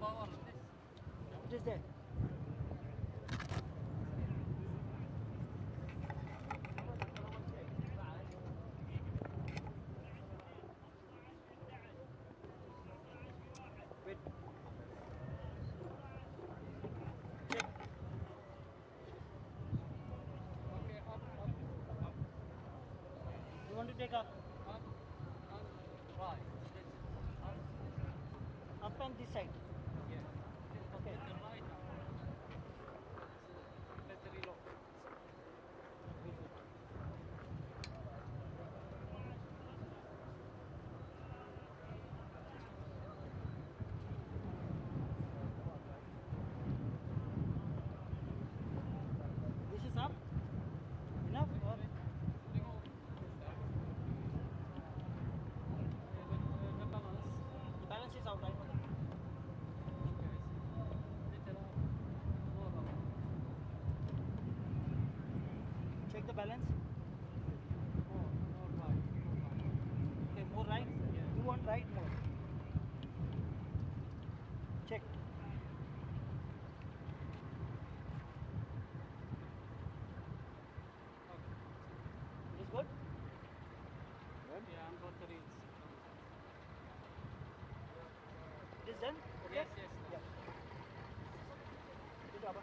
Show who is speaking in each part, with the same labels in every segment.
Speaker 1: It is there. Wait. Check. You want to take up?
Speaker 2: Right.
Speaker 1: Up and this side.
Speaker 2: Yeah.
Speaker 1: Okay.
Speaker 2: Right. Battery low.
Speaker 1: This is up. Enough or
Speaker 2: The balance.
Speaker 1: the balance is out, right? Check the balance. Okay, more right. You want right more. Check. It is good.
Speaker 2: Yeah, and battery is
Speaker 1: It is done. Okay.
Speaker 2: Yes, yes.
Speaker 1: Yeah. Good job.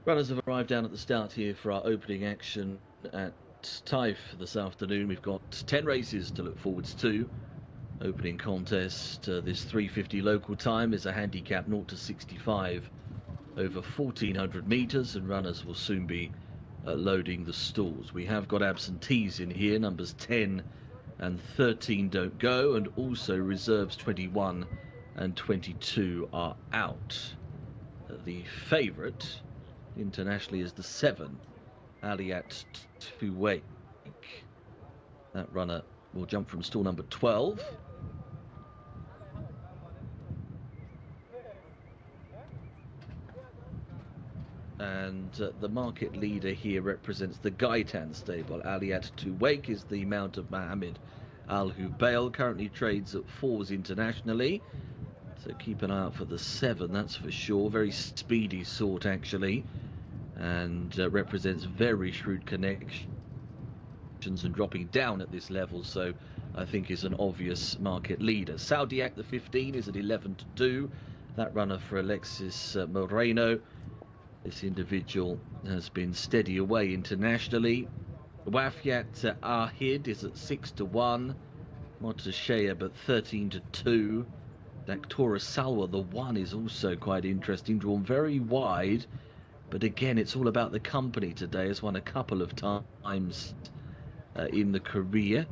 Speaker 3: Runners have arrived down at the start here for our opening action at Taif this afternoon. We've got 10 races to look forwards to. Opening contest, this 3:50 local time is a handicap 0 to 65 over 1400 metres, and runners will soon be loading the stalls. We have got absentees in here. Numbers 10 and 13 don't go, and also reserves 21 and 22 are out. The favourite internationally is the 7, Aliat Tuwek. That runner will jump from stall number 12. And the market leader here represents the Gaitan stable. Aliat Tuwek is the mount of Mohammed Al Hubail, currently trades at 4s internationally. So keep an eye out for the 7, that's for sure. Very speedy sort, actually. And represents very shrewd connections and dropping down at this level. So I think is an obvious market leader. Saudiac, the 15, is at 11 to 2. That runner for Alexis Moreno. This individual has been steady away internationally. Wafiat Ahid is at 6 to 1. Montashea but 13 to 2. Daktora Salwa, the 1, is also quite interesting, drawn very wide. But again, it's all about the company today. Has won a couple of times in the career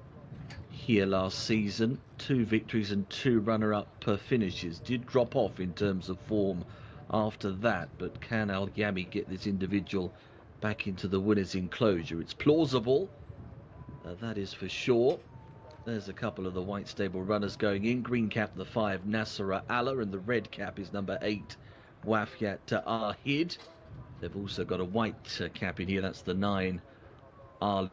Speaker 3: here last season. 2 victories and 2 runner-up finishes. Did drop off in terms of form after that, but can Al Yami get this individual back into the winner's enclosure? It's plausible, that is for sure. There's a couple of the white stable runners going in. Green cap the 5, Nasra Allah, and the red cap is number 8, Wafiat Ahid. They've also got a white cap in here, that's the 9, Ali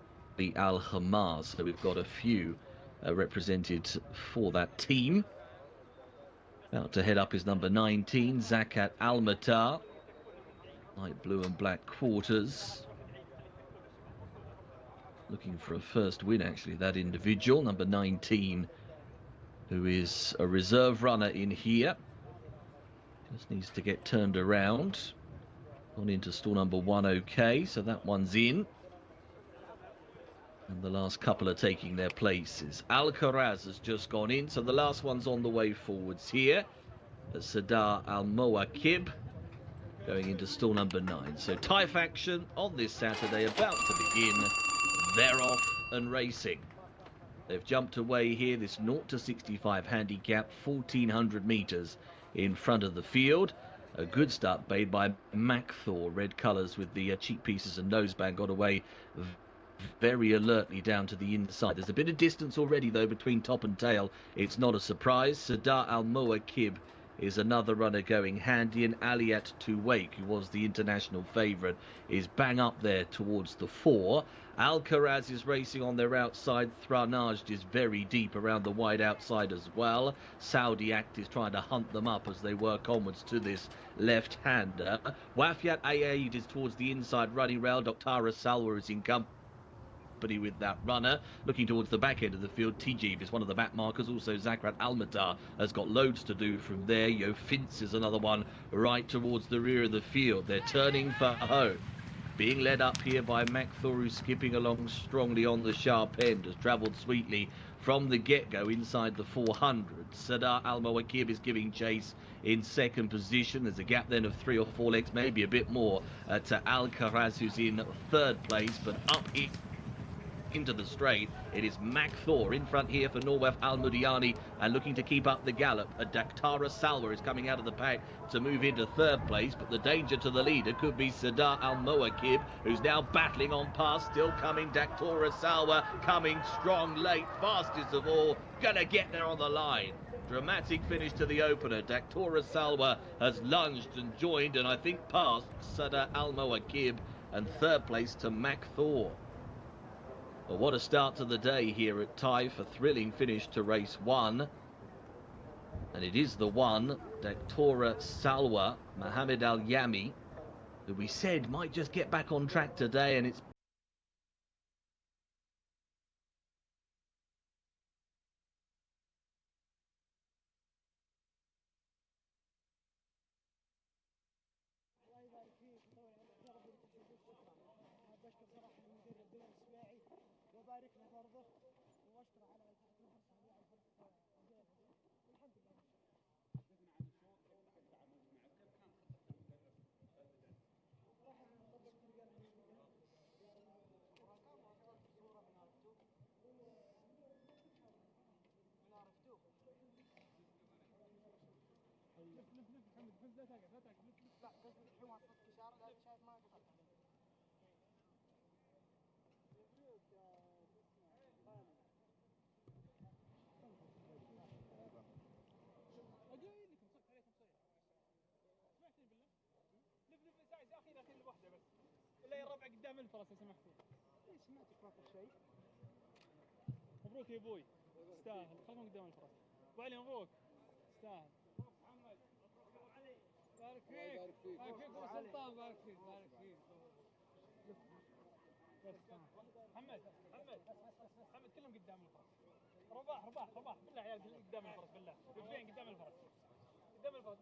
Speaker 3: Al Hamaz. So we've got a few represented for that team. About to head up is number 19, Zakat Al-Matar. Light blue and black quarters. Looking for a first win, actually, that individual, number 19, who is a reserve runner in here. Just needs to get turned around. Gone into stall number 1, okay, so that one's in. And the last couple are taking their places. Al-Kharaz has just gone in, so the last one's on the way forwards here. Sadar Al-Mowakib going into stall number 9. So Taif action on this Saturday about to begin. They're off and racing. They've jumped away here, this 0 to 65 handicap, 1400 metres in front of the field. A good start made by Macthor, red colours with the cheek pieces and noseband, got away very alertly down to the inside. There's a bit of distance already, though, between top and tail. It's not a surprise. Sadar Al-Mowakib is another runner going handy, and Aliat Tuwek, who was the international favourite, is bang up there towards the 4. Al-Kharaz is racing on their outside. Thranaj is very deep around the wide outside as well. Saudi Act is trying to hunt them up as they work onwards to this left-hander. Wafiat Aid is towards the inside, running rail. Doktara Salwa is in company with that runner. Looking towards the back end of the field, Tijib is one of the back markers. Also, Zakrat Al-Matar has got loads to do from there. Yo Fince is another one right towards the rear of the field. They're turning for home. Being led up here by Macthor, who's skipping along strongly on the sharp end, has travelled sweetly from the get-go inside the 400. Sadar Al-Mowakib is giving chase in second position. There's a gap then of 3 or 4 lengths, maybe a bit more, to Al-Kharaz, who's in third place, but up into the straight. It is Macthor in front here for Norwef Al-Mudiani, and looking to keep up the gallop. A Daktara Salwa is coming out of the pack to move into third place, but the danger to the leader could be Sadar Al-Mowakib, who's now battling on past. Still coming, Daktara Salwa coming strong late, fastest of all, gonna get there on the line. Dramatic finish to the opener. Daktara Salwa has lunged and joined, and I think passed Sadar Al-Mowakib, and third place to Macthor. Well, what a start to the day here at Taif. A thrilling finish to race 1. And it is the 1, Daktora Salwa, Mohammed Al Yami, who we said might just get back on track today, and it's
Speaker 4: يبارك له برضه واشكره على الفرصه هذه على الفرصه الزينه دي والحمد لله.
Speaker 5: حدثنا عن الشوط كيف راح تتعامل معه؟ كيف كان خطتك كمدرب البداية؟
Speaker 4: راح نطبق الطريقه الحلويه. الصوره من عرفتوه من عرفتوه.
Speaker 5: لف محمد لف لا تقعد لف
Speaker 4: لا قصدي الحين وصلت اشاره لا شايف ما قطعت عليه.
Speaker 5: اجاي لكم صحت عليكم صحيح. سمعتني بالله؟ لف ساعة اخير الوحده بس. الا الربع قدام الفرس لو سمحتوا.
Speaker 4: اي سمعتك باخر شيء.
Speaker 5: مبروك يا ابوي. تستاهل خلهم قدام الفرس. ابو علي مبروك. تستاهل. محمد بارك فيك. بارك فيك ابو سلطان بارك فيك بارك فيك. محمد كلهم قدام الفرس. رباح بالله عيال قدام الفرس بالله. وفين قدام الفرس. قدام الفرس.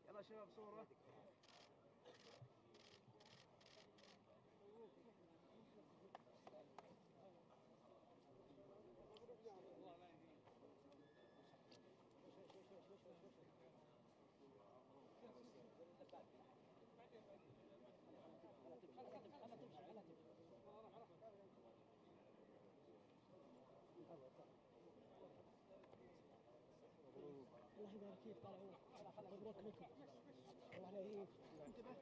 Speaker 1: يلا شباب صورة.
Speaker 4: الله يبارك فيك طال عمرك. مبروك لكم. الله لا يهينك. انتبه.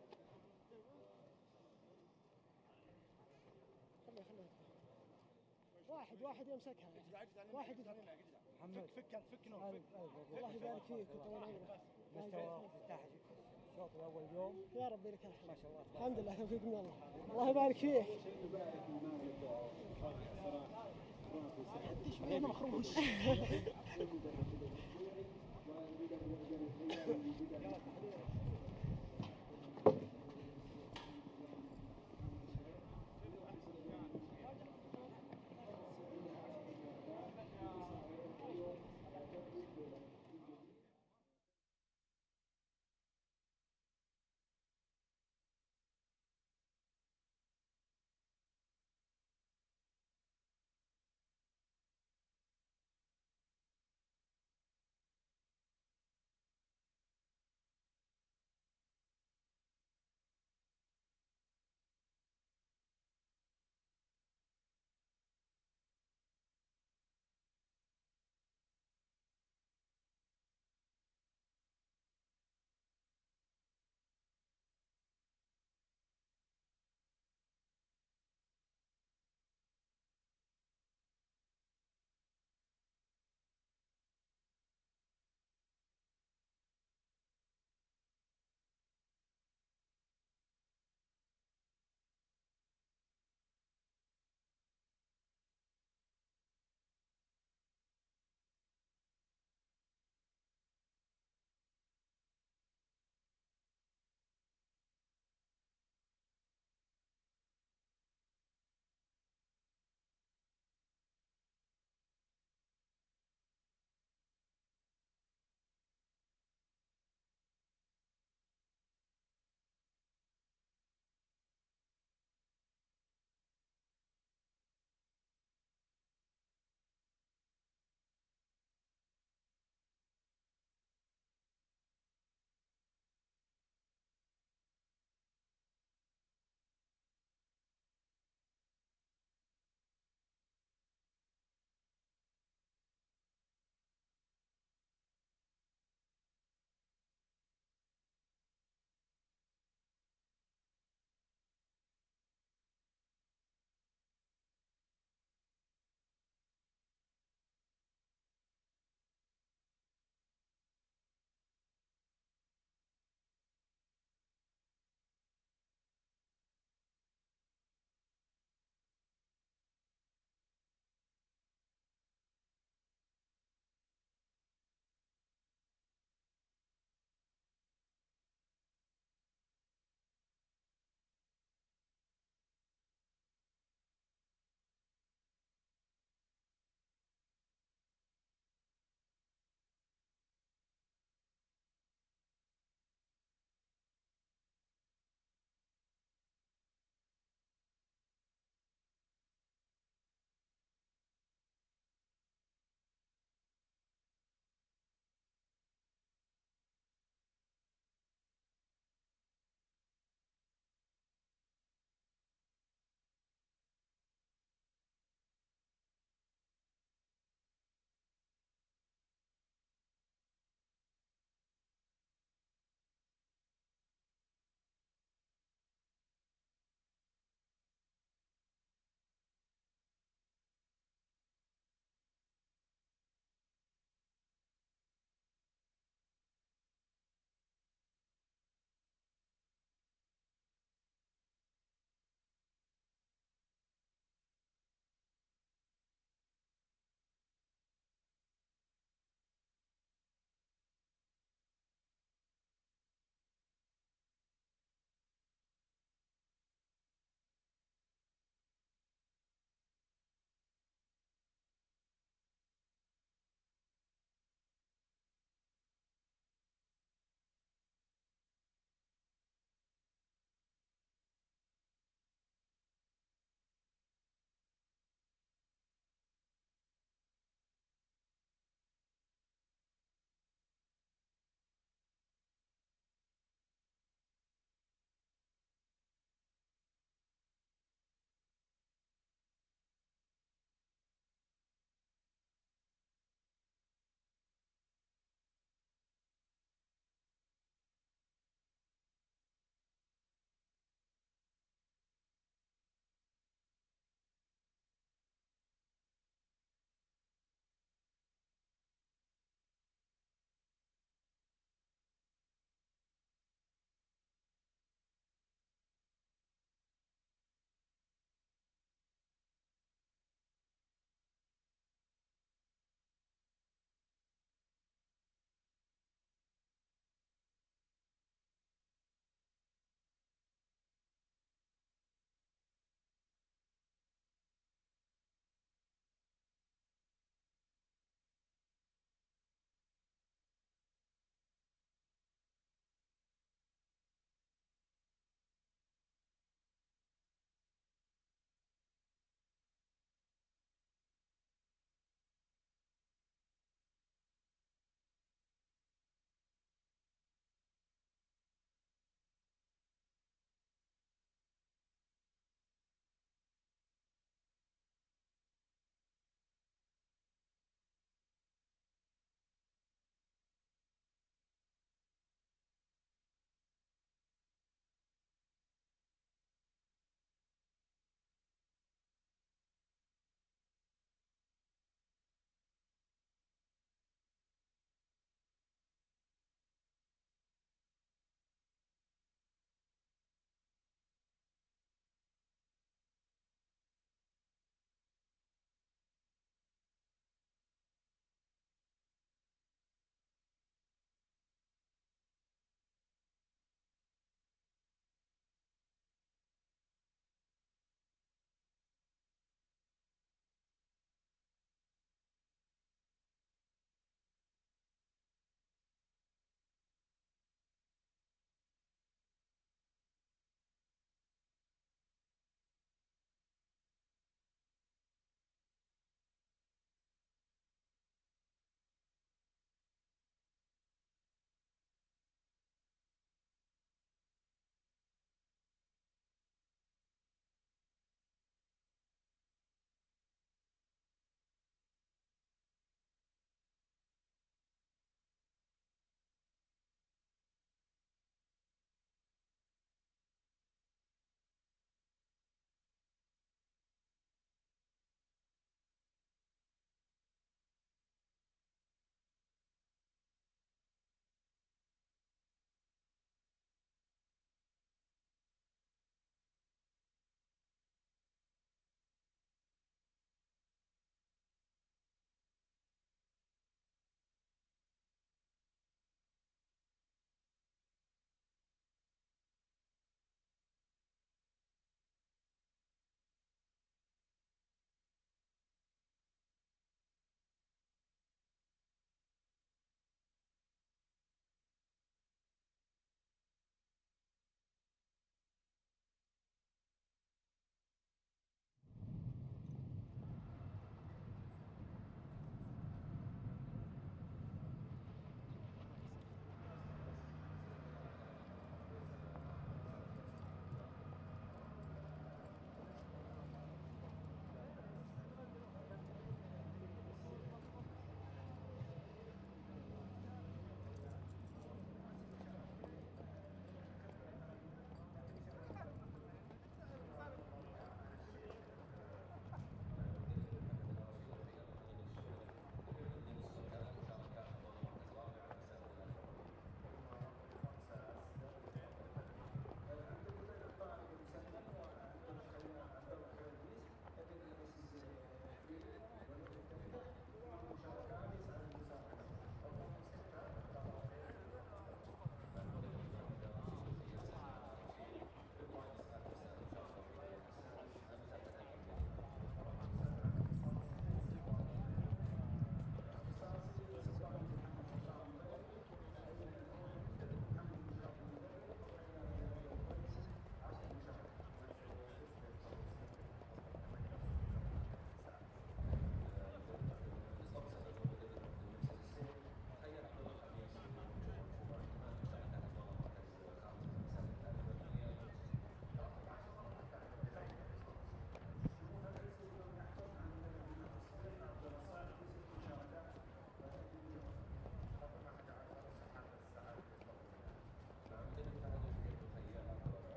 Speaker 4: خليه واحد يمسكها. واحد
Speaker 1: محمد فك نور.
Speaker 4: الله يبارك فيك وطول عمرك.
Speaker 1: مستوى افتتاح الشوط الاول اليوم.
Speaker 4: يا رب لك الحمد.
Speaker 1: ما شاء الله.
Speaker 4: الحمد لله توفيق من الله. الله يبارك فيك. حد شوي انا مخروش.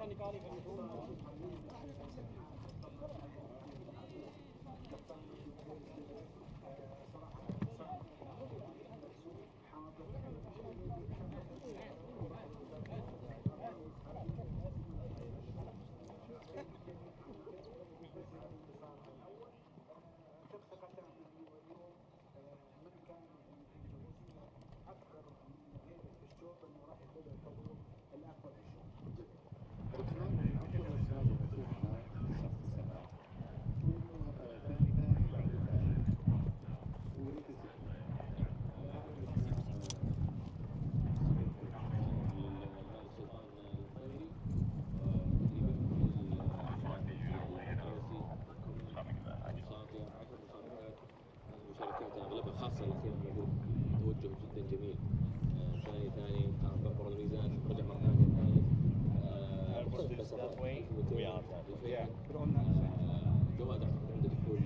Speaker 6: المشاركات اغلبها خاصه الاخيره موجود توجه جدا جميل. ثاني كبر الميزان رجع مره ثانيه ثالث. جواد اعتقد عنده دخول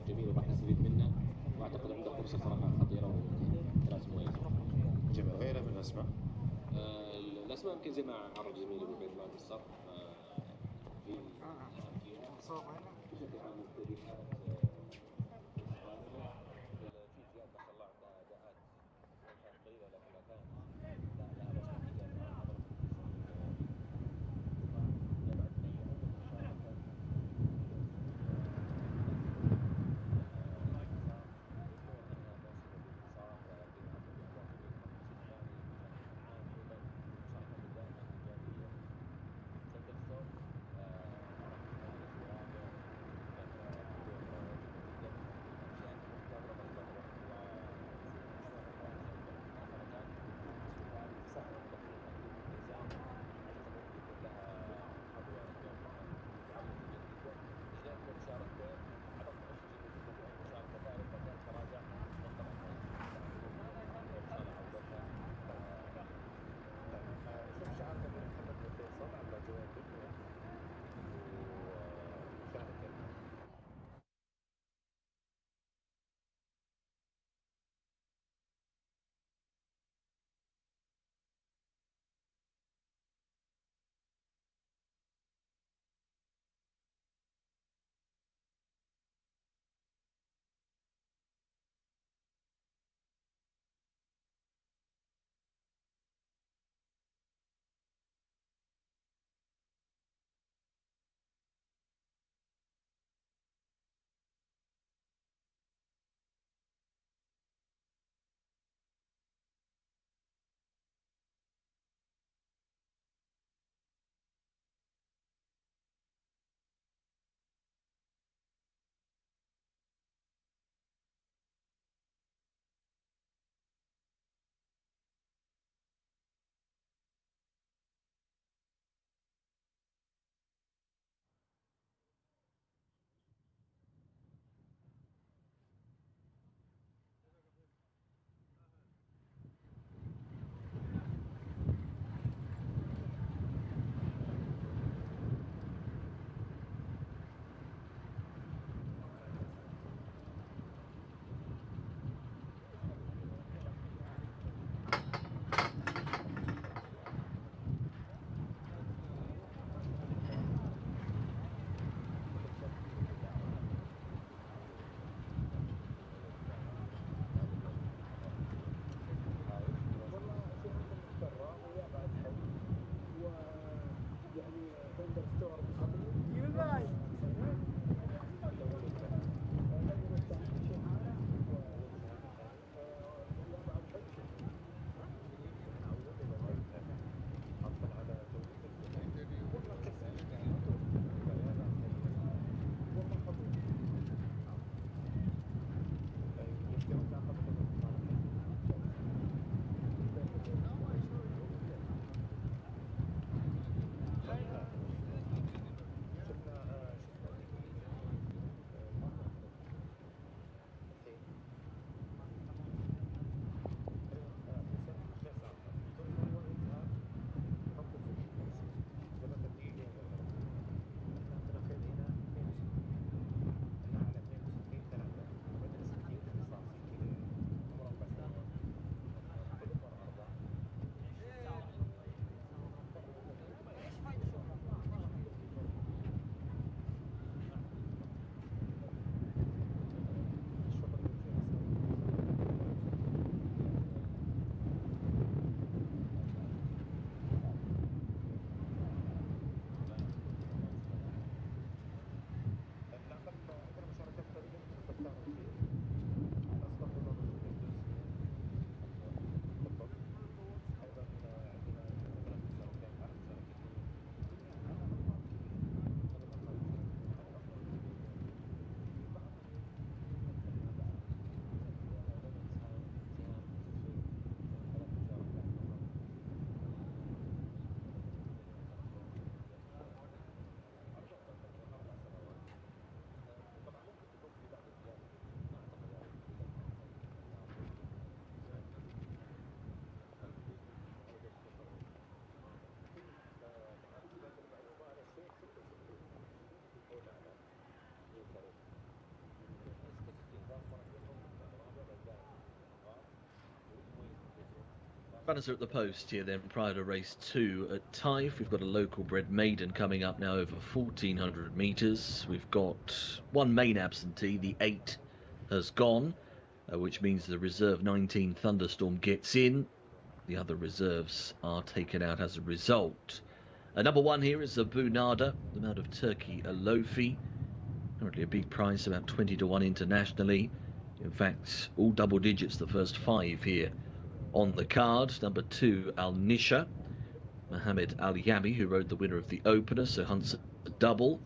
Speaker 6: جميل وراح نستفيد منه، واعتقد عنده فرصه صراحه خطيره وكلاس مميز.
Speaker 7: جميل. غيره من الاسماء
Speaker 6: الاسماء يمكن زي ما عرض زميلي ابو عبيد بعد الصف في بشكل عام التدريبات في زياد ما شاء الله عندها اداءات كانت قليله لكنها كانت لا بأس نتيجه عبر
Speaker 3: runners are at the post here then prior to race 2 at Taif. We've got a local bred maiden coming up now over 1400 metres. We've got one main absentee, the 8 has gone, which means the reserve 19 Thunderstorm gets in. The other reserves are taken out as a result. Number 1 here is Abu Nada, the mount of Turkey Alofi. Currently a big price, about 20 to 1 internationally. In fact, all double digits, the first 5 here on the card. Number 2, Al Nisha, Mohammed Al Yami, who rode the winner of the opener, so hunts a double.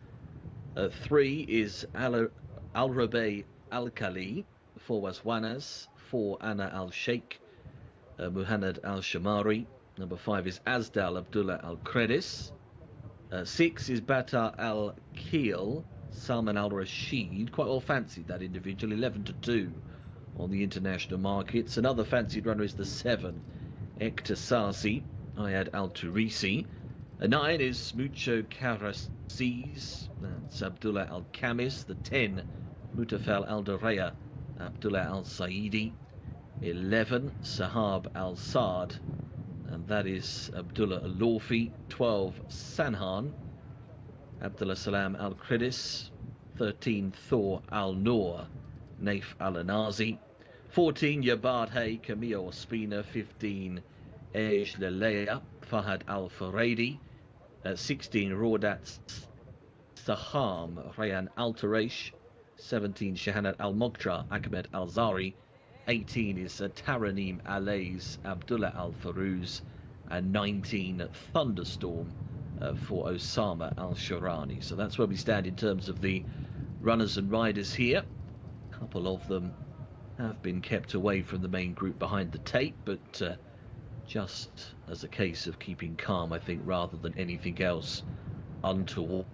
Speaker 3: 3 is Al Rabai Al Khali, 4 was Wanas, 4 Anna Al Sheikh, Muhammad Al Shamari. Number 5 is Asdal Abdullah Al Kredis. 6 is Bata Al Keel, Salman Al Rashid. Quite well fancied, that individual, 11 to 2 on the international markets. Another fancied runner is the 7, Jcsa, Ayad Al Turisi. 9 is Mucho Karasis, that's Abdullah Al Kamis. The 10, Mutafal Al Dareya, Abdullah Al Saidi. 11, Sahab Al Saad, and that is Abdullah Al Lawfi. 12, Sanhan, Abdullah Salam Al Kredis. 13, Thor Al Noor, Naif Al Anazi. 14, Yabad Hay, Camille Ospina. 15, Ej Laleya, Fahad Al Faradi. 16, Rodat Saham, Rayan Al Taresh. 17, Shahanat Al Mogtra, Ahmed Al Zari. 18 is Taranim Alays, Abdullah Al Farouz. And 19, Thunderstorm, for Osama Al Sharani. So that's where we stand in terms of the runners and riders here. A couple of them have been kept away from the main group behind the tape, but just as a case of keeping calm, I think, rather than anything else untoward.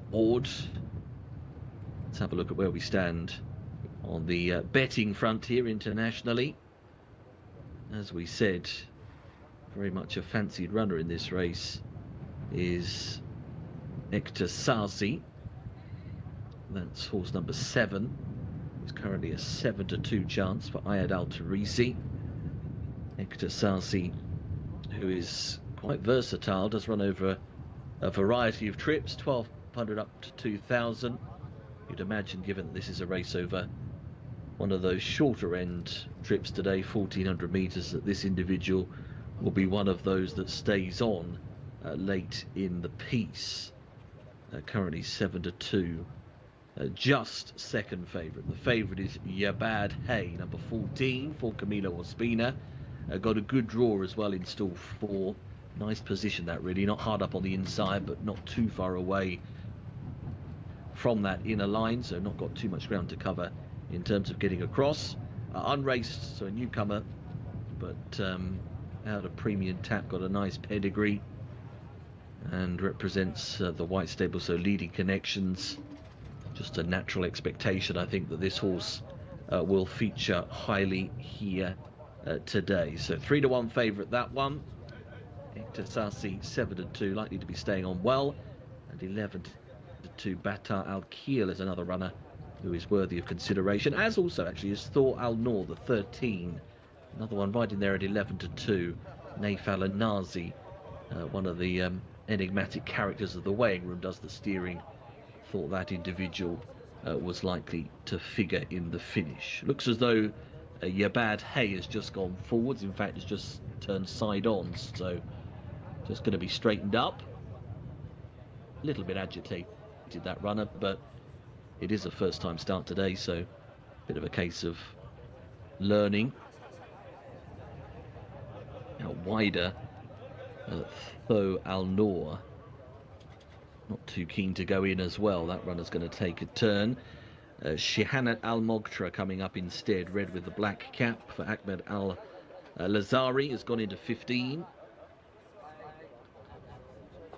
Speaker 3: Let's have a look at where we stand on the betting front here internationally. As we said, very much a fancied runner in this race is Jcsa. That's horse number 7. It's currently a 7 to 2 chance for Ayad Al Turisi. Jcsa, who is quite versatile, does run over a variety of trips, 1200 up to 2000. You'd imagine, given that this is a race over one of those shorter end trips today, 1400 metres, that this individual will be one of those that stays on late in the piece. Currently 7 to 2. Just second favourite. The favourite is Yabad Hay, number 14 for Camilo Ospina. Got a good draw as well in stall 4. Nice position that, really, not hard up on the inside, but not too far away from that inner line, so not got too much ground to cover in terms of getting across. Unraced, so a newcomer, but out of premium tap, got a nice pedigree and represents the white stable, so leading connections. Just a natural expectation, I think, that this horse will feature highly here today. So 3 to 1 favourite, that one. Jcsa 7 to 2, likely to be staying on well, and 11 to 2. Bata Al Keel is another runner who is worthy of consideration, as also actually is Thor Al Noor, the 13. Another one right in there at 11 to 2. Naif Al Anazi, one of the enigmatic characters of the weighing room, does the steering. Thought that individual was likely to figure in the finish. Looks as though Yabad Hay has just gone forwards. In fact, it's just turned side on, so just going to be straightened up. A little bit agitated, that runner, but it is a first time start today, so a bit of a case of learning. Now wider, Tho Al Noor, not too keen to go in as well. That runner's going to take a turn. Shihanat Al Mogtra coming up instead, red with the black cap for Ahmed Al Lazari, has gone into 15.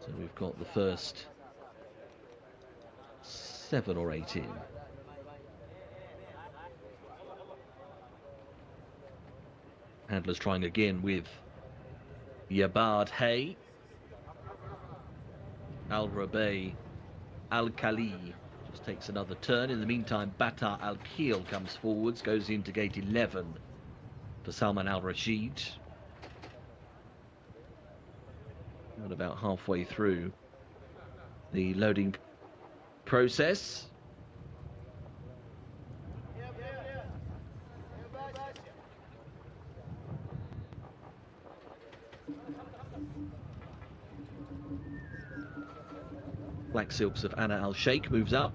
Speaker 3: So we've got the first 7 or 8 in. Handler's trying again with Yabad Hay. Al Rabai Al Khali just takes another turn. In the meantime, Bata Al Keel comes forwards, goes into gate 11 for Salman Al Rashid. At about halfway through the loading process. Black Silks of Anna Al Sheikh moves up.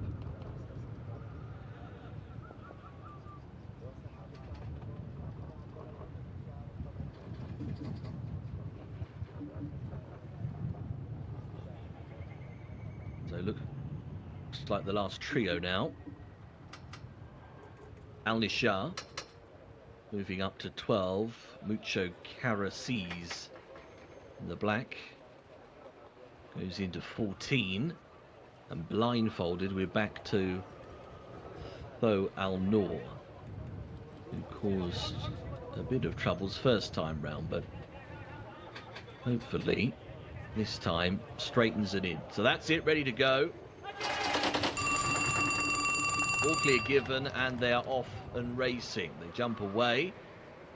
Speaker 3: So looks like the last trio now. Al Nishar moving up to 12. Mucho Caraces in the black goes into 14. And blindfolded, we're back to Tho Al Noor, who caused a bit of troubles first time round, but hopefully this time straightens it in. So that's it, ready to go. All clear given, and they are off and racing. They jump away.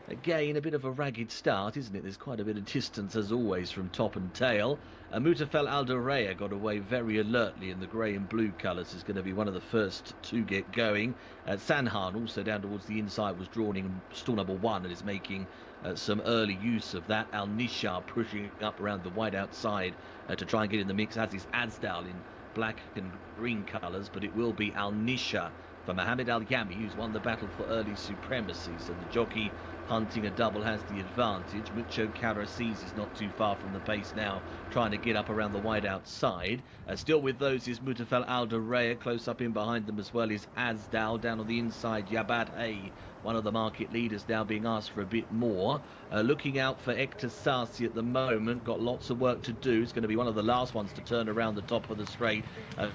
Speaker 3: Again, a bit of a ragged start, isn't it? There's quite a bit of distance, as always, from top and tail. Mutafel Aldareya got away very alertly in the grey and blue colours. Is going to be one of the first to get going. Sanhan, also down towards the inside, was drawn in stall number 1 and is making some early use of that. Al Nishar pushing up around the wide outside to try and get in the mix, as is Azdal in black and green colours, but it will be Al Nishar for Mohammed Al Yami, who's won the battle for early supremacy. So the jockey hunting a double has the advantage. Mucho Caraces is not too far from the pace now, trying to get up around the wide outside. Still with those is Mutafel Aldareya. Close up in behind them as well is Azdal. Down on the inside, Yabad Hay, one of the market leaders, now being asked for a bit more. Looking out for Jcsa at the moment. Got lots of work to do. It's going to be one of the last ones to turn around the top of the straight as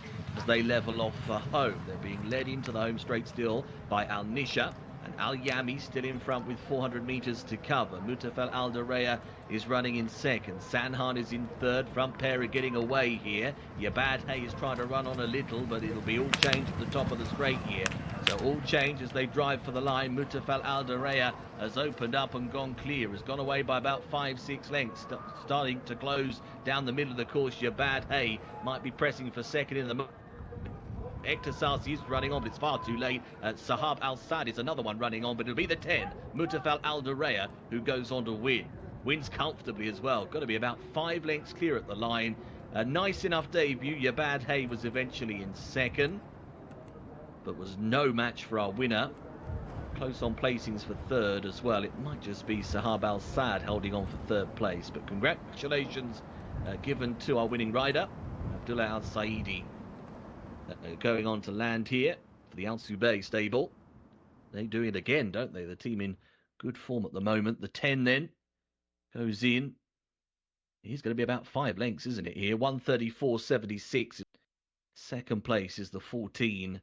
Speaker 3: they level off for home. They're being led into the home straight still by Al Nisha. And Al Yami still in front with 400 metres to cover. Mutafel Aldareya is running in second. Sanhan is in third. Front pair are getting away here. Yabad Hay is trying to run on a little, but it'll be all change at the top of the straight here. So all change as they drive for the line. Mutafel Aldareya has opened up and gone clear. Has gone away by about 5-6 lengths. Starting to close down the middle of the course. Yabad Hay might be pressing for second in the Jcsa is running on, but it's far too late. Sahab Al-Sad is another one running on, but it'll be the 10, Mutafel Aldareya, who goes on to win. Wins comfortably as well. Got to be about 5 lengths clear at the line. A nice enough debut. Yabad Hay was eventually in second, but was no match for our winner. Close on placings for third as well. It might just be Sahab Al-Sad holding on for third place, but congratulations given to our winning rider, Abdullah Al-Saidi. Going on to land here for the Al Subay stable. They do it again, don't they? The team in good form at the moment. The 10 then goes in. He's going to be about 5 lengths, isn't it here? 134.76. Second place is the 14.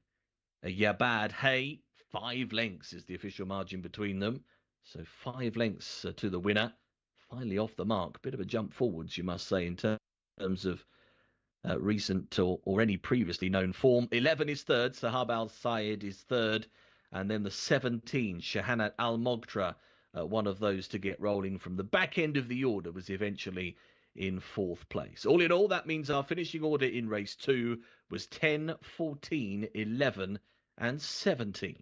Speaker 3: Yabad Hay. 5 lengths is the official margin between them. So 5 lengths to the winner. Finally off the mark. Bit of a jump forwards, you must say, in terms of recent or any previously known form. 11 is third. Sahab Al-Sayed is third. And then the 17, Shahanat Al-Mogtra, one of those to get rolling from the back end of the order, was eventually in 4th place. All in all, that means our finishing order in race 2 was 10, 14, 11 and 17.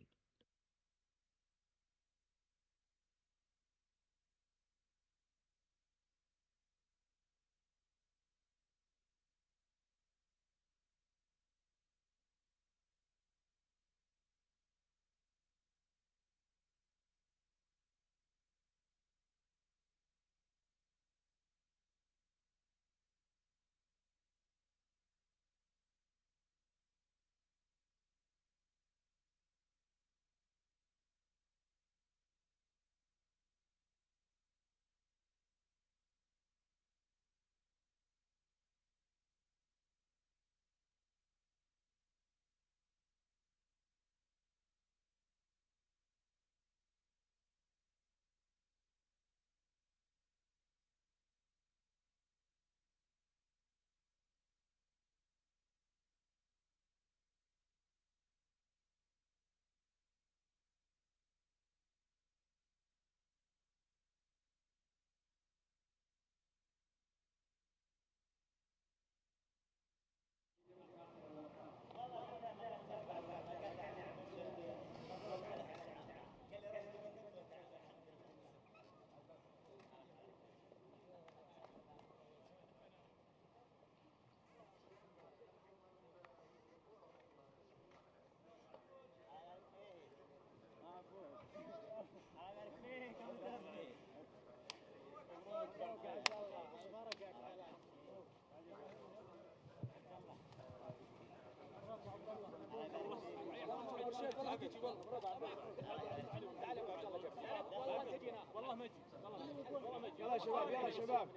Speaker 5: يلا شباب يلا شباب.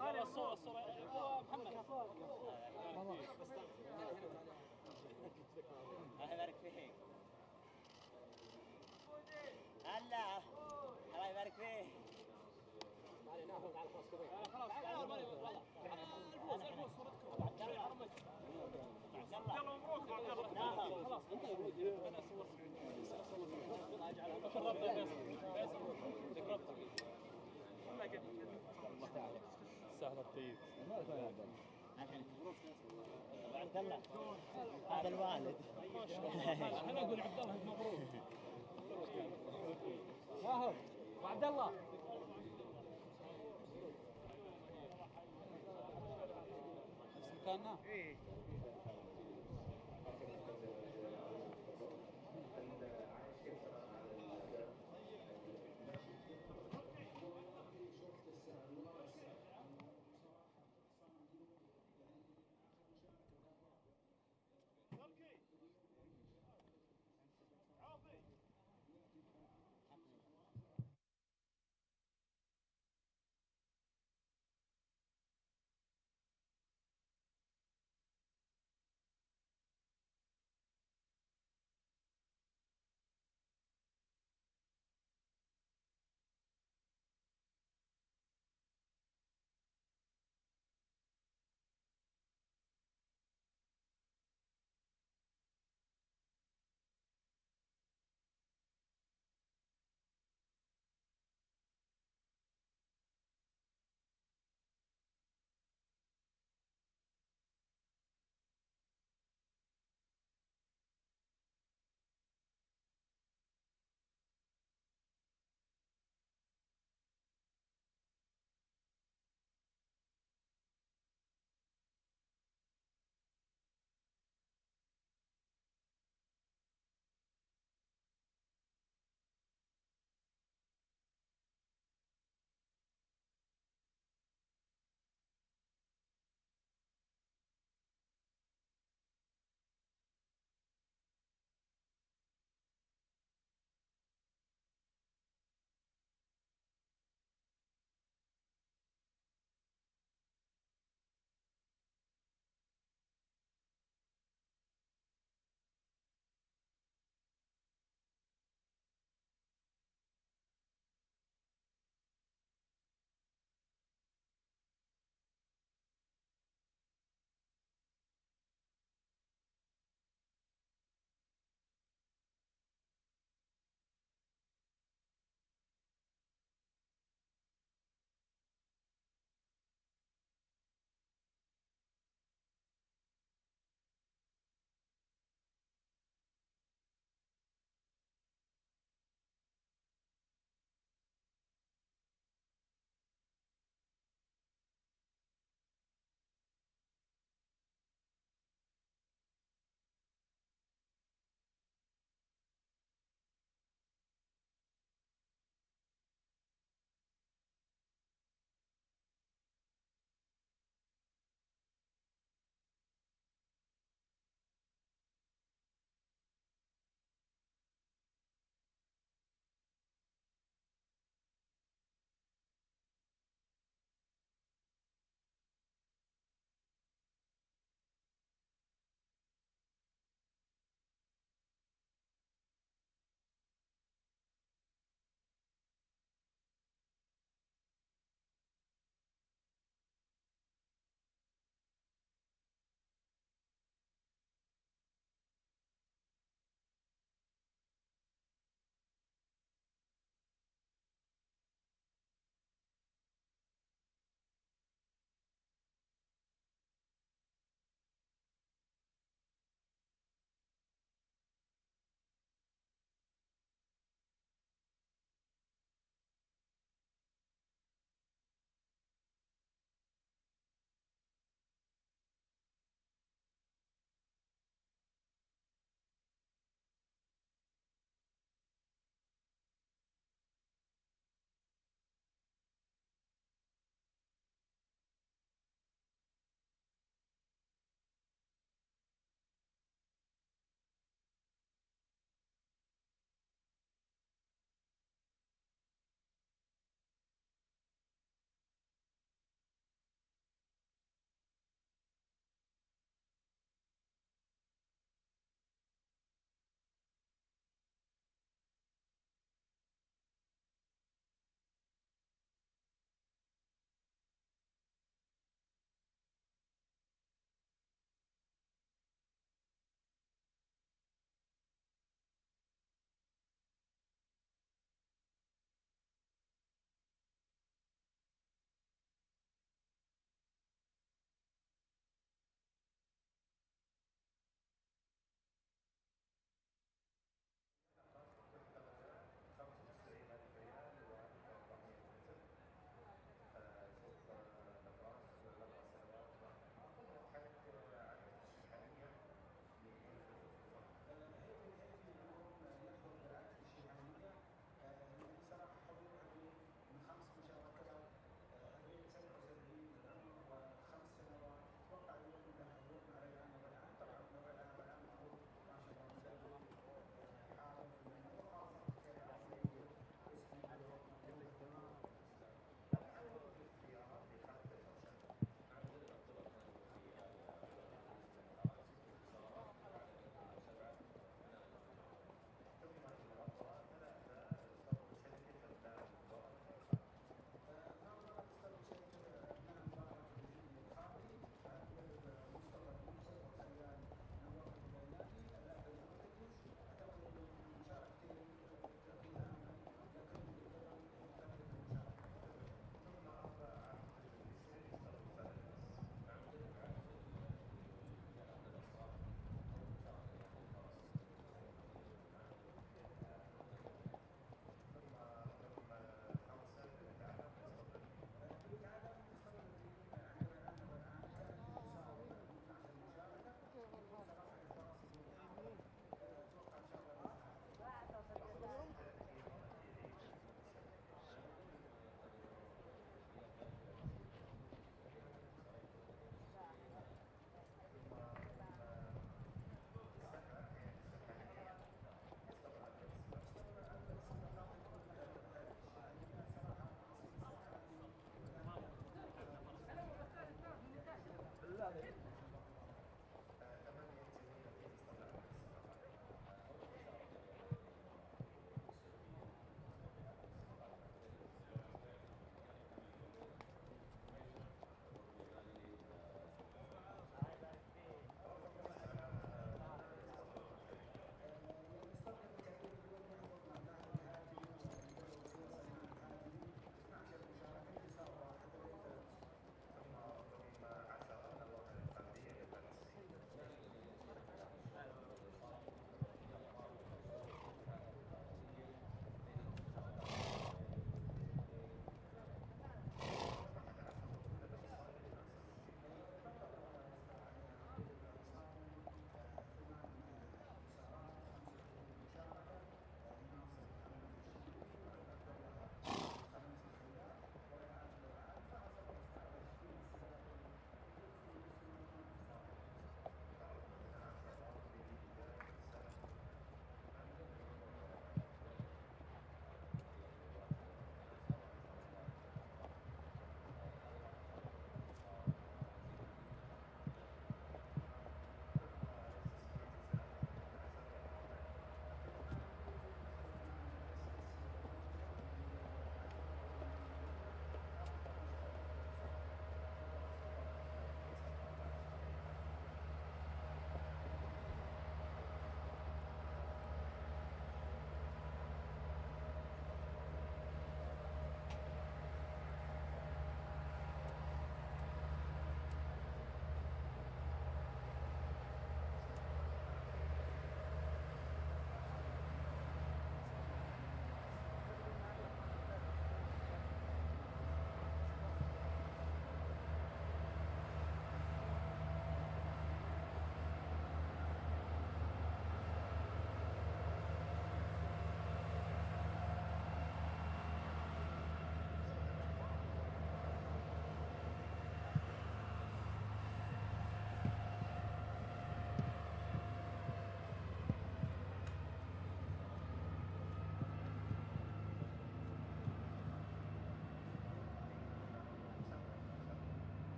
Speaker 2: هذه الصورة محمد.
Speaker 1: الله يبارك فيك. هلا الله يبارك فيك.
Speaker 2: خلاص تعالوا الفوز صورتكم.
Speaker 1: يلا
Speaker 2: مبروك عبد الله. خلاص انا صورت.
Speaker 5: سهل الطيب.
Speaker 1: عبد الله هذا الوالد.
Speaker 5: انا اقول عبد الله مبروك. شاهد وعبد الله. نفس مكاننا؟ ايه.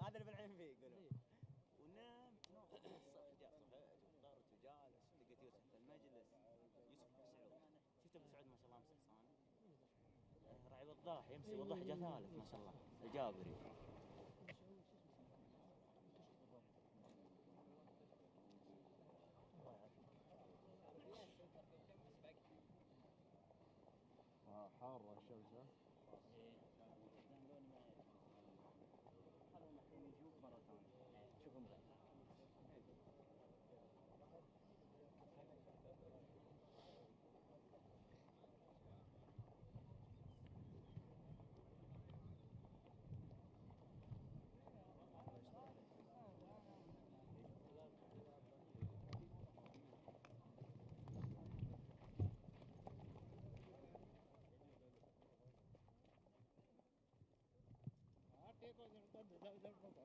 Speaker 1: هذا اللي بالعين فيه يقولون. ونمت نوم فطرت وجالس لقيت يوسف في المجلس. يوسف بن سعود شفت ابو سعود ما شاء الله مستحسن راعي وضاح يمسي وضاح جاء ثالث ما شاء الله الجابري.
Speaker 8: حارة الشمس ها؟
Speaker 1: نشوف مرة ثانية شوفهم غير. الله يبارك فيك.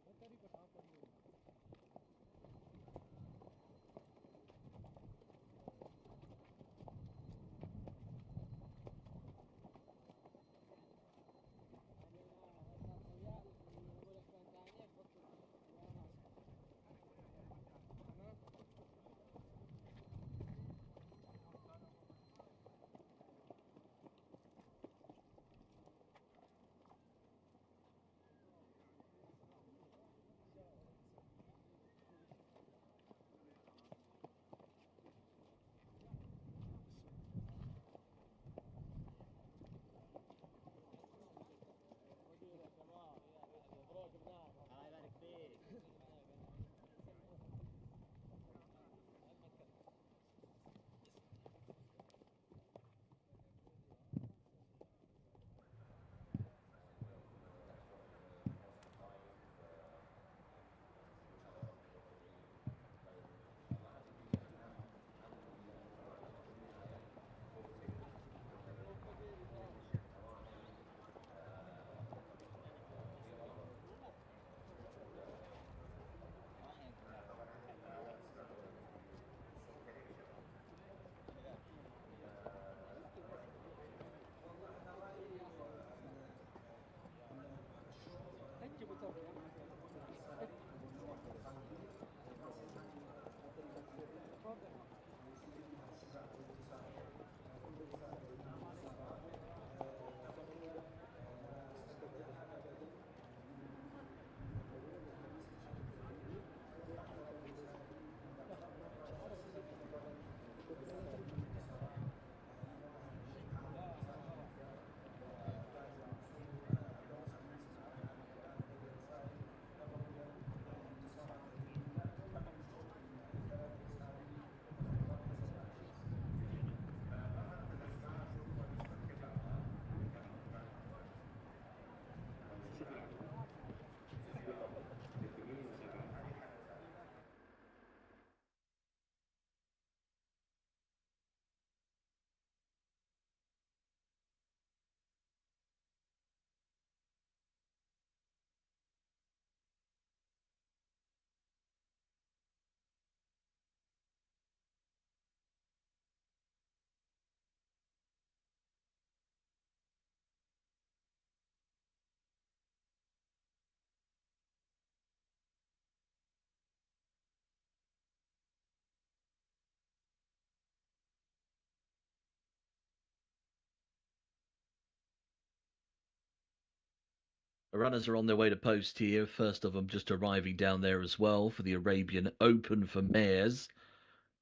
Speaker 3: The runners are on their way to post here. First of them just arriving down there as well for the Arabian Open for mares.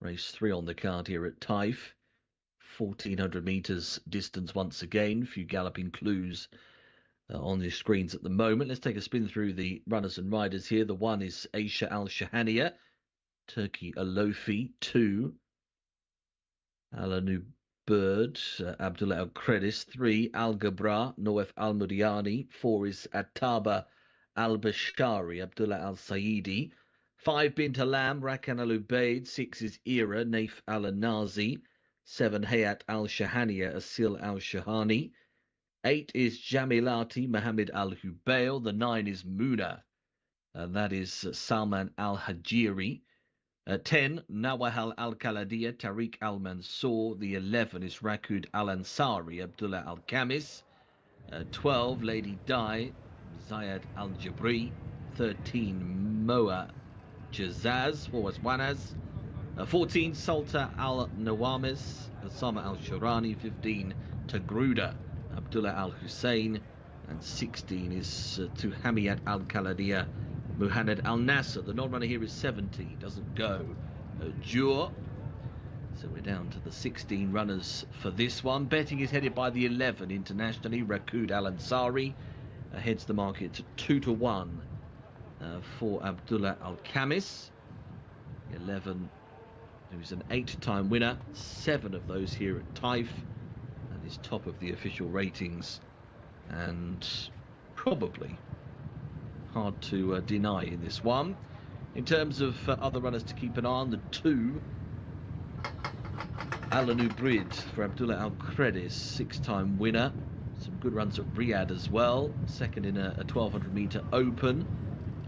Speaker 3: Race 3 on the card here at Taif. 1,400 metres distance once again. A few galloping clues on the screens at the moment. Let's take a spin through the runners and riders here. The one is Jcsa Al Shahaniya, Turkey Alofi. 2, Alanu Bird, Abdullah Al Kredis. 3, Al Gabra, Noef Al Mudiani. 4 is Attaba Al Bashari, Abdullah Al Saidi. 5, Bint Alam, Rakan Al Ubaid. 6 is Ira, Naif Al Nazi. 7, Hayat Al Shahaniya, Asil Al Shahani. 8 is Jamilati, Mohammed Al Hubail. The 9 is Muna, and that is Salman Al Hajiri. 10, Nawahal Al Kaladia, Tariq Al Mansour. The 11 is Rakud Al Ansari, Abdullah Al Kamis. 12, Lady Di, Zayed Al Jabri. 13, Moa Jazaz, Wanaz. 14, Sulta Al Nawamis, Osama Al Shirani. 15, Tagruda, Abdullah Al Hussein. And 16 is to Hamiyat Al Kaladia, Muhammad Al Nasser. The non-runner here is 70, doesn't go. Jur. So we're down to the 16 runners for this one. Betting is headed by the 11 internationally, Rakud Al Ansari. Heads the market to 2-1 for Abdullah Al Kamis. 11, who's an 8-time winner. 7 of those here at Taif. And is top of the official ratings. And probably hard to deny in this one. In terms of other runners to keep an eye on, the 2, Alanu Brid for Abdullah Al Kredis, 6-time winner. Some good runs at Riyadh as well. Second in a 1200 metre open.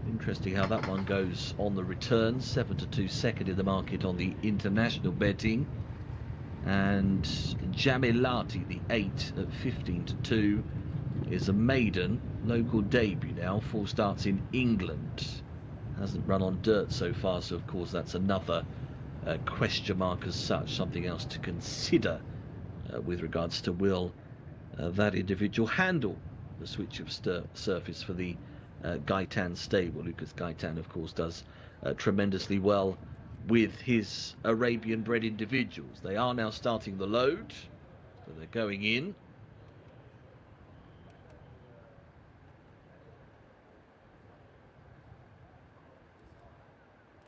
Speaker 3: Interesting how that one goes on the return. 7-2 second in the market on the international betting. And Jamilati, the 8 at 15-2, is a maiden local debut now. 4 starts in England. Hasn't run on dirt so far, so of course that's another question mark as such. Something else to consider with regards to will that individual handle the switch of surface for the Gaitan stable. Lucas Gaitan, of course, does tremendously well with his Arabian-bred individuals. They are now starting the load, so they're going in.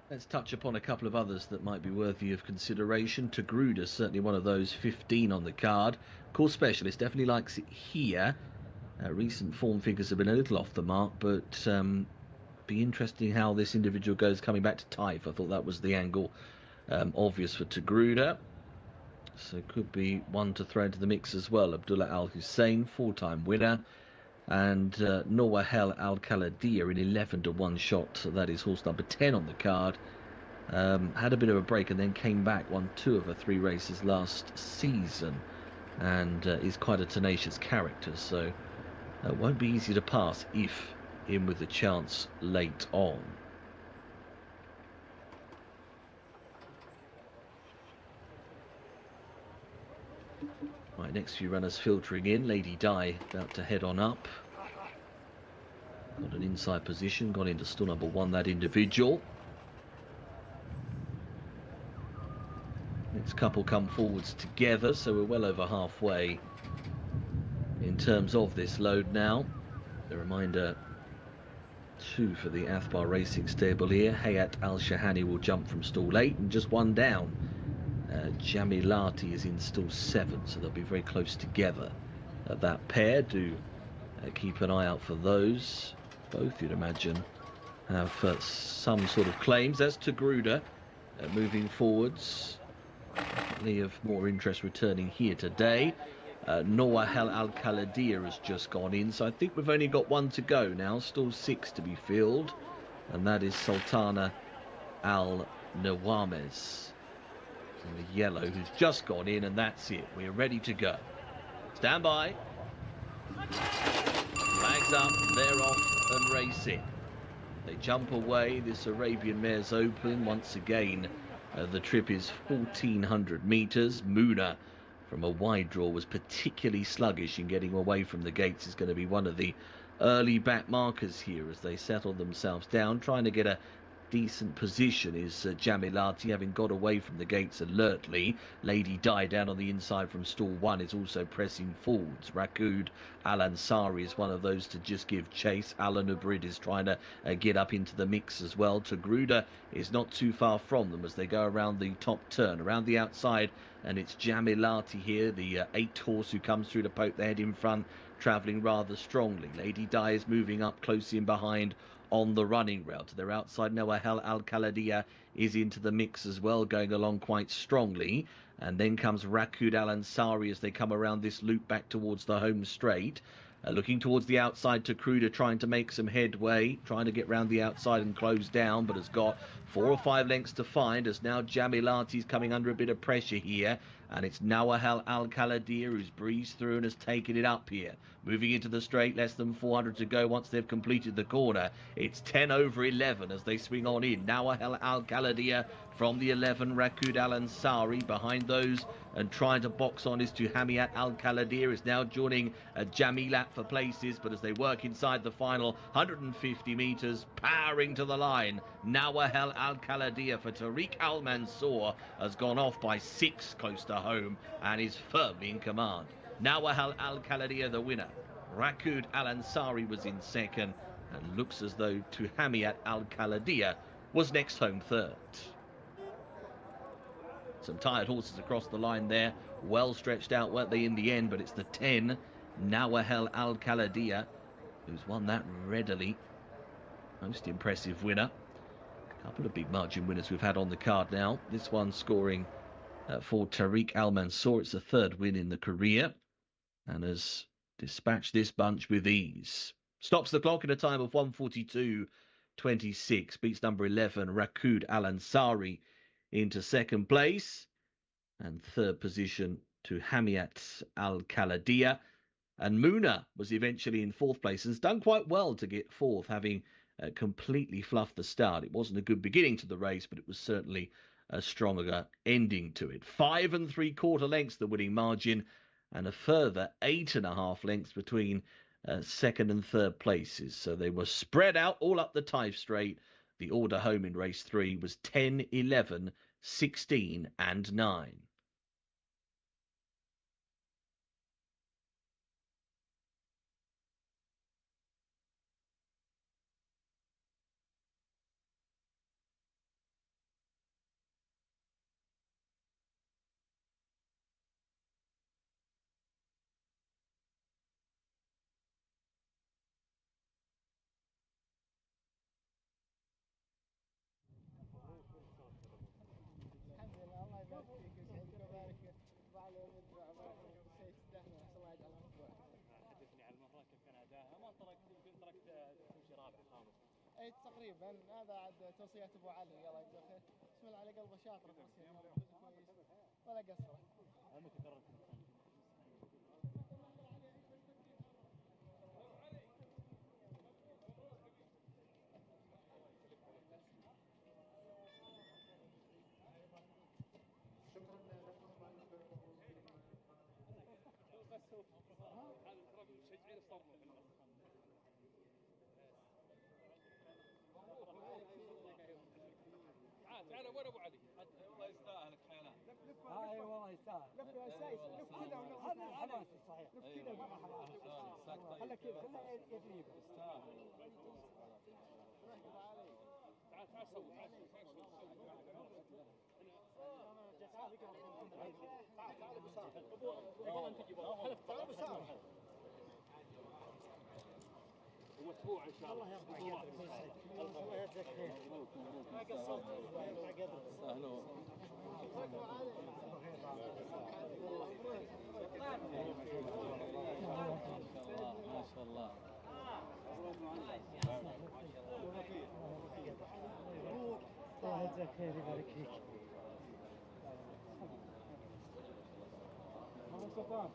Speaker 3: Let's touch upon a couple of others that might be worthy of consideration. Tagruda, certainly one of those, 15 on the card. Course specialist, definitely likes it here. Recent form figures have been a little off the mark, but be interesting how this individual goes coming back to Taif. I thought that was the angle obvious for Tagruda. So could be one to throw into the mix as well. Abdullah Al Hussein, 4-time winner. And Nawahel Al Khaladiya in 11-1 shot. So that is horse number 10 on the card. Had a bit of a break and then came back, won 2 of her 3 races last season, and is quite a tenacious character. So won't be easy to pass if in with a chance late on. Right, next few runners filtering in. Lady Di about to head on up. Got an inside position, gone into stall number 1, that individual. Next couple come forwards together, so we're well over halfway in terms of this load now. A reminder, 2 for the Athbar Racing stable here. Hayat Al Shahani will jump from stall 8 and just 1 down. Jamilati is in stall 7, so they'll be very close together. That pair, do keep an eye out for those. Both, you'd imagine, have some sort of claims. As to Tagruda, moving forwards, definitely of more interest returning here today. Nawahel Al Khaladiya has just gone in, so I think we've only got 1 to go now. Stall 6 to be filled, and that is Sultana Al Nawamez. The yellow, who's just gone in, and that's it. We're ready to go. Stand by. Flags up, they're off and racing. They jump away. This Arabian Mare's Open. Once again, the trip is 1,400 metres. Muna, from a wide draw, was particularly sluggish in getting away from the gates. Is going to be one of the early back markers here as they settle themselves down. Trying to get a decent position is Jamilati, having got away from the gates alertly. Lady Di down on the inside from stall 1 is also pressing forwards. Rakud Al Ansari is one of those to just give chase. Alan Ubrid is trying to get up into the mix as well. Tagruda is not too far from them as they go around the top turn, around the outside, and it's Jamilati here, the 8 horse who comes through to poke the head in front, travelling rather strongly. Lady Di is moving up close in behind on the running rail. To their outside, Nawahel Al Khaladiya is into the mix as well, going along quite strongly. And then comes Rakud Al Ansari as they come around this loop back towards the home straight. Looking towards the outside, Tagruda trying to make some headway, trying to get round the outside and close down, but has got 4 or 5 lengths to find, as now Jamilati's coming under a bit of pressure here. And it's Nawahel Al Khaladiya who's breezed through and has taken it up here. Moving into the straight, less than 400 to go once they've completed the corner. It's 10 over 11 as they swing on in. Nawahel Al Khaladiya from the 11, Rakud Al Ansari behind those, and trying to box on is to Hamiat Al Khaladiya, is now joining Jamilat for places, but as they work inside the final 150 metres, powering to the line, Nawahel Al Khaladiya for Tariq Al Mansour has gone off by 6 close to home and is firmly in command. Nawahel Al Khaladiya the winner. Rakud Al Ansari was in second, and looks as though Tuhamiat Al Khaladiya was next home third. Some tired horses across the line there, well stretched out, weren't they, in the end? But it's the 10, Nawahel Al Khaladiya, who's won that readily. Most impressive winner. A couple of big margin winners we've had on the card now. This one scoring for Tariq Al Mansour. It's the 3rd win in the career, and has dispatch this bunch with ease. Stops the clock in a time of 1:42.26. Beats number 11, Rakud Al Ansari, into second place. And third position to Hamiat Al Khaladia. And Muna was eventually in fourth place and has done quite well to get fourth, having completely fluffed the start. It wasn't a good beginning to the race, but it was certainly a stronger ending to it. 5 3/4 lengths the winning margin, and a further 8.5 lengths between second and third places. So they were spread out all up the Taif straight. The order home in race 3 was 10, 11, 16 and 9.
Speaker 4: الحمد لله، الله يبارك فيك ويسعدك ويبارك وعلى الشيء تستاهل، ما شاء الله يجعله مطبوع.
Speaker 2: حدثني عن المره كيف كان اداها، ما تركت يمكن تركت تمشي رابع خامس.
Speaker 4: اي تقريبا، هذا عاد توصيات ابو علي الله يجزاه خير. بسم الله على قلبه شاطر توصيات كويس ولا قصره.
Speaker 2: متى قررت مشجعين الصرمه في النص. تعال وين ابو علي؟ والله يستاهل حيلان.
Speaker 5: اي والله يستاهل.
Speaker 4: لف يا سايس، لف كذا
Speaker 5: هذا الحماس الصحيح.
Speaker 4: لف كذا
Speaker 5: خلى كذا خلى يجريب.
Speaker 2: تعال تعال سوي ومتبوع ان شاء الله.
Speaker 5: الله يجزاك خير. ما قصرت ما قدرت.
Speaker 6: سهلوا ما شاء الله.
Speaker 5: الله يجزاك خير يبارك فيك. سلطان.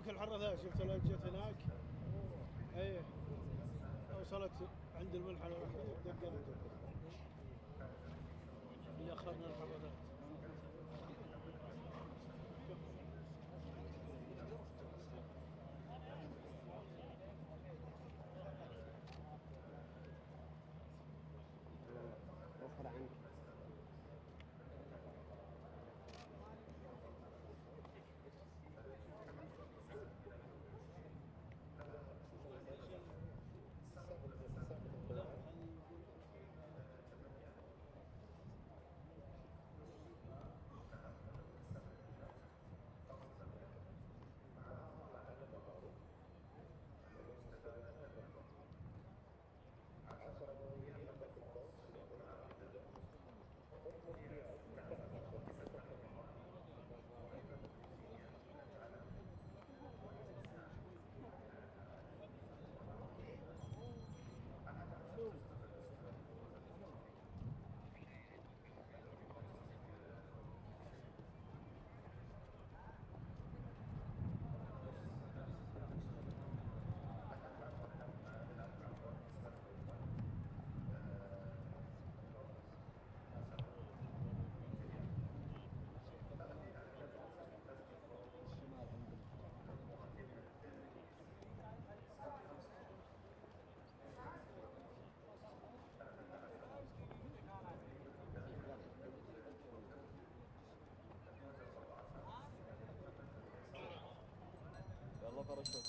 Speaker 9: دوبك الحرة ذا شفت لو جت هناك. ايه وصلت عند المنحنى دقلت اللي اخذنا الحرة ذا.
Speaker 8: وفر عنك. يلا فرشوا.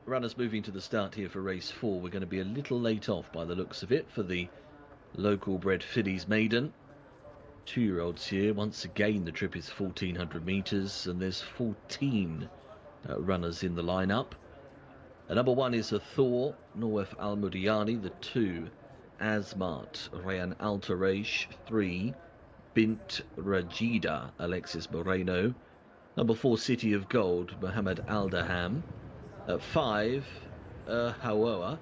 Speaker 3: runners moving to the start here for race 4. We're going to be a little late off by the looks of it for the local bred fillies maiden. 2-year-olds here. Once again, the trip is 1400 metres and there's 14 runners in the lineup. Number 1 is a Thor, Norwef Al Mudiani. The 2, Asmat Rayan Altareish. 3, Bint Rajida, Alexis Moreno. Number 4, City of Gold, Mohammed Aldaham. 5, Hawoa,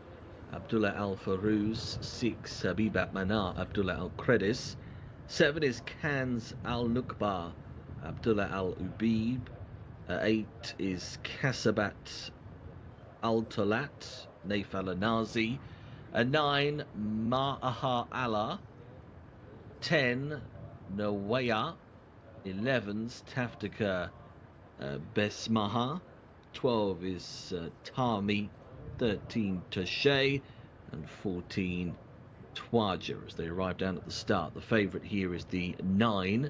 Speaker 3: Abdullah Al Farouz. 6, Habibat Manar, Abdullah Al Credis. 7 is Kans Al Nukba, Abdullah Al Ubib. 8 is Kasabat Al Talat, Naif Al Anazi. 9, Ma'aha Allah. 10, Nawaya. 11's Taftika Besmaha. 12 is Tami. 13, Tashay. And 14, Twaja, as they arrive down at the start. The favourite here is the 9,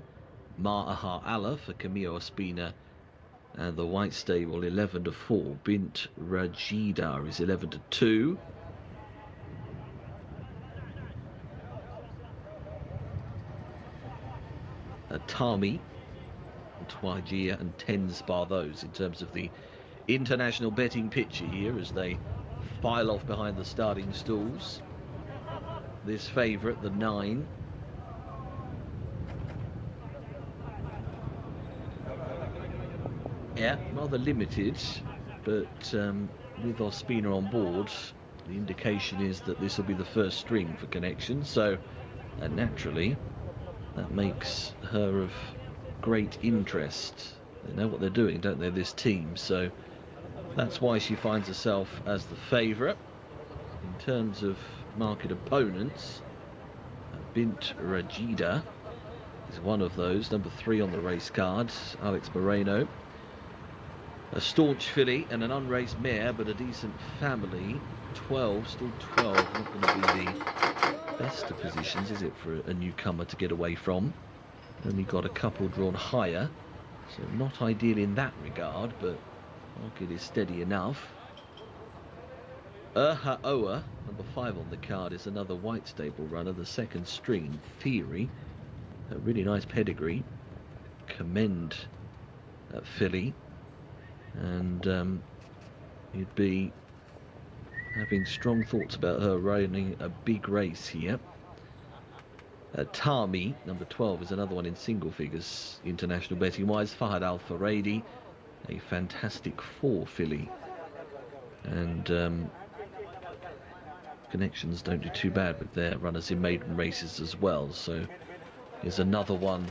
Speaker 3: Ma'aha Allah for Camille Ospina. And the white stable 11-4, Bint Rajida is 11-2. Tami, Twajia and Tens bar those in terms of the international betting picture here as they file off behind the starting stalls. This favourite, the 9. Yeah, rather limited, but with Ospina on board, the indication is that this will be the first string for Connection, so naturally that makes her of great interest. They know what they're doing, don't they, this team? So that's why she finds herself as the favourite. In terms of market opponents, Bint Rajida is one of those. Number 3 on the race card, Alex Moreno. A staunch filly and an unraced mare, but a decent family. 12, still 12, not going to be the best of positions, is it, for a newcomer to get away from? Only got a couple drawn higher, so not ideal in that regard, but market is steady enough. Oa, number 5 on the card, is another white stable runner, the second string in theory. A really nice pedigree. Commend that filly. And you'd be having strong thoughts about her running a big race here. Tami, number 12, is another one in single figures, international betting wise. Fahad Al Faradi, a fantastic 4 filly. And Connections don't do too bad with their runners in maiden races as well. So here's another one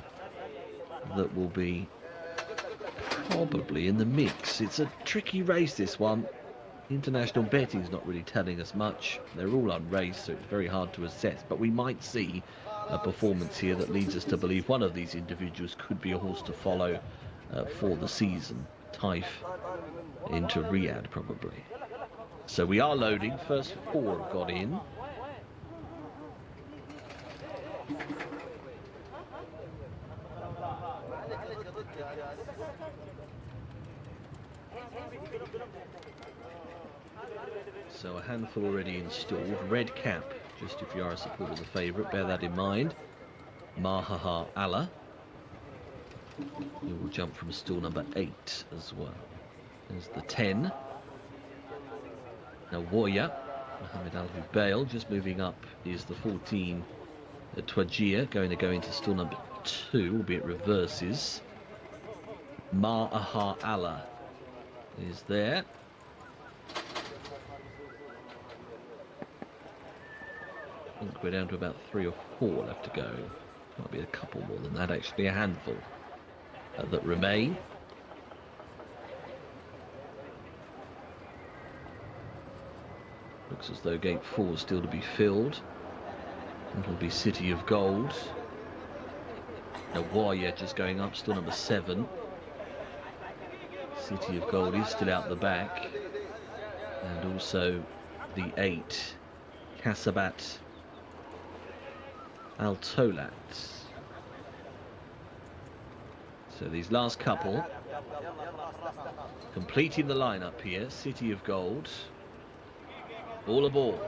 Speaker 3: that will be probably in the mix. It's a tricky race, this one. International betting's not really telling us much. They're all unraced, so it's very hard to assess. But we might see a performance here that leads us to believe one of these individuals could be a horse to follow for the season. Taif into Riyadh, probably. So we are loading. First 4 have got in. So a handful already installed. Red cap, just if you are a supporter of the favourite, bear that in mind. Mahaha Allah, who will jump from stall number 8 as well. There's the 10. Now Warrior, Mohammed Al Hubail, just moving up is the 14, Twajia, going to go into stall number 2, albeit reverses. Ma'aha Allah is there. I think we're down to about 3 or 4 left to go. Might be a couple more than that, actually, a handful that remain. Looks as though gate 4 is still to be filled. It'll be City of Gold. Now Warrior just going up, still number 7. City of Gold is still out the back. And also the 8, Kasabat Al Tolat. So these last couple Completing the lineup here, City of Gold. All aboard.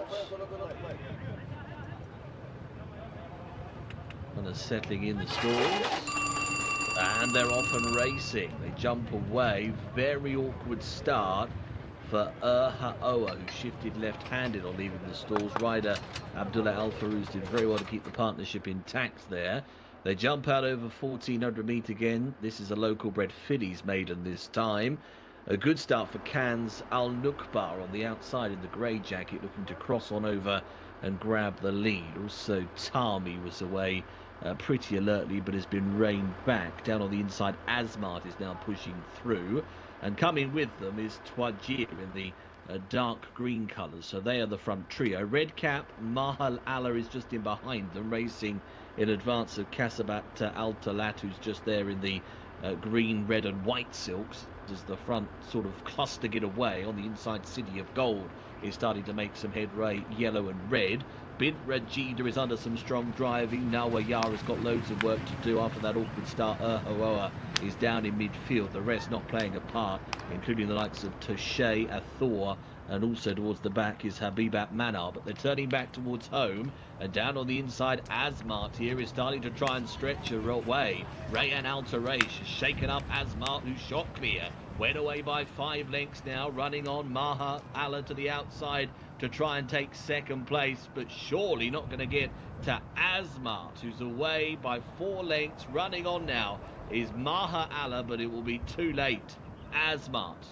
Speaker 3: And are settling in the stalls. And they're off and racing. They jump away. Very awkward start for Ha'oa, who shifted left-handed on leaving the stalls. Rider Abdullah Al-Farouz did very well to keep the partnership intact there. They jump out over 1400 metre again. This is a local bred fillies maiden this time. A good start for Cannes Al-Nukbar on the outside in the grey jacket, looking to cross on over and grab the lead. Also, Tami was away pretty alertly, but has been reined back. Down on the inside, Asmart is now pushing through. And coming with them is Twajir in the dark green colours. So they are the front trio. Red Cap, Mahal Allah is just in behind them, racing in advance of Kasabat Al-Talat, who's just there in the green, red and white silks. As the front sort of cluster get away on the inside, City of Gold is starting to make some headway, yellow and red. Bint Rajida is under some strong driving. Nawayar has got loads of work to do after that awkward start. Ha'oa is down in midfield, the rest not playing a part, including the likes of Toshe, Athor, and also towards the back is Habibat Manar. But they're turning back towards home, and down on the inside, Asmart here is starting to try and stretch her away. Rayan Al-Taraish has shaken up Asmart, who shot clear. Went away by 5 lengths now, running on Maha Allah to the outside to try and take second place, but surely not going to get to Asmart, who's away by 4 lengths. Running on now is Maha Allah, but it will be too late. Asmart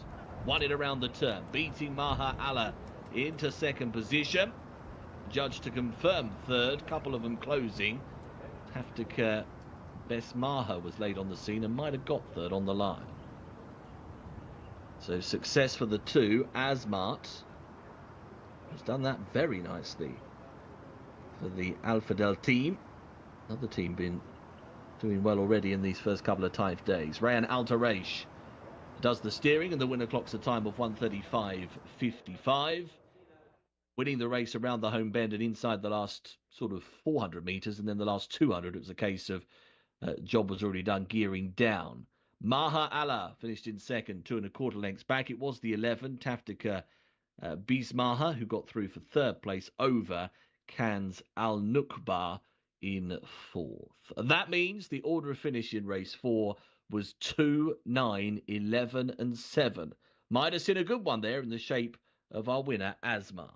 Speaker 3: won it around the turn, beating Maha Allah into second position. Judge to confirm third, couple of them closing. Taftika Best Maha was late on the scene and might have got third on the line. So success for the two. Asmart has done that very nicely for the Alfadel team. Another team been doing well already in these first couple of Taif days. Rayan Al-Taraish does the steering, and the winner clocks a time of 1:35.55. Winning the race around the home bend and inside the last sort of 400 metres, and then the last 200 it was a case of job was already done gearing down. Maha Allah finished in second, 2 1/4 lengths back. It was the 11, Taftika Bismaha, who got through for third place over Cannes Al-Nukbar in fourth. That means the order of finish in race 4 was 2, 9, 11 and 7. Might have seen a good one there in the shape of our winner, Asmart.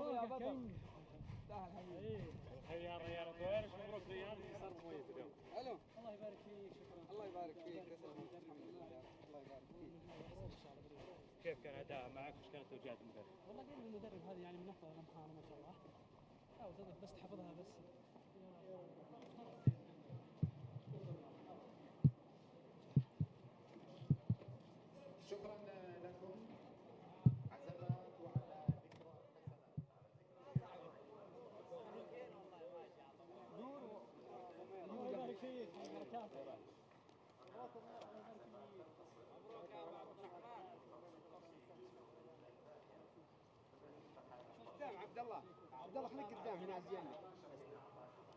Speaker 5: يا بدر سهل حبيبي يا ريان دويرش مبروك ريان صار مميز اليوم. الو الله يبارك فيك. شكرا الله يبارك فيك. الحمد لله الله يبارك فيك. كيف كان اداء معك؟ وش كانت توجيهات المدرب؟ والله قال المدرب هذه يعني من افضل الامحان ما شاء الله. حاول بس تحفظها بس.
Speaker 7: شكرا لكم عزمات وعلى
Speaker 5: الله يبارك فيك. بركاته.
Speaker 4: قدام عبد الله خليك قدام هنا ازين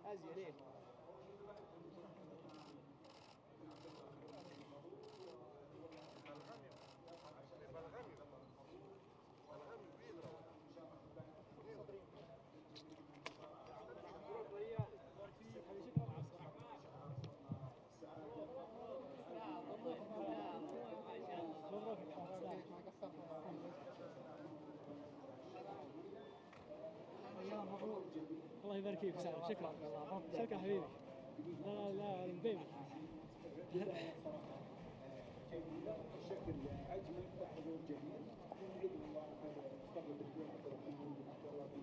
Speaker 4: ازين
Speaker 5: مبروك. الله يبارك فيك سعد، شكرا شكرا حبيبي. لا لا لا مبيبي.
Speaker 7: بشكل اجمل حضور جميل باذن الله قبل الدكتور عبد الرحمن عبد الله في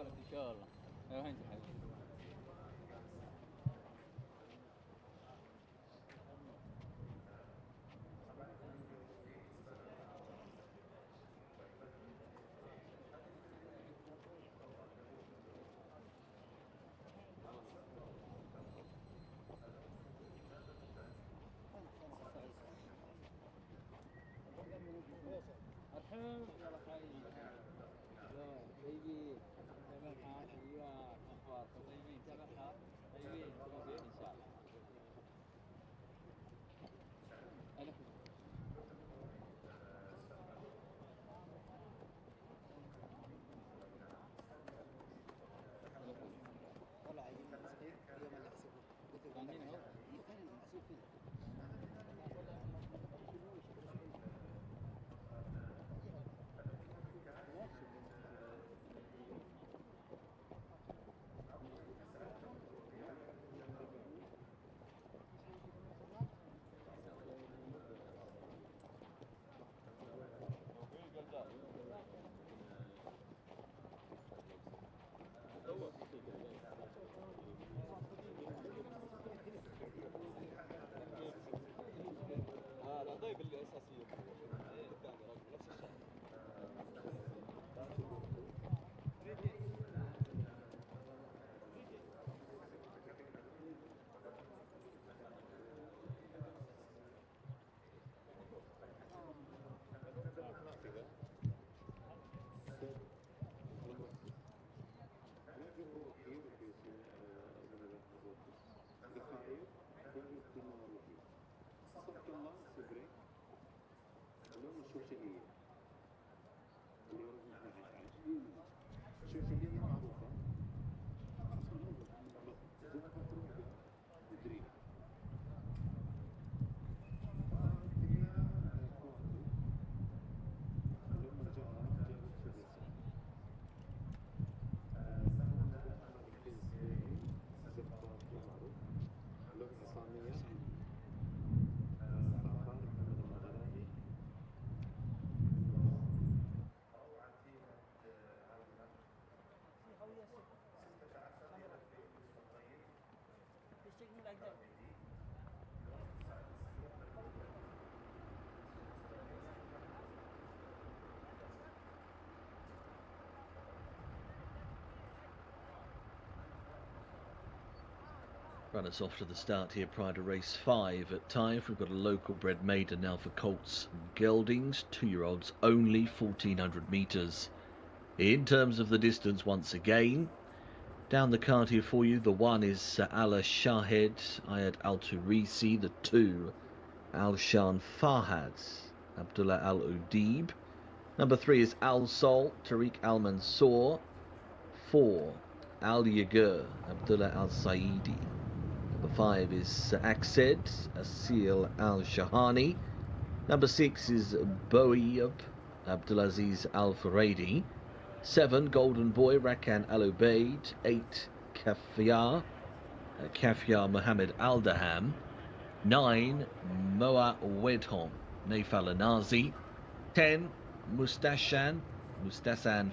Speaker 2: ان شاء الله. الحين تحب الحين يلا خايف طيبين تمام حال ايوه اخباركم طيبين تمام حال طيبين طيبين ان شاء الله انا
Speaker 1: والله عايزين صغير اليوم اللي احسبه قلت له
Speaker 2: عندنا هو
Speaker 1: كان محسوب فيه
Speaker 3: Runners off to the start here prior to race 5 at Taif. We've got a local bred maiden now for colts geldings, 2-year-olds only, 1400 metres. In terms of the distance, once again, down the card here for you, the 1 is Ala Shahed Ayad Al Turisi, the 2 Al Shan Farhad Abdullah Al Udib, number 3 is Al Sol Tariq Al Mansour, 4 Al Yagur Abdullah Al Saidi, number 5 is Aksed Asil Al Shahani, number 6 is Boeib Abdulaziz Al Faradi, 7 Golden Boy Rakan Al Ubaid, 8 Kafiyar Mohammed Al Daham, 9 Moa Wedhom Naifal Anazi, 10 Mustasan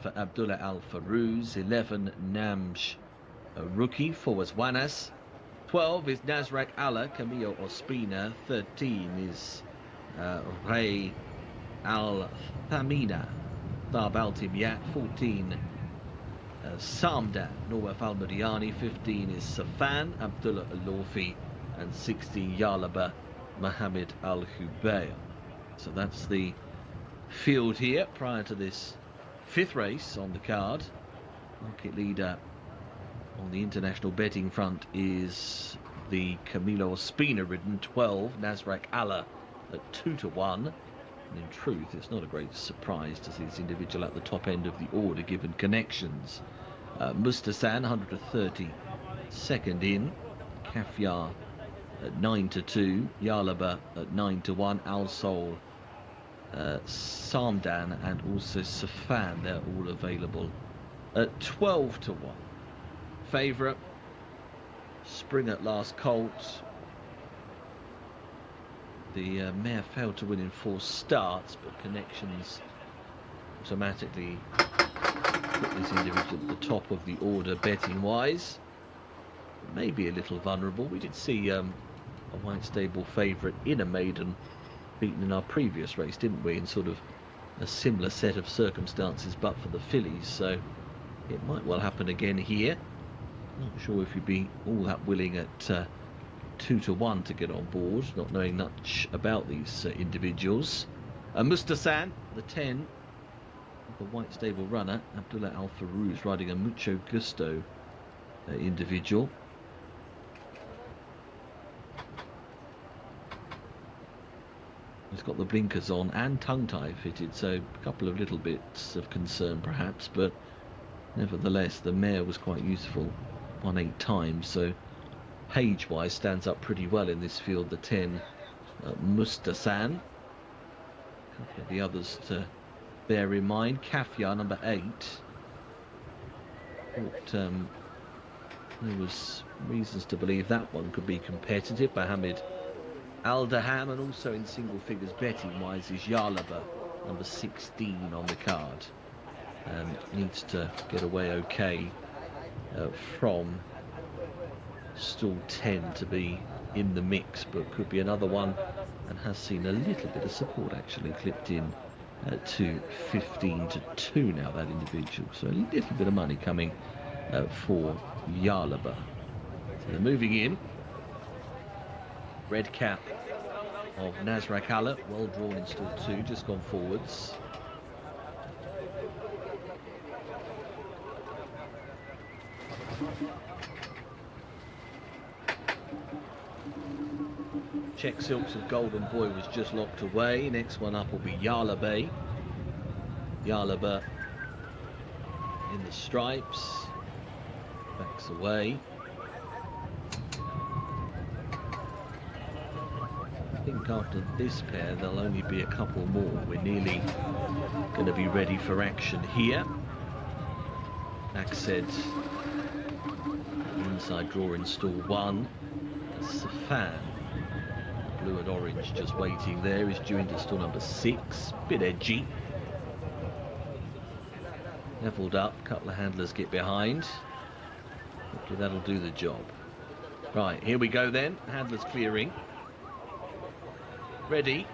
Speaker 3: for Abdullah Al Farouz, 11 Namj Rookie for Wanas, 12 is Nazrak Allah Camillo Ospina, 13 is Ray Al Thamina Thab Al Timyat, 14 Samdan Nawaf Al Muriani, 15 is Safan Abdullah Al Lawfi, and 16 Yalaba Mohammed Al Hubayr. So that's the field here prior to this 5th race on the card. Market leader on the international betting front is the Camilo Ospina ridden 12 Nazrak Allah at 2-1. And in truth, it's not a great surprise to see this individual at the top end of the order given connections. Mustasan 130 second in, Kafyar at 9-2, Yalaba at 9-1, Al Sol, Samdan and also Safan, they're all available at 12-1. Favourite, Spring at Last Colt. The mare failed to win in 4 starts, but connections automatically put this individual at the top of the order betting wise. Maybe a little vulnerable. We did see a white stable favourite in a maiden beaten in our previous race, didn't we, in sort of a similar set of circumstances but for the fillies, so it might well happen again here. Not sure if you'd be all that willing at 2-1 to get on board, not knowing much about these individuals. Mustasan, the 10, the white stable runner, Abdullah Al Farouz, riding a Mucho Gusto individual. He's got the blinkers on and tongue tie fitted, so a couple of little bits of concern perhaps, but nevertheless the mare was quite useful, won 8 times, so page wise stands up pretty well in this field, the 10 Mustasan. A couple of the others to bear in mind. Kafya, number 8, thought there was reasons to believe that one could be competitive. Mohammed Al Daham, and also in single figures betting wise is Yalaba, number 16 on the card. Needs to get away okay from stall 10 to be in the mix, but could be another one, and has seen a little bit of support actually, clipped in to 15-2 now, that individual, so a little bit of money coming for Yalaba. So they're moving in. Red cap of Nazrak Allah, well drawn in stall 2, just gone forwards. Czech Silks of Golden Boy was just locked away. Next one up will be Yalaba. Yalaba in the stripes, backs away. I think after this pair there'll only be a couple more. We're nearly going to be ready for action here. Aksed, inside draw in stall 1. Safan, blue and orange just waiting there, is due into stall number 6. Bit edgy. Levelled up, couple of handlers get behind. Hopefully that'll do the job. Right, here we go then. Handlers clearing. Ready.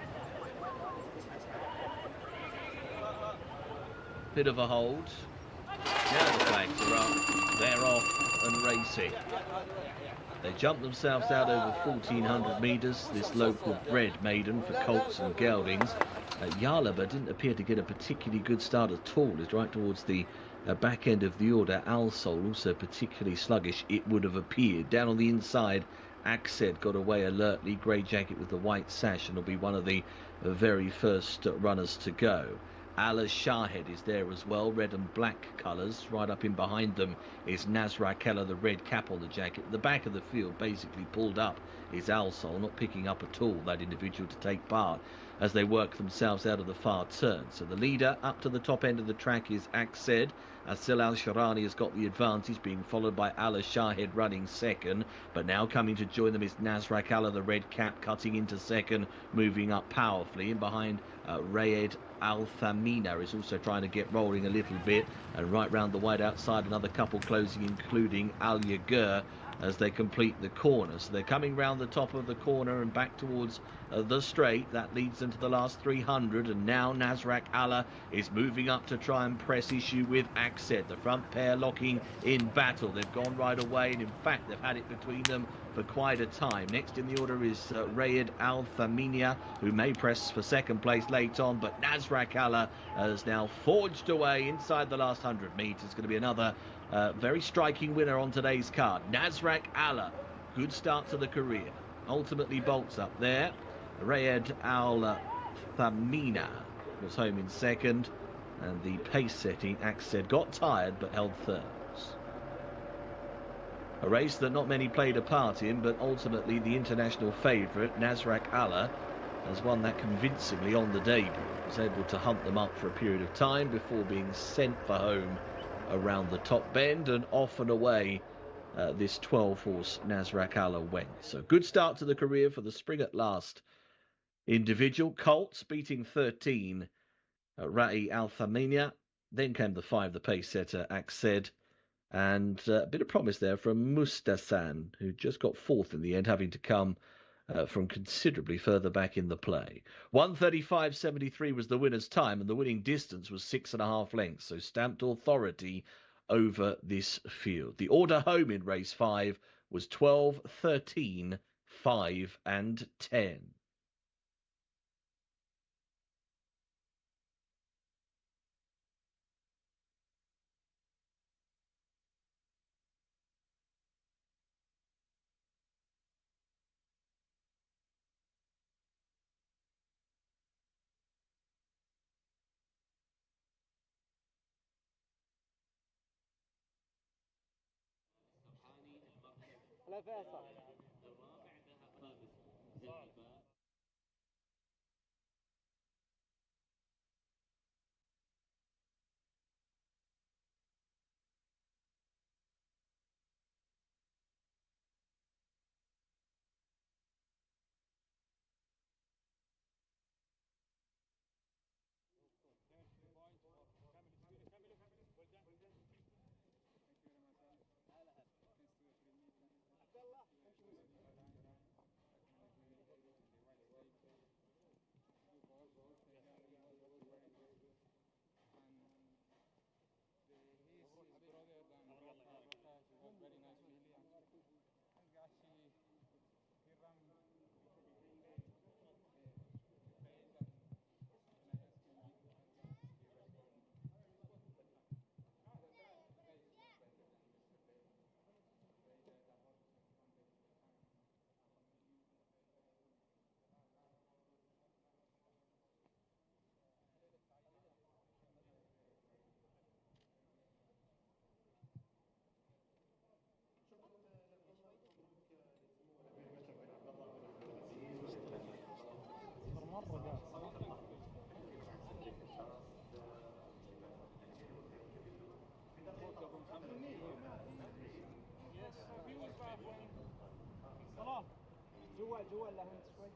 Speaker 3: Bit of a hold. Now the flags are up, they're off and racing. They jumped themselves out over 1,400 metres, this local bred maiden for colts and geldings. Yarlaba didn't appear to get a particularly good start at all. It's right towards the back end of the order. Alsol also particularly sluggish, it would have appeared. Down on the inside, Axed got away alertly. Grey jacket with the white sash and will be one of the very first runners to go. Allah Shahed is there as well, red and black colours. Right up in behind them is Nazrak Ella, the red cap on the jacket. The back of the field, basically pulled up, is Alsol, not picking up at all that individual to take part as they work themselves out of the far turn. So the leader up to the top end of the track is Axed. Asil Al-Sharani has got the advantage, being followed by Allah Shahed running second. But now coming to join them is Nazrak Allah, the red cap, cutting into second, moving up powerfully. In behind, Rayed Al-Thamina is also trying to get rolling a little bit. And right round the wide outside, another couple closing, including Al Yagur, as they complete the corner. So they're coming round the top of the corner and back towards the straight. That leads them to the last 300, and now Nazrak Allah is moving up to try and press issue with Axed. The front pair locking in battle. They've gone right away, and in fact they've had it between them for quite a time. Next in the order is Rayed Al Thaminia, who may press for second place late on, but Nazrak Allah has now forged away inside the last 100 metres. Going to be another very striking winner on today's card. Nazrak Allah, good start to the career, ultimately bolts up there. Rayed Al Thamina was home in second, and the pace-setting Axed got tired but held thirds. A race that not many played a part in, but ultimately the international favourite, Nazrak Allah, has won that convincingly on the debut. Was able to hunt them up for a period of time before being sent for home around the top bend, and off and away this 12-horse Nazrak Allah went. So good start to the career for the Spring at Last individual. Colts beating 13 Ra'i Al Thaminia. Then came the 5, the pace setter Axed, and a bit of promise there from Mustasan, who just got 4th in the end, having to come from considerably further back in the play. 1:35.73 was the winner's time, and the winning distance was 6.5 lengths, so stamped authority over this field. The order home in race 5 was 12, 13, 5 and 10.
Speaker 2: لا فيصل. جوا ولا هون شوي؟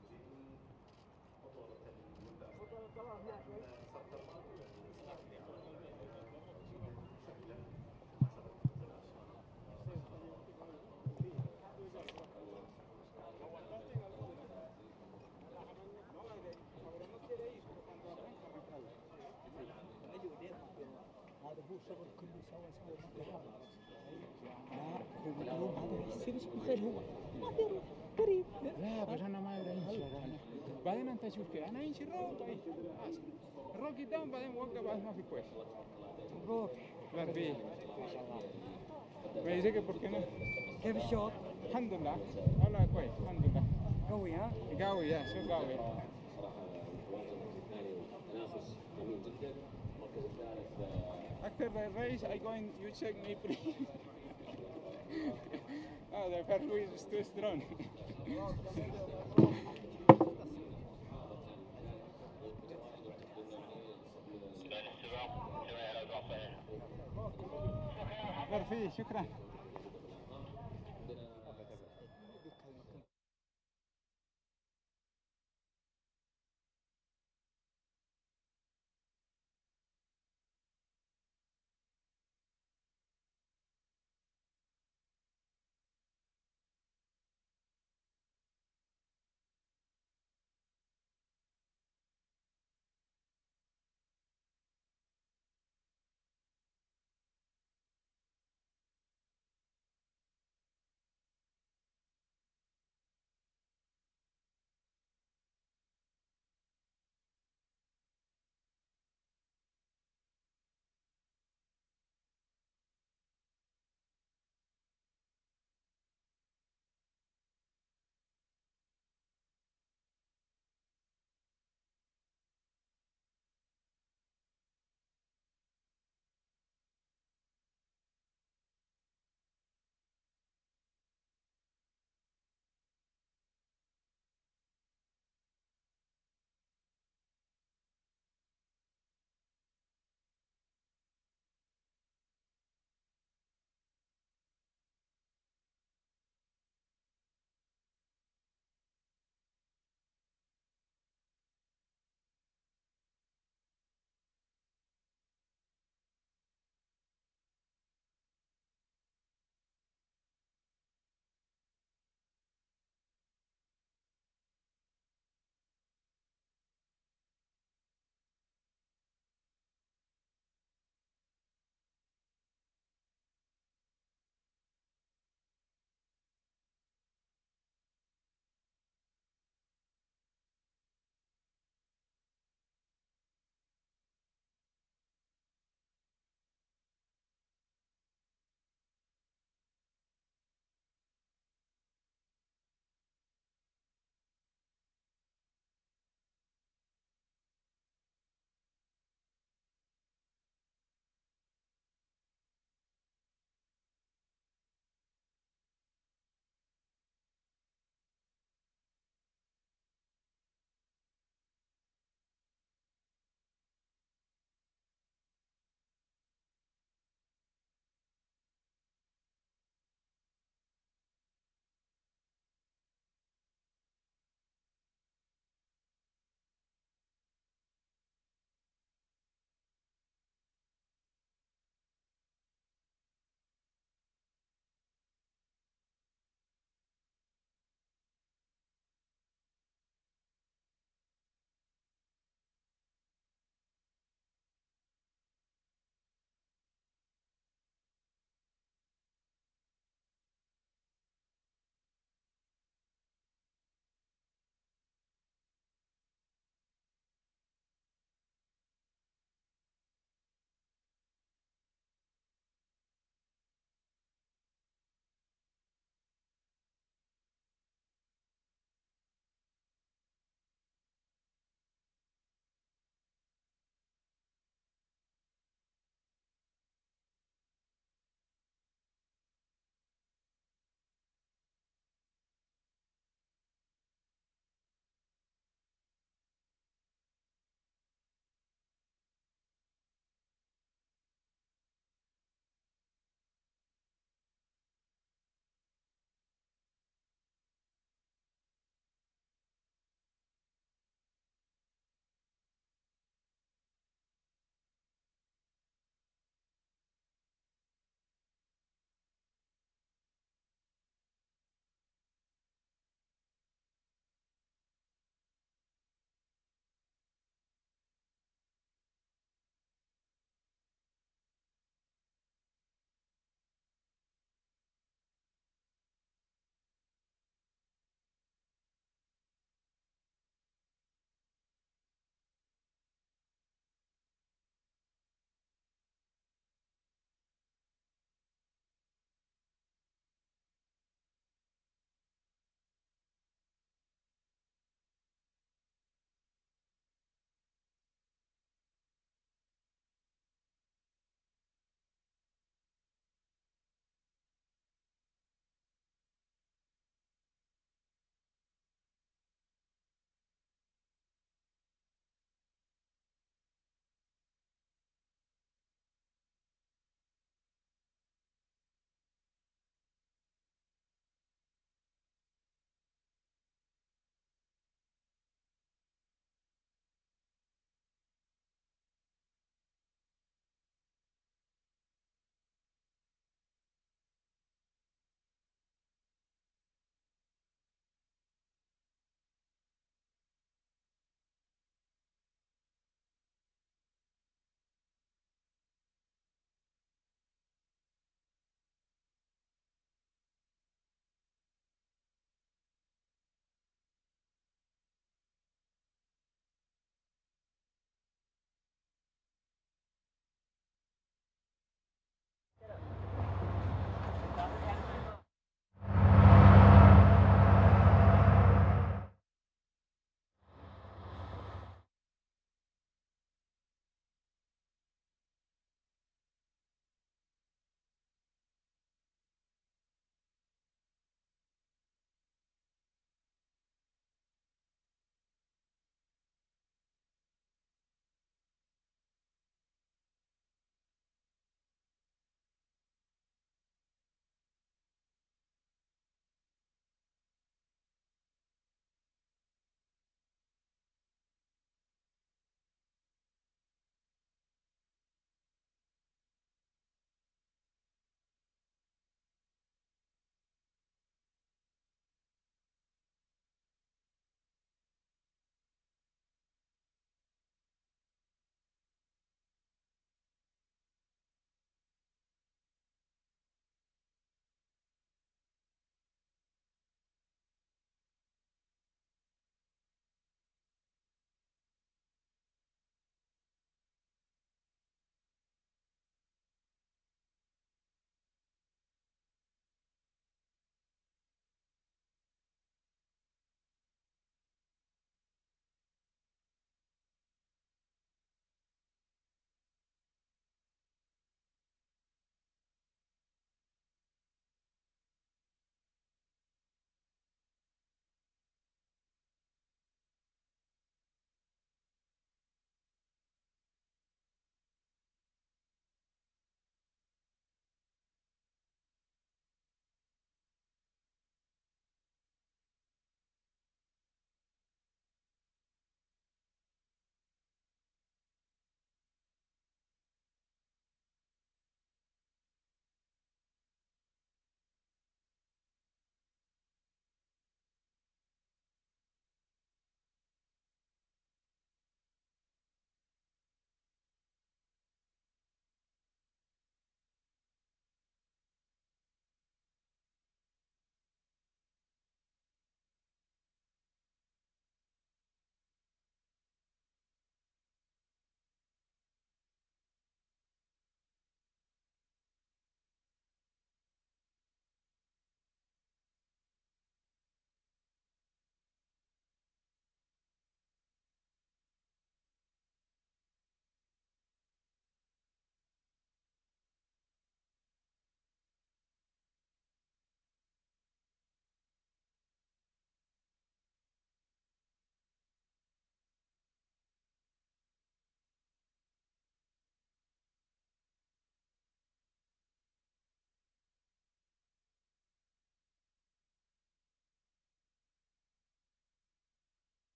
Speaker 2: هذا
Speaker 7: هو شغل كله سوا سوا لا هو اليوم هذا يصير اسمه خير هو ما في روح قريب لا بس انا ما ادري انشر بعدين انت شوف كذا انا انشر الروق طيب الروق قدام بعدين موقع بعد ما في كويس مبروك لا في ما شاء الله ما يزق بركنا كيف الشوط؟ الحمد لله والله كويس الحمد لله قوي ها؟ قوي يا شو قوي
Speaker 6: تنافس جميل جدا. المركز الثالث
Speaker 7: After the race, I go and you check me, please. Oh, the first wheel is too strong. برفي شكرا.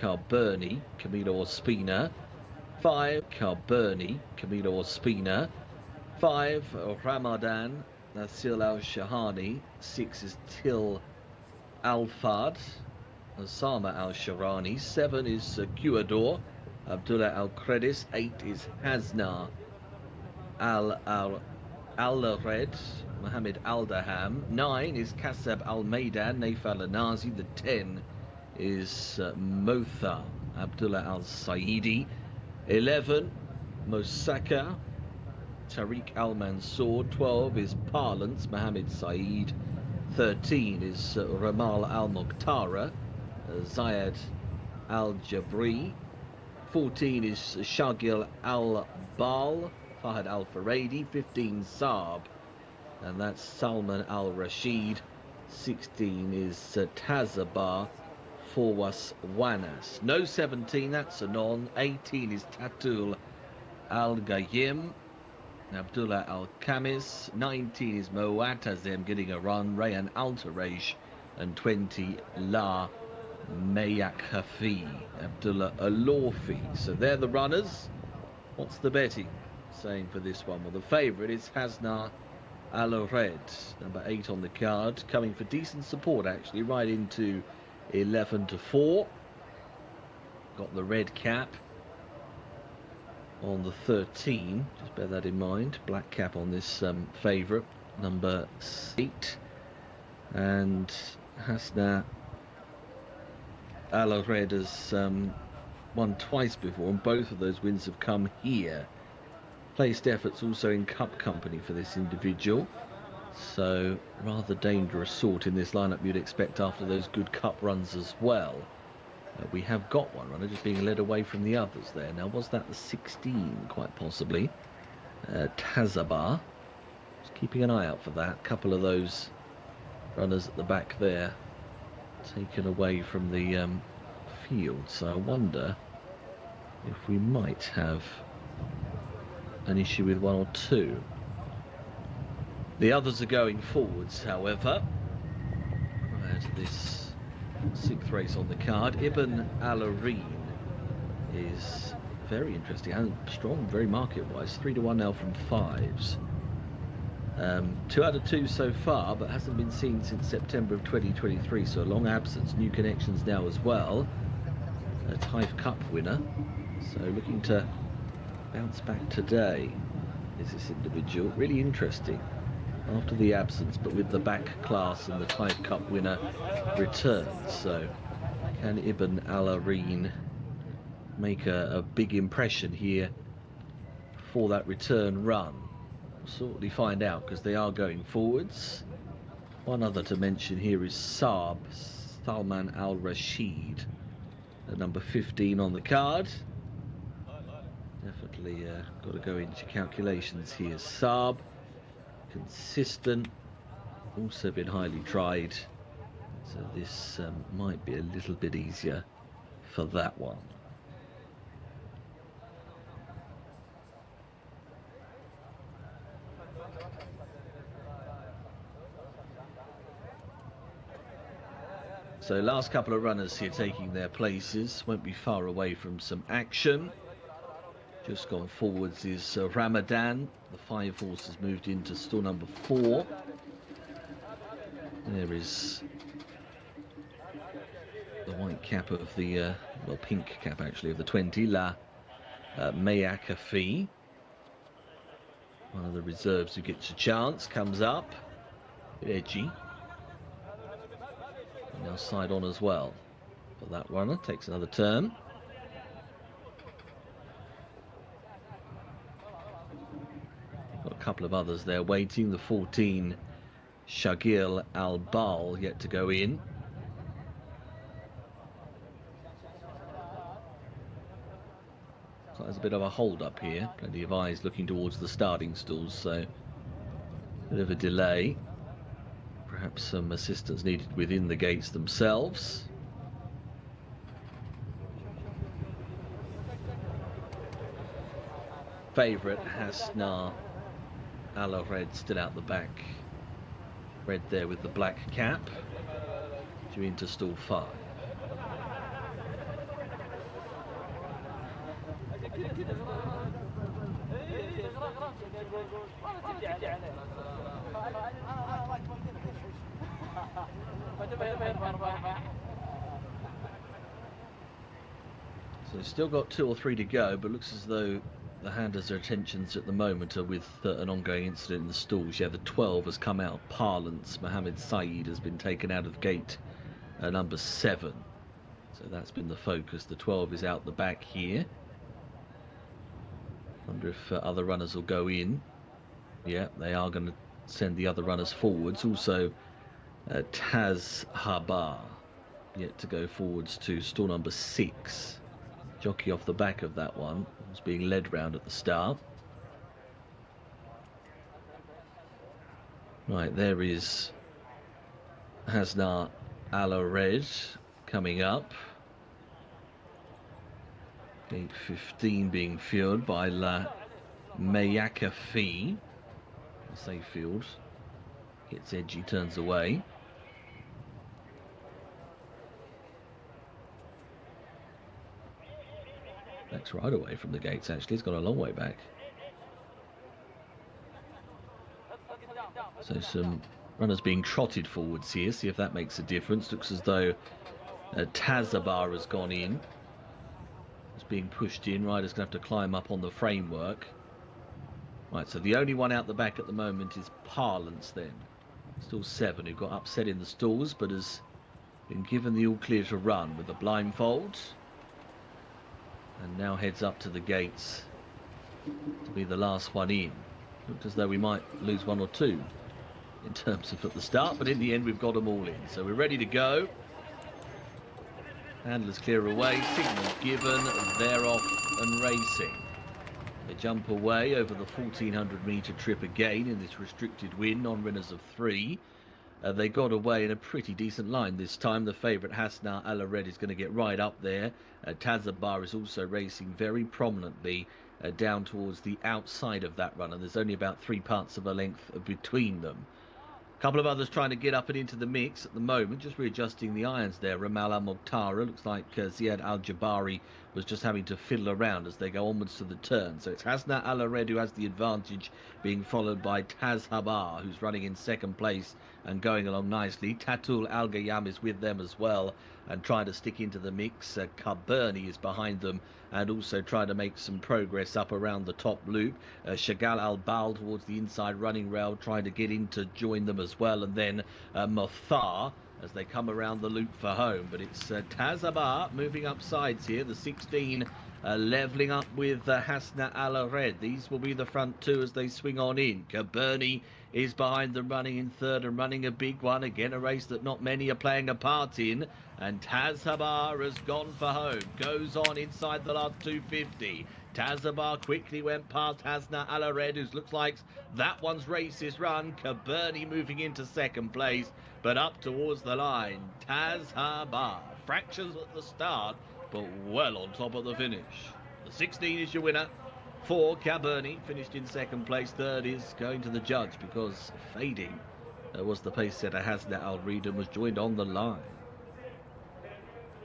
Speaker 3: Carberni, Camilo Ospina. 5, Carberni, Camilo Ospina. 5, Ramadan, Nasil Al-Shahani. 6 is Til Al-Fad, Osama Al-Sharani. 7 is Guador, Abdullah Al-Credis. 8 is Hasna Al-Red, Mohammed Al-Daham. 9 is Kasab Al-Maidan, Naif Al-Nazi. The 10 is Motha Abdullah Al-Saidi. 11, Mosaka Tariq Al-Mansour. 12 is Parlance, Mohammed Saeed. 13 is Ramal Al-Mukhtara, Zayed Al-Jabri. 14 is Shagil Al-Bal, Fahad Al-Faradi. 15, Saab, and that's Salman Al-Rashid. 16 is Tazabar, Forwas Wanas. No 17, that's a non. 18 is Tatul Al-Gayim, Abdullah Al-Kamis. 19 is Moatazem getting a run, Rayan Al-Taresh. And 20, La Mayak Hafi, Abdullah Al-Lawfi. So they're the runners. What's the betting saying for this one? Well, the favourite is Hasna Al-Red, number 8 on the card, coming for decent support actually, right into 11-4. Got the red cap on the 13, just bear that in mind. Black cap on this favourite, number 8. And Hasna Al-Red has won twice before, and both of those wins have come here. Placed efforts also in cup company for this individual, so rather dangerous sort in this lineup you'd expect after those good cup runs as well. We have got one runner just being led away from the others there. Now, was that the 16? Quite possibly. Tazabar. Just keeping an eye out for that. Couple of those runners at the back there taken away from the field. So I wonder if we might have an issue with one or two. The others are going forwards, however. Prior to this 6th race on the card, Ibn Al-Areen is very interesting and strong, very market-wise. 3-1 now from 5s. 2 out of 2 so far, but hasn't been seen since September of 2023, so a long absence. New connections now as well. A Taif Cup winner, so looking to bounce back today is this individual. Really interesting after the absence, but with the back class and the Taif Cup winner returns. So can Ibn Al-Areen make a big impression here for that return run? We'll certainly find out, because they are going forwards. One other to mention here is Saab, Salman Al-Rashid, at number 15 on the card. Definitely got to go into calculations here. Saab, consistent, also been highly tried, so this might be a little bit easier for that one. So last couple of runners here taking their places, won't be far away from some action. Just gone forwards is Ramadan. The 5 horses moved into stall number 4. There is the white cap of the, well, pink cap actually of the 20, La Mayakafi. One of the reserves who gets a chance, comes up, a bit edgy. And now side on as well. But that runner takes another turn. Got a couple of others there waiting. The 14, Shagil Al-Bal, yet to go in. So there's a bit of a hold up here. Plenty of eyes looking towards the starting stalls, so a bit of a delay. Perhaps some assistance needed within the gates themselves. Favourite Hasna Al-Red still out the back. Red there with the black cap. Due into stall 5. So still got 2 or 3 to go, but looks as though the handlers' attentions at the moment are with an ongoing incident in the stalls. Yeah, the 12 has come out of parlance. Mohammed Saeed has been taken out of gate number 7. So that's been the focus. The 12 is out the back here. Wonder if other runners will go in. Yeah, they are going to send the other runners forwards. Also, Taz Habar yet to go forwards to stall number 6. Jockey off the back of that one was being led round at the start. Right, there is Hasna Al-Red coming up. Gate 15 being fueled by La Mayakafi. Sayfield gets edgy, turns away. Backs right away from the gates, actually. He's gone a long way back. So some runners being trotted forwards here. See if that makes a difference. Looks as though Tazabar has gone in. It's being pushed in. Riders going to have to climb up on the framework. Right, so the only one out the back at the moment is Parlance then. Still 7 who got upset in the stalls, but has been given the all clear to run with the blindfold. And now heads up to the gates to be the last one in. Looked as though we might lose 1 or 2 in terms of at the start, but in the end we've got them all in. So we're ready to go. Handlers clear away, signals given, they're off and racing. They jump away over the 1400 metre trip again in this restricted win, non-winners of 3. They got away in a pretty decent line this time. The favourite Hasna Al-Red is going to get right up there. Tazabar is also racing very prominently down towards the outside of that run, and there's only about 3 parts of a length between them. A couple of others trying to get up and into the mix at the moment, just readjusting the irons there. Ramal Al-Muqtara, looks like Ziad Al-Jabari was just having to fiddle around as they go onwards to the turn. So it's Hasna Al-Red who has the advantage, being followed by Taz Habar, who's running in 2nd place and going along nicely. Tatul Al-Gayam is with them as well and trying to stick into the mix. Caberni is behind them and also trying to make some progress up around the top loop. Shagal Al-Bal towards the inside running rail, trying to get in to join them as well. And then Mothar as they come around the loop for home. But it's Tazabar moving up sides here. The 16 levelling up with Hasna Al-Red. These will be the front 2 as they swing on in. Caberni is behind them, running in 3rd and running a big one. Again, a race that not many are playing a part in. And Tazabar has gone for home. Goes on inside the last 250. Tazabar quickly went past Hasna Al-Red, who looks like that one's race is run. Caberni moving into 2nd place, but up towards the line. Tazabar, fractions at the start, but well on top of the finish. The 16 is your winner. 4, Caberni, finished in 2nd place. 3rd is going to the judge because fading was the pace setter Hasna Al-Red and was joined on the line.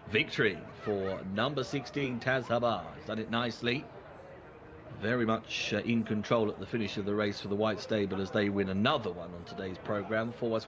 Speaker 3: Victory for number 16, Taz Habar. He's done it nicely. Very much in control at the finish of the race for the White Stable as they win another one on today's programme. 4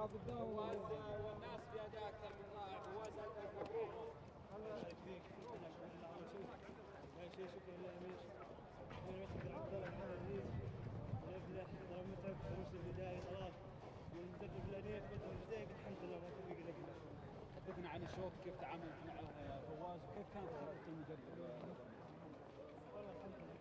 Speaker 5: والناس في اداء اكثر من رائع. فواز الف مبروك. الله يكفيك. لا شيء شكرا لله ميش. انا مثل عبد الله العزيز يفلح ترى متعب في نص البدايه خلاص والمدرب الانيق بدر الجديد الحمد لله ما توفيق لك.
Speaker 7: حدثنا عن الشوط كيف تعاملت مع فواز وكيف كانت طريقه المدرب؟
Speaker 5: والله الحمد لله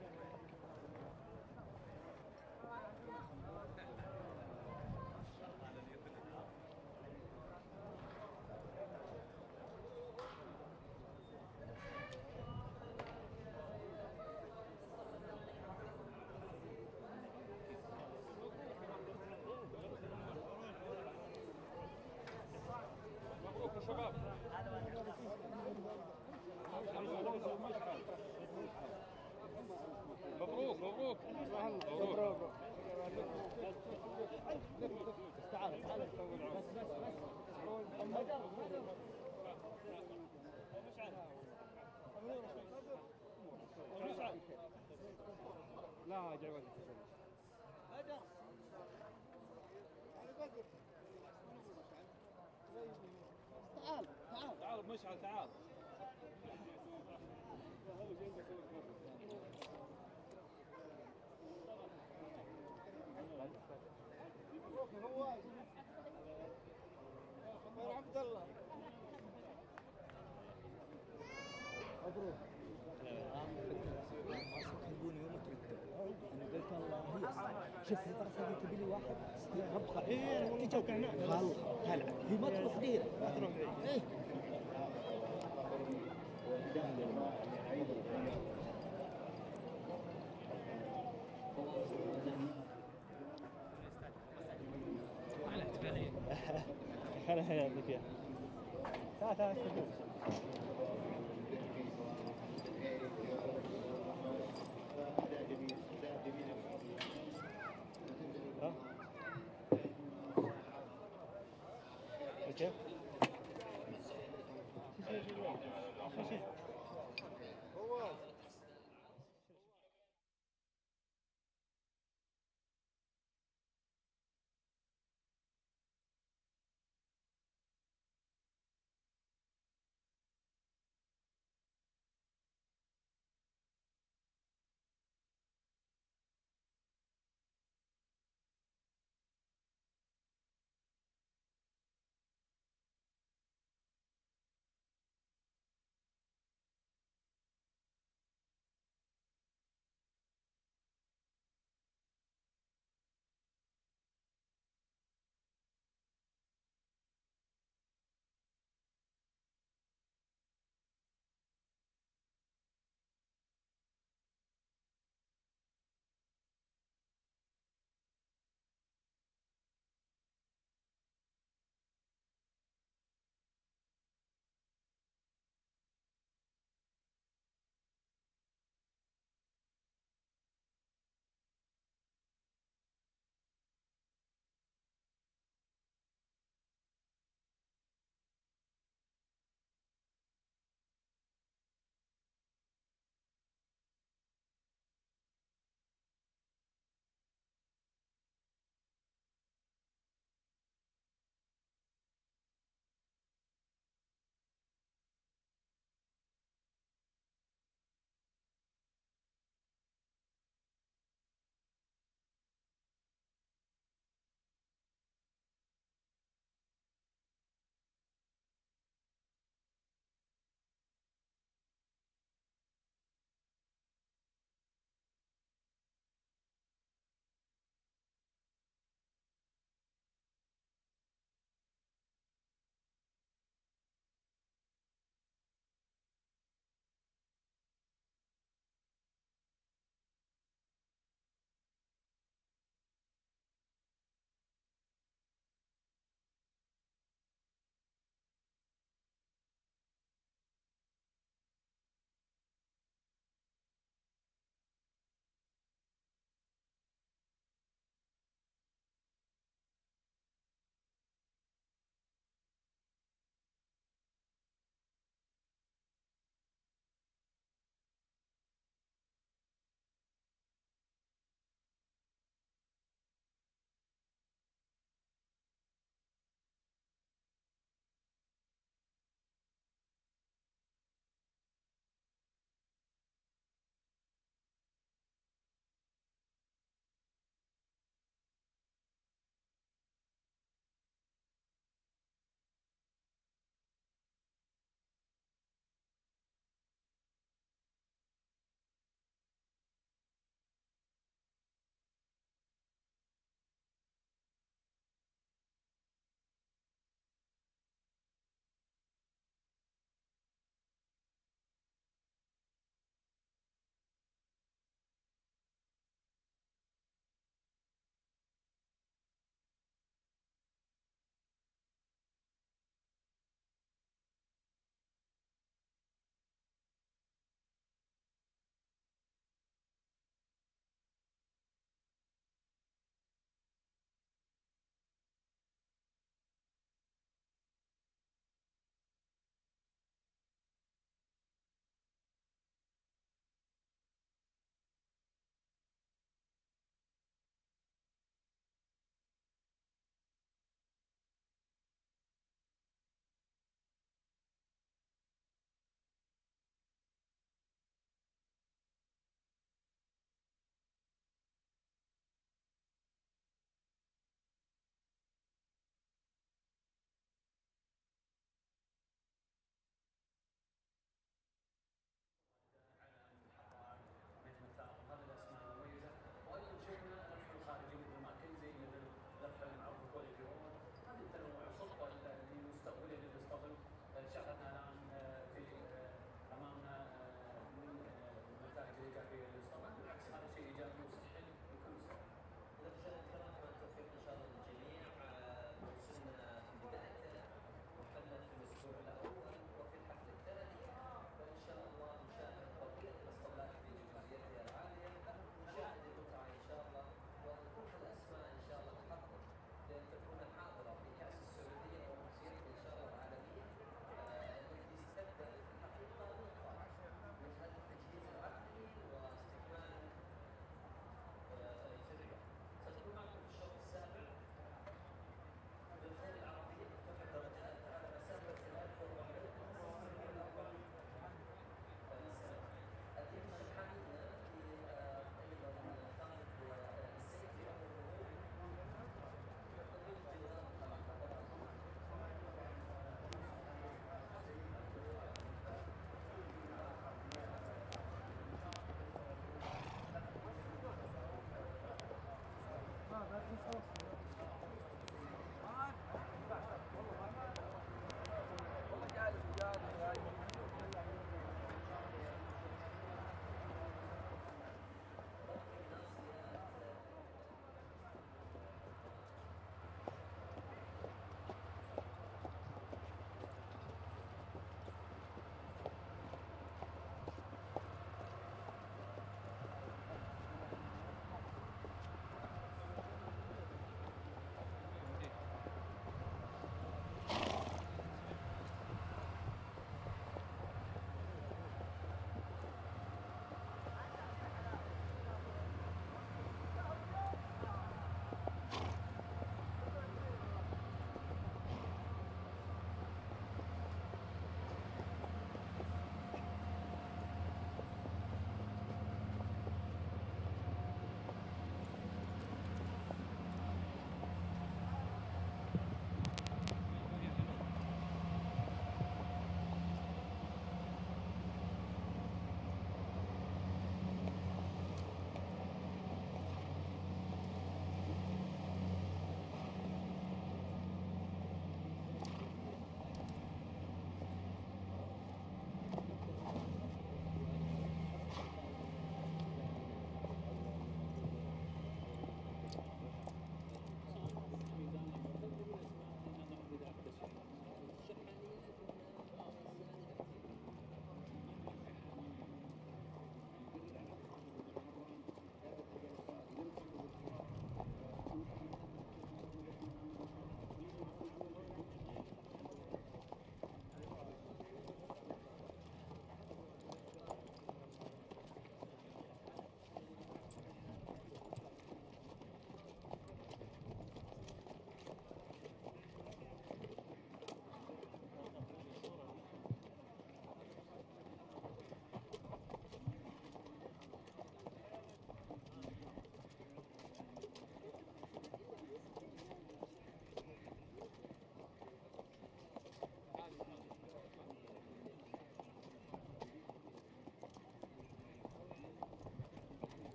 Speaker 5: مبروك
Speaker 9: مبروك.
Speaker 2: تعال تعال
Speaker 7: لا جاي
Speaker 2: تعال تعال
Speaker 5: تعال مشعل تعال
Speaker 9: هو يا عبد الله
Speaker 2: مبروك
Speaker 10: يبون يوم تردوا انا قلت الله هي الصح شفت ترى سويت تبي لي واحد ربخه
Speaker 9: ايه والله توقعنا
Speaker 10: طلع في ما تروح ديره
Speaker 9: ما تروح بعيد.
Speaker 10: ايه
Speaker 9: خلها يعطيك اياه. تعال تعال تفضل. ها؟ اوكي.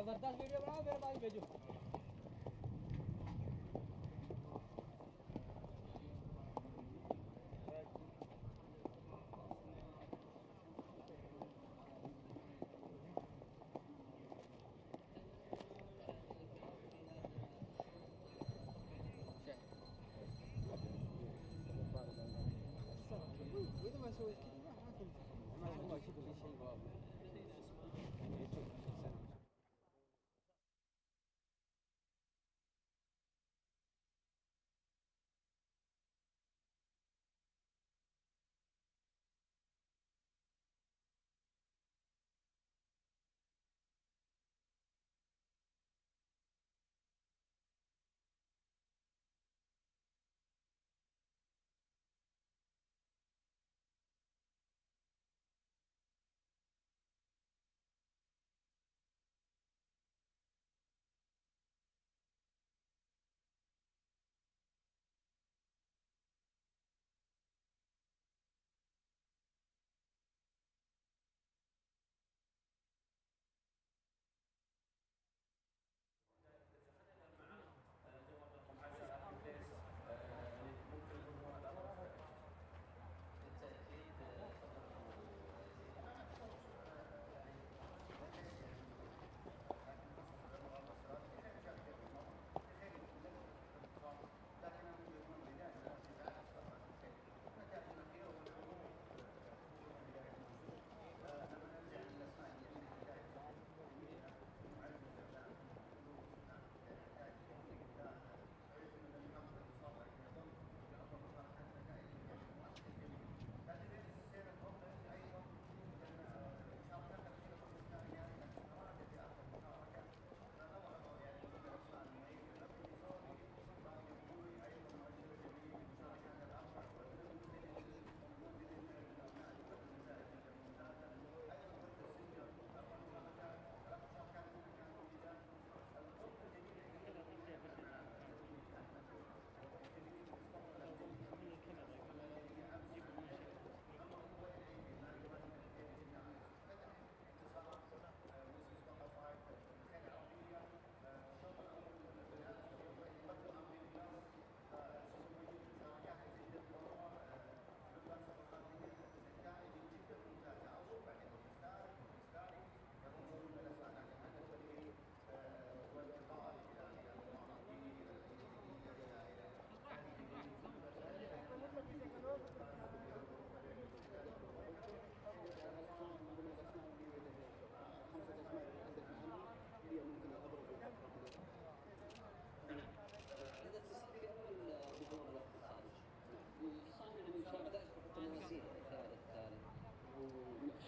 Speaker 2: जबरदस्त video बनाओ मेरे पास भेजो
Speaker 10: واذا ما سويت كذا ما تنفع ما الله يشوف لي شيء واضح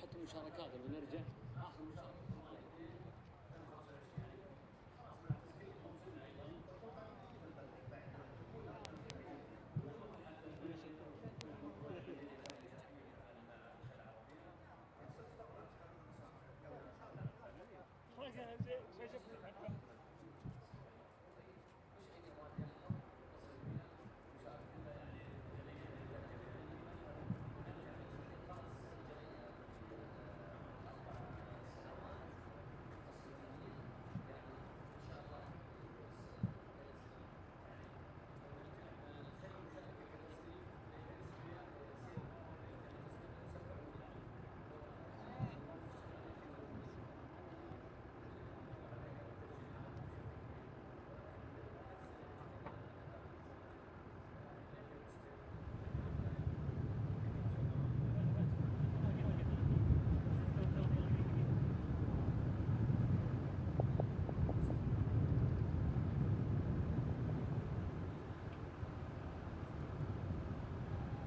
Speaker 2: حتى المشاركات لما نرجع اخر مشاركه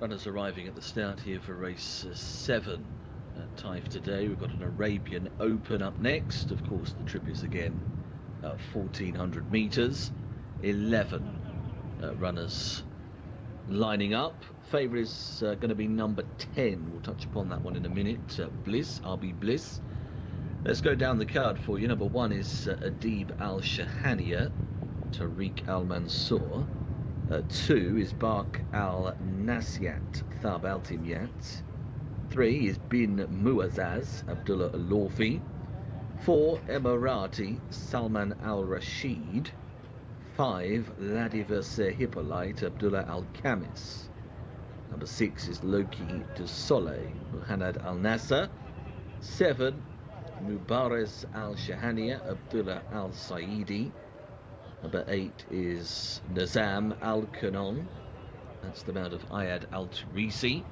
Speaker 3: Runners arriving at the start here for race 7 at Taif today. We've got an Arabian Open up next. Of course, the trip is again 1,400 metres. 11 runners lining up. Favourite is going to be number 10. We'll touch upon that one in a minute. Bliss, RB Bliss. Let's go down the card for you. Number 1 is Adib Al Shahania, Tariq Al Mansour. 2 is Bark Al Nasyat, Thab Al Timyat. 3 is Bin Muazzaz, Abdullah Al Lawfi. 4, Emirati Salman Al Rashid. 5, Ladiverse Hippolyte Abdullah Al Khamis. Number 6 is Loki de Soleil Muhammad Al Nasser. 7, Mubaraz Al Shahania Abdullah Al Saidi. Number 8 is Nizam Al Kanon. That's the mount of Ayad Al Turisi.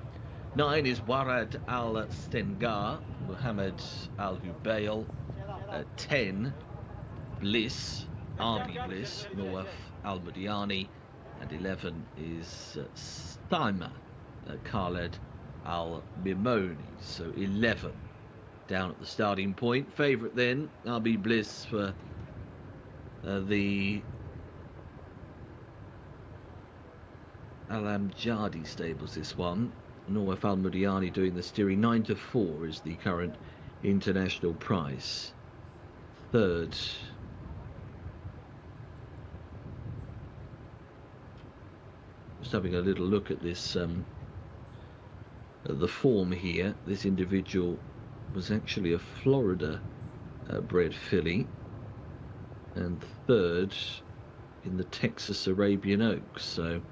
Speaker 3: 9 is Warad Al Stengar Muhammad Al Hubayl. 10, Bliss RB Bliss Nawaf Al Mudiani. And 11 is Staima Khaled Al Mimoni. So 11 down at the starting point. Favourite then, RB Bliss for the Al Amjadi stables, this one. Nawaf Al Mudiani doing the steering. 9-4 is the current international price. Third, just having a little look at this, the form here. This individual was actually a Florida bred filly, and third in the Texas Arabian Oaks. So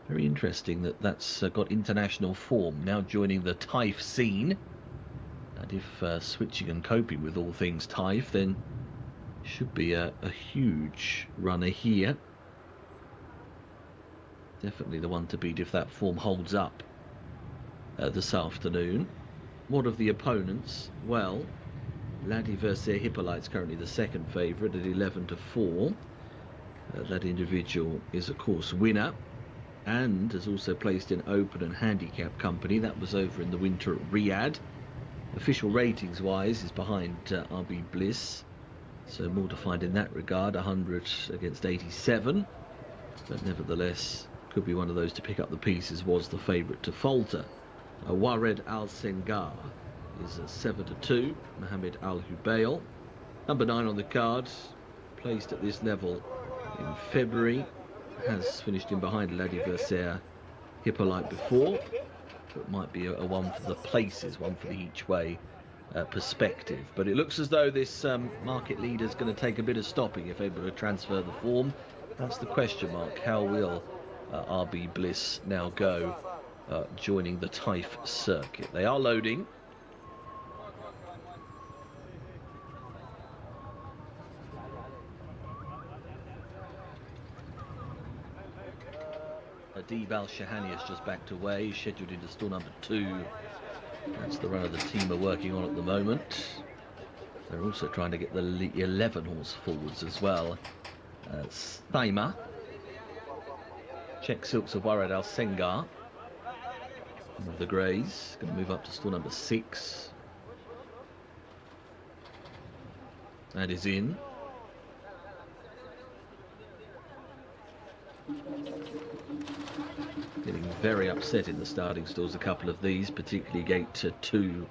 Speaker 3: very interesting that that's got international form now joining the Taif scene. And if switching and coping with all things Taif, then should be a huge runner here. Definitely the one to beat if that form holds up this afternoon. What of the opponents? Well, Ladiverse Hippolyte's currently the second favourite at 11-4. That individual is, of course, winner, and has also placed in open and handicap company. That was over in the winter at Riyadh. Official ratings wise is behind RB Bliss, so more to find in that regard. 100 against 87, but nevertheless could be one of those to pick up the pieces. Was the favourite to falter. Wared Al Sengar is 7-2. Mohammed Al Hubayl, number 9 on the card, placed at this level in February, has finished in behind Ladiverse Hippolyte before. So it might be a one for the places, one for the each way perspective. But it looks as though this market leader is going to take a bit of stopping if able to transfer the form. That's the question mark. How will RB Bliss now go joining the Taif circuit? They are loading. Adib Al Shahani has just backed away, scheduled into stall number 2. That's the runner the team are working on at the moment. They're also trying to get the 11 horse forwards as well. Staima, Czech Silks of Warad Al Sengar, one of the greys, going to move up to stall number 6. That is in. Getting very upset in the starting stalls, a couple of these, particularly gate 2.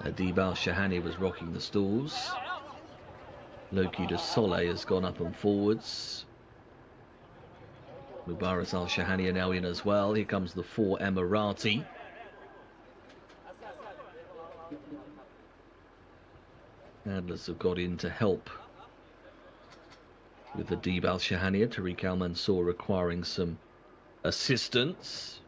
Speaker 3: Adib Al Shahani was rocking the stalls. Loki de Soleil has gone up and forwards. Mubaraz Al Shahani are now in as well. Here comes the 4 Emirati. Handlers have got in to help with the Adib Al Shahani. Tariq Al Mansour requiring some assistance.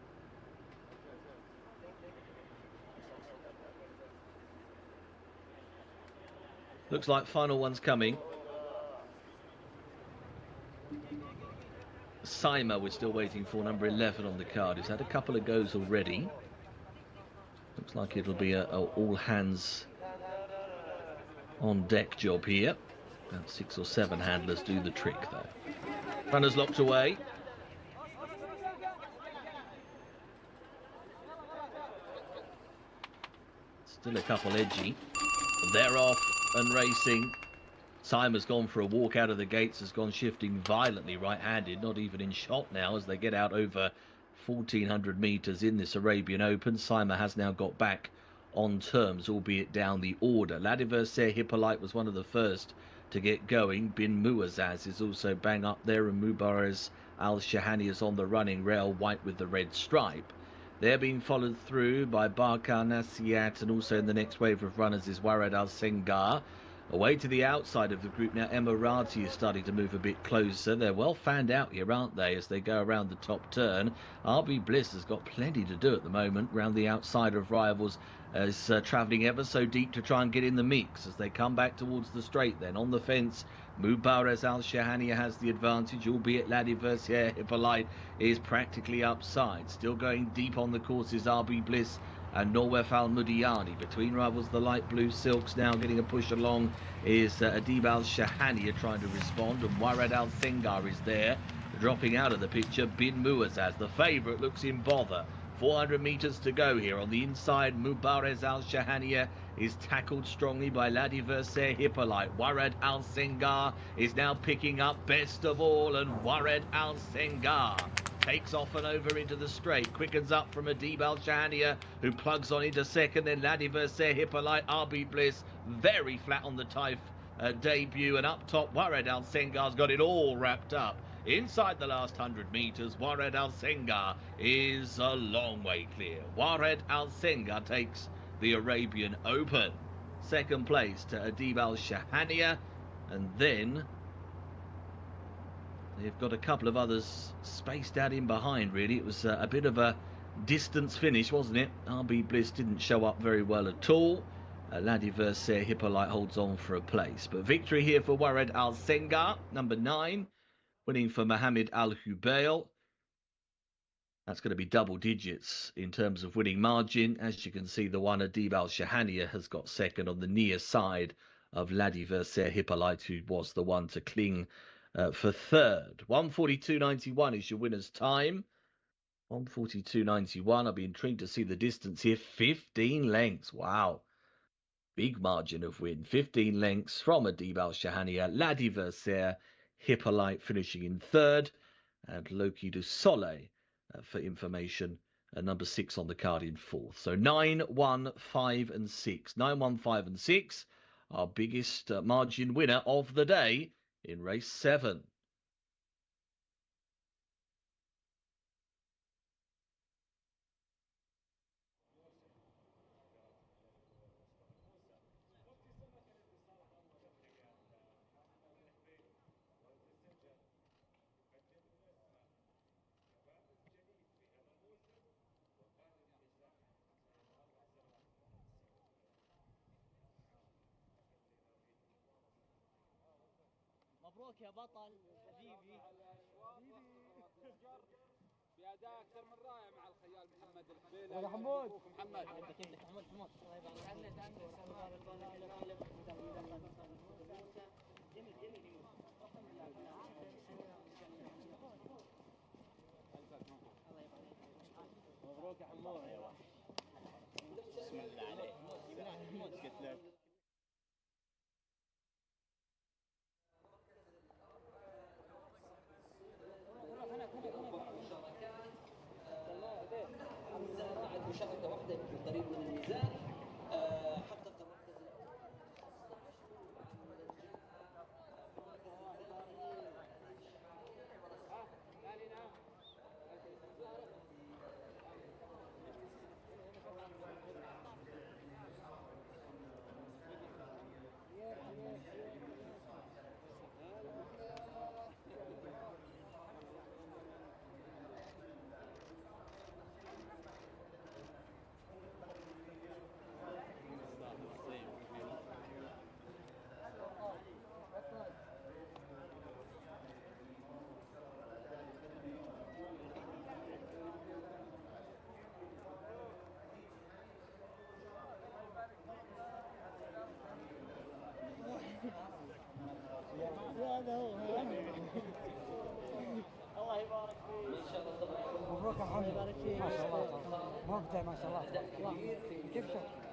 Speaker 3: Looks like final one's coming. Saima we're still waiting for, number 11 on the card. He's had a couple of goes already. Looks like it'll be a all hands on deck job here. About 6 or 7 handlers do the trick though. Runners locked away. Still a couple edgy. They're off and racing. Simon's gone for a walk out of the gates, has gone shifting violently right-handed, not even in shot now as they get out over 1,400 metres in this Arabian Open. Simon has now got back on terms, albeit down the order. Ladiverse Hippolyte was one of the first to get going. Bin Muazzaz is also bang up there, and Mubaraz Al Shahani is on the running rail, white with the red stripe. They're being followed through by Barkar Nasiat, and also in the next wave of runners is Warad Al Sengar. Away to the outside of the group now, Emirati is starting to move a bit closer. They're well fanned out here, aren't they, as they go around the top turn. RB Bliss has got plenty to do at the moment round the outside of rivals, as travelling ever so deep to try and get in the mix as they come back towards the straight. Then on the fence, Mubarak Al-Shahania has the advantage, albeit Ladiversier Hippolyte is practically upside. Still going deep on the course is RB Bliss and Norwef Al Mudiani. Between rivals, the light blue silks now getting a push along is Adib Al Shahania trying to respond, and Warad Al Sengar is there. Dropping out of the picture, Bin Muazzaz, the favourite, looks in bother. 400 metres to go here. On the inside, Mubarak Al Shahania is tackled strongly by Ladiversier Hippolyte. Warad Al Sengar is now picking up best of all, and Warad Al Sengar takes off and over into the straight, quickens up from Adib Al Shahania, who plugs on into second. Then Ladiversier Hippolyte, RB Bliss, very flat on the Taif debut, and up top, Warad Al Sengar's got it all wrapped up. Inside the last 100 metres, Warad Al Sengar is a long way clear. Warad Al Sengar takes the Arabian Open. Second place to Adib Al Shahania, and then they've got a couple of others spaced out in behind, really. It was a bit of a distance finish, wasn't it? RB Bliss didn't show up very well at all. Ladiversier Hippolyte holds on for a place. But victory here for Warad Al Sengar, number 9, winning for Mohammed Al Hubail. That's going to be double digits in terms of winning margin. As you can see, the one Adib Al Shahania has got second on the near side of Ladiversier Hippolyte, who was the one to cling for third. 1:42.91 is your winner's time. 1:42.91. I'll be intrigued to see the distance here. 15 lengths. Wow. Big margin of win. 15 lengths from Adib Al Shahania. Ladiversier Hippolyte finishing in third. And Loki du Soleil, for information, number 6 on the card in fourth. So 9, 1, 5 and 6. 9, 1, 5 and 6. Our biggest margin winner of the day in race 7.
Speaker 10: مبروك يا بطل حبيبي
Speaker 2: في اداء اكثر من رائع مع الخيال محمد الحبيلي.
Speaker 10: يا حمود
Speaker 2: محمد
Speaker 10: يدك حمود حمود الله يبارك جميل جميل جميل
Speaker 2: مبروك يا حمود.
Speaker 1: بسم الله عليك. قلت لك
Speaker 11: مشاركة واحدة في قريب من الميزان حقق
Speaker 10: هذا هو الله يبارك فيك. مبروك يا محمد. الله يبارك فيك. ما شاء الله مبدع ما شاء الله. كيف شفت؟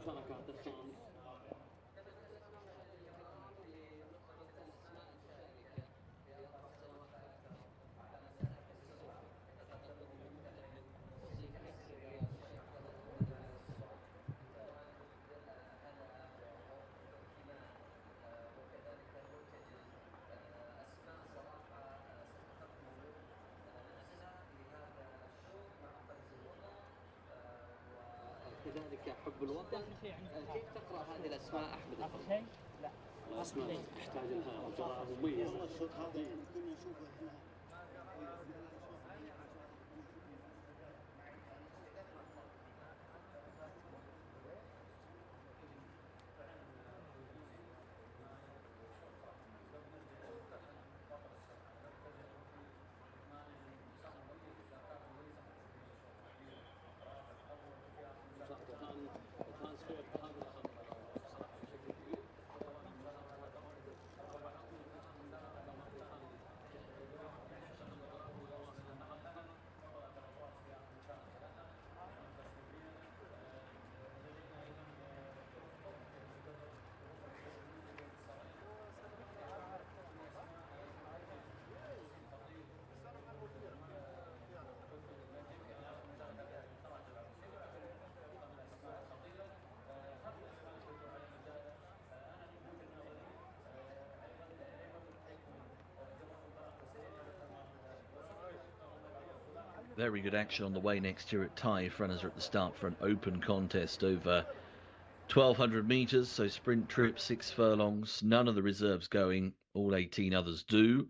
Speaker 6: مشاركات الخامس. كذلك حب الوطن. كيف تقرأ هذه الأسماء أحمد؟
Speaker 10: آخر شيء؟ لا.
Speaker 6: الأسماء تحتاج لها قراءة مميزة.
Speaker 9: الصوت هذا كنا نشوفه احنا.
Speaker 3: Very good action on the way next year at Taif. Runners are at the start for an open contest over 1,200 metres, so sprint trip, 6 furlongs. None of the reserves going, all 18 others do.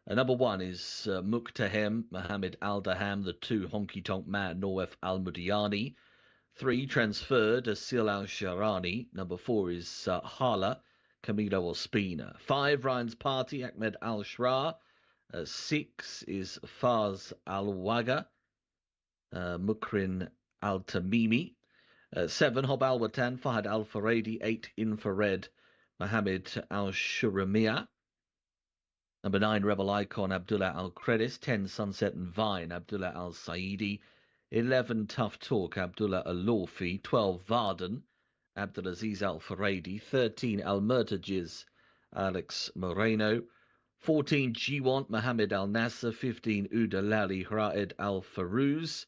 Speaker 3: Number 1 is Muqtahem Mohammed Al Daham, the 2 Honky Tonk Man Norwef Al Mudiani, 3 transferred Asil Al Sharani. Number 4 is Hala Camilo Ospina, 5 Ryan's Party Ahmed Al Shra, 6 is Faz Al Waga, Mukrin Al Tamimi, 7 Hob Al Watan Fahad Al Faradi, 8 Infrared Mohammed Al Shuramia. Number 9, Rebel Icon Abdullah Al Credis, 10 Sunset and Vine Abdullah Al Saidi, 11 Tough Talk Abdullah Al Lawfi, 12 Varden Abdulaziz Al Faradi, 13 Al Murtajiz Alex Moreno, 14 G1 Mohammed Al Nasser, 15 Udalali Raed Al Farouz,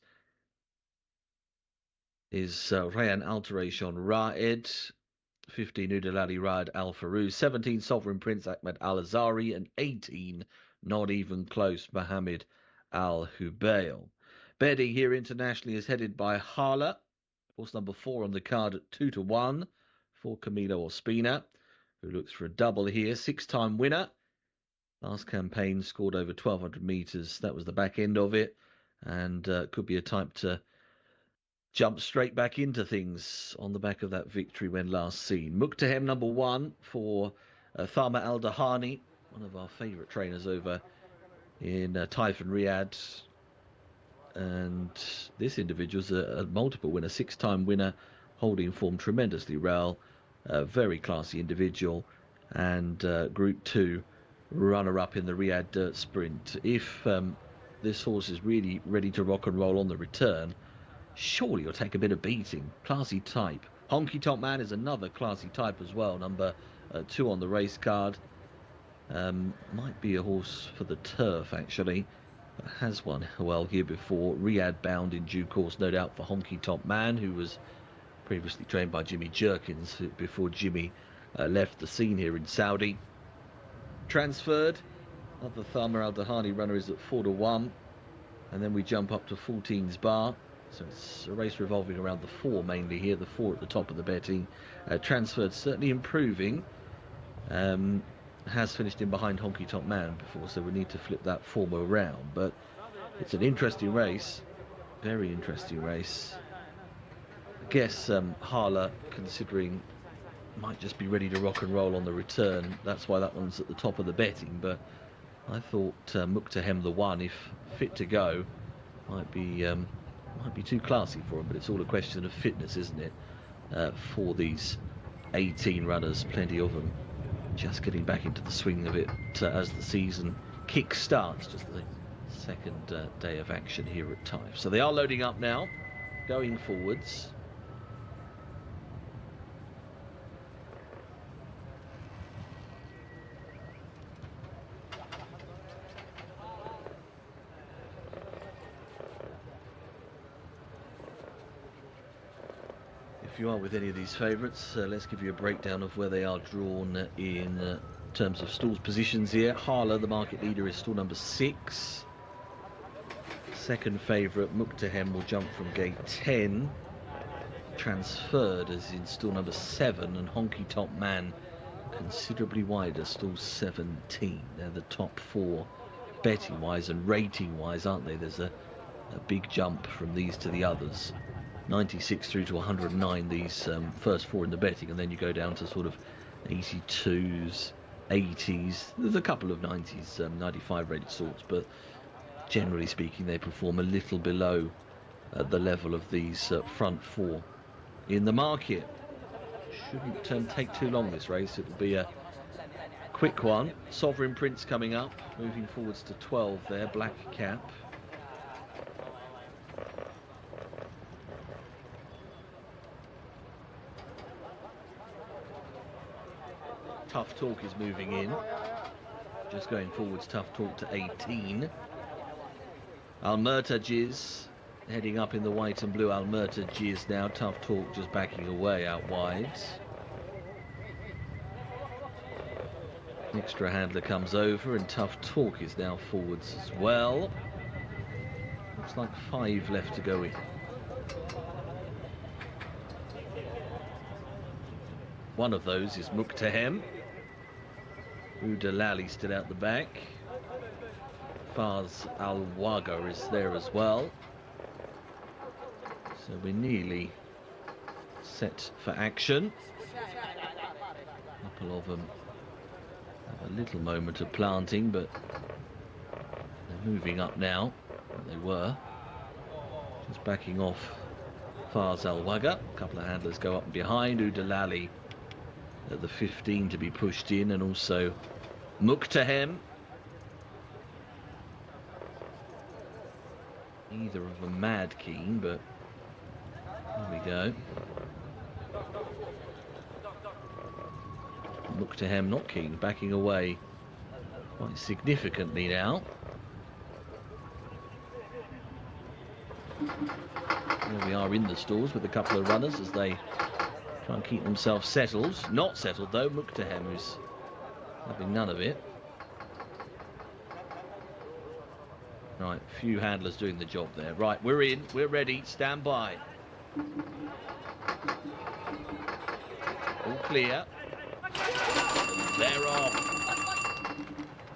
Speaker 3: is Rayan Alteration Raed, 15 Udalali Raed Al Farouz, 17 Sovereign Prince Ahmed Al Azari, and 18 Not Even Close Mohammed Al Hubail. Betting here internationally is headed by Hala, horse number 4 on the card at 2-1 for Camilo Ospina, who looks for a double here. 6-time winner. Last campaign scored over 1,200 metres. That was the back end of it. And could be a type to jump straight back into things on the back of that victory when last seen. Muqtahem number 1 for Thama Al-Dahani, one of our favourite trainers over in Taif and Riyadh. And this individual's a multiple winner, 6-time winner, holding form tremendously well. Very classy individual. And Group 2 runner-up in the Riyadh Dirt Sprint. If this horse is really ready to rock and roll on the return, surely you'll take a bit of beating. Classy type. Honky Tonk Man is another classy type as well, number 2 on the race card. Might be a horse for the turf, actually. But has won well here before. Riyadh bound in due course, no doubt, for Honky Tonk Man, who was previously trained by Jimmy Jerkins before Jimmy left the scene here in Saudi. Transferred. Other Thama Al-Dahani runner is at 4-1. And then we jump up to 14's bar. So it's a race revolving around the 4 mainly here. The 4 at the top of the betting. Transferred, certainly improving. Has finished in behind Honky Tonk Man before, so we need to flip that form around. But it's an interesting race. Very interesting race. I guess Hala, considering, might just be ready to rock and roll on the return. That's why that one's at the top of the betting. But I thought Muqtahem the 1, if fit to go, might be too classy for him. But it's all a question of fitness, isn't it? For these 18 runners, plenty of them just getting back into the swing of it as the season kick-starts. Just the second day of action here at Taif. So they are loading up now, going forwards. If you are with any of these favourites, let's give you a breakdown of where they are drawn in terms of stalls positions here. Hala, the market leader, is stall number 6. Second favourite, Muqtahem, will jump from gate 10. Transferred as in stall number 7, and Honky Tonk Man considerably wider, stall 17. They're the top 4 betting wise and rating wise, aren't they? There's a big jump from these to the others. 96 through to 109, these first 4 in the betting, and then you go down to sort of 82s, 80s. There's a couple of 90s, 95 rated sorts, but generally speaking they perform a little below the level of these front 4 in the market. Shouldn't take too long, this race. It'll be a quick one. Sovereign Prince coming up, moving forwards to 12 there, black cap. Tough Talk is moving in. Just going forwards, Tough Talk to 18. Almerta Jizz heading up in the white and blue. Almerta Jizz now. Tough Talk just backing away out wide. Extra handler comes over and Tough Talk is now forwards as well. Looks like 5 left to go in. One of those is Muqtahem. Udalali still out the back. Faz Al-Waga is there as well. So we're nearly set for action. A couple of them have a little moment of planting, but they're moving up now. They were just backing off Faz Al-Waga. A couple of handlers go up and behind. Udalali at the 15 to be pushed in, and also Muqtahem. Neither of them mad keen, but there we go. Muqtahem not keen, backing away quite significantly now. There we are in the stalls with a couple of runners as they try and keep themselves settled. Not settled though, Muqtahem, who's having none of it. Right, few handlers doing the job there. Right, we're in, we're ready, stand by. All clear. They're off.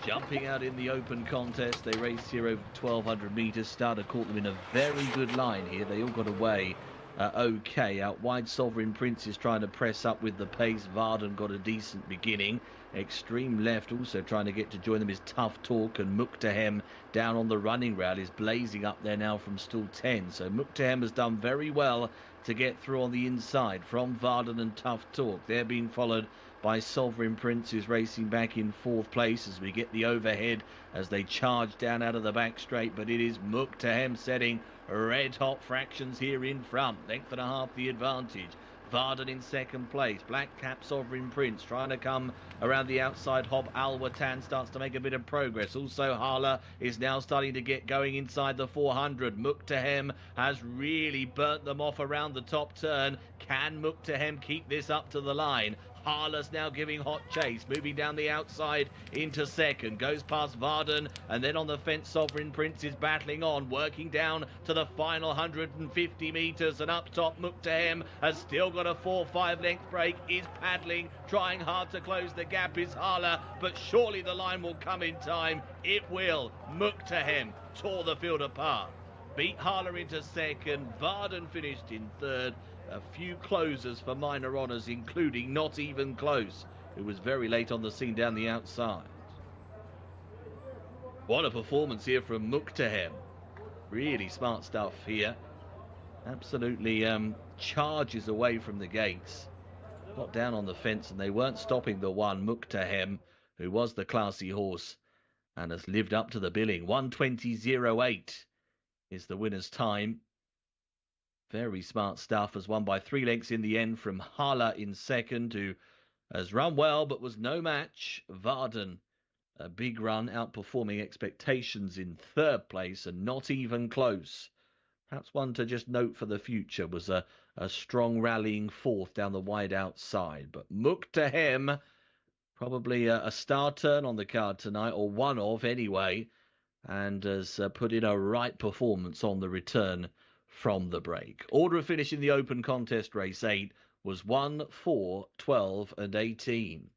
Speaker 3: Jumping out in the open contest. They raced here over 1,200 metres. Starter caught them in a very good line here. They all got away okay. Out wide, Sovereign Prince is trying to press up with the pace. Varden got a decent beginning. Extreme left also trying to get to join them is Tough Talk, and Muktahem down on the running rail is blazing up there now from stall 10. So Muktahem has done very well to get through on the inside from Varden and Tough Talk. They're being followed by Sovereign Prince, who's racing back in 4th place as we get the overhead as they charge down out of the back straight. But it is Muktahem setting red hot fractions here in front. Length and a half the advantage. Varden in 2nd place. Black Cap Sovereign Prince trying to come around the outside. Hob Al Watan starts to make a bit of progress. Also Hala is now starting to get going inside the 400. Muktahem has really burnt them off around the top turn. Can Muktahem keep this up to the line? Hala's now giving hot chase, moving down the outside into 2nd, goes past Varden, and then on the fence Sovereign Prince is battling on, working down to the final 150 metres, and up top Muktahem has still got a 4-5 length break, is paddling, trying hard to close the gap is Hala, but surely the line will come in time. It will. Muktahem tore the field apart. Beat Hala into 2nd, Varden finished in 3rd. A few closers for minor honours, including Not Even Close, who was very late on the scene down the outside. What a performance here from Muktahem. Really smart stuff here. Absolutely charges away from the gates. Got down on the fence and they weren't stopping the one, Muktahem, who was the classy horse and has lived up to the billing. 1:20.08 is the winner's time. Very smart stuff, as won by 3 lengths in the end from Hala in 2nd, who has run well but was no match. Varden, a big run, outperforming expectations in 3rd place and Not Even Close. Perhaps one to just note for the future was a strong rallying 4th down the wide outside. But Muktahem, probably a star turn on the card tonight, or one of anyway, and has put in a right performance on the return from the break. Order of finish in the open contest race 8 was 1, 4, 12 and 18.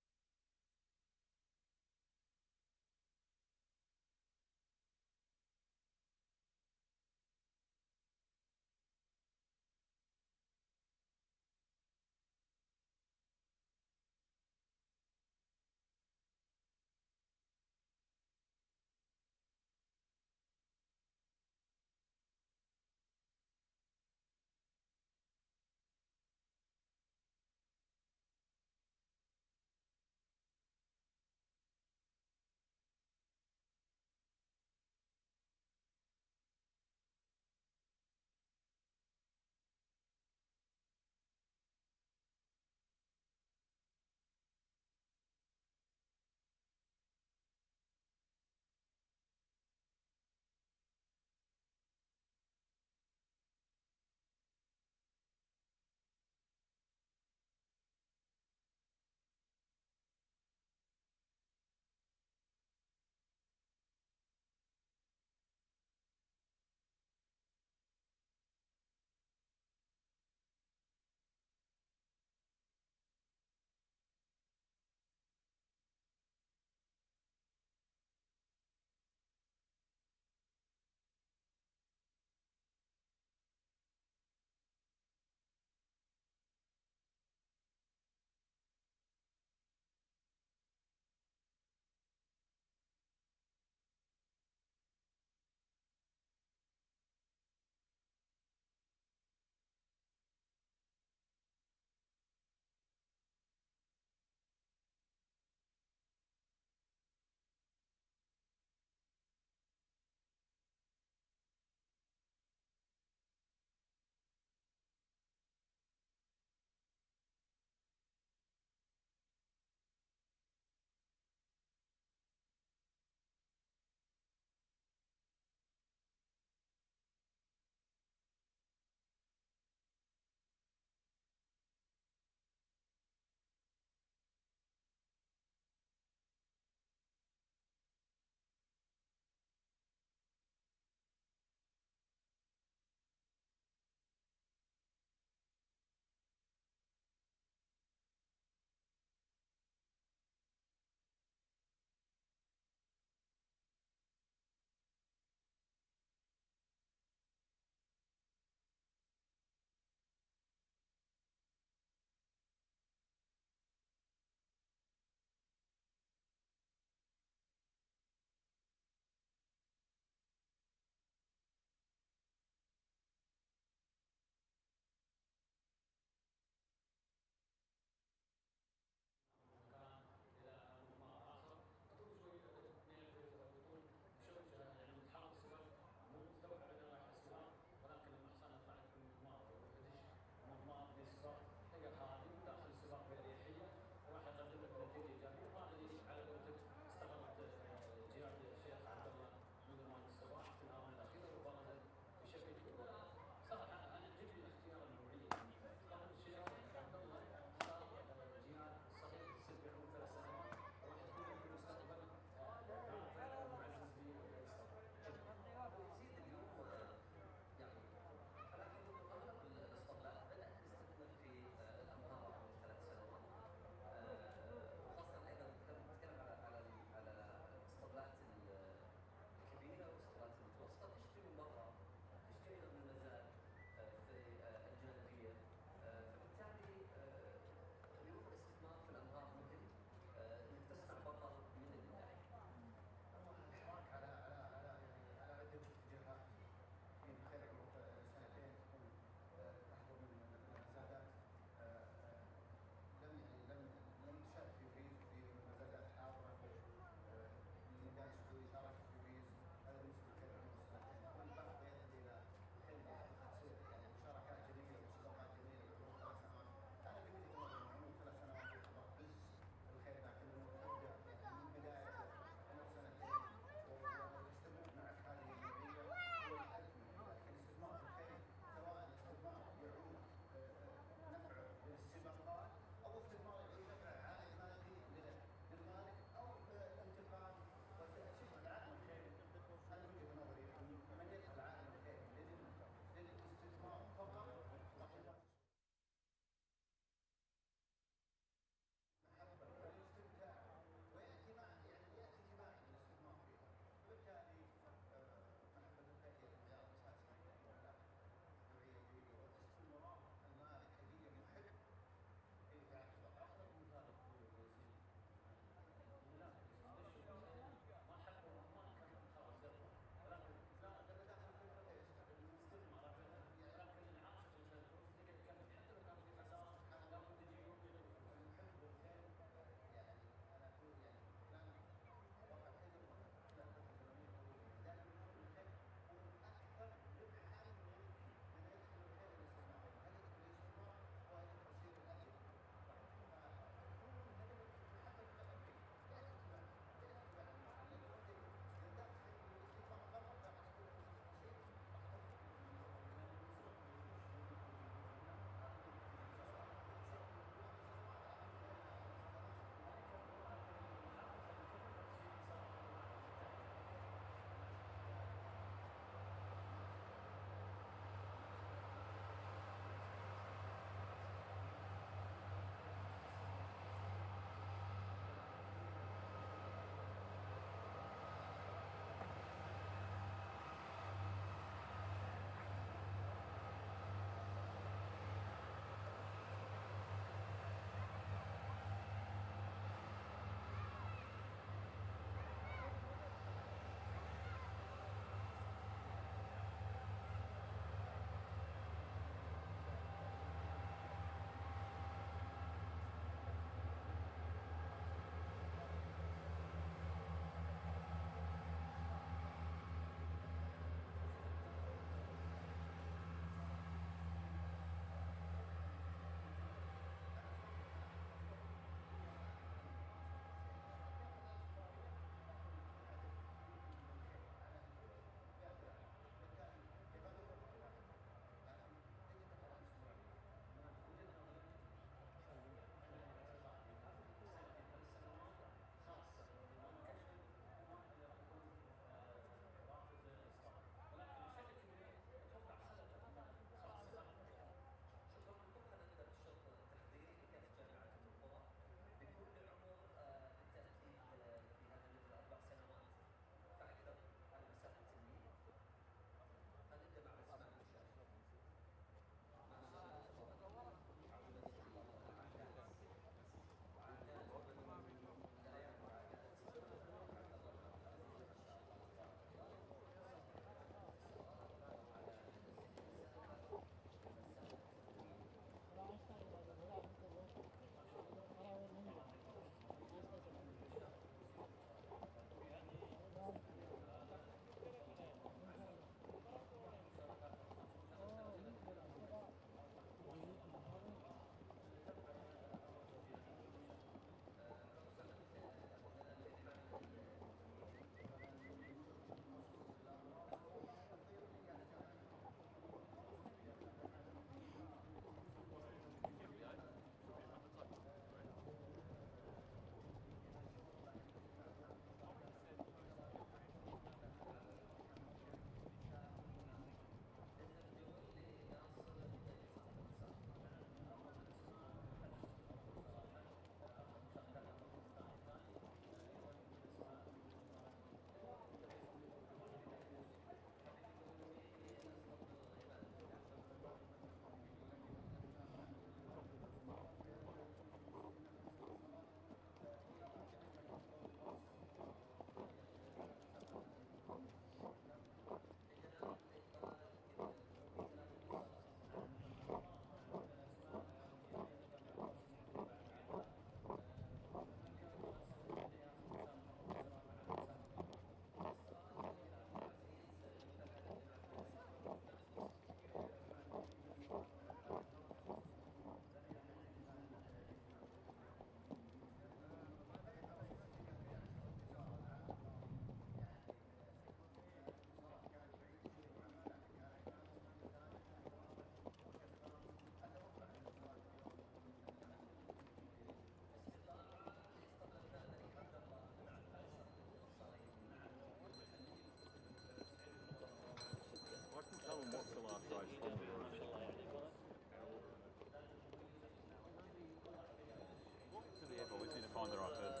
Speaker 12: on their offense.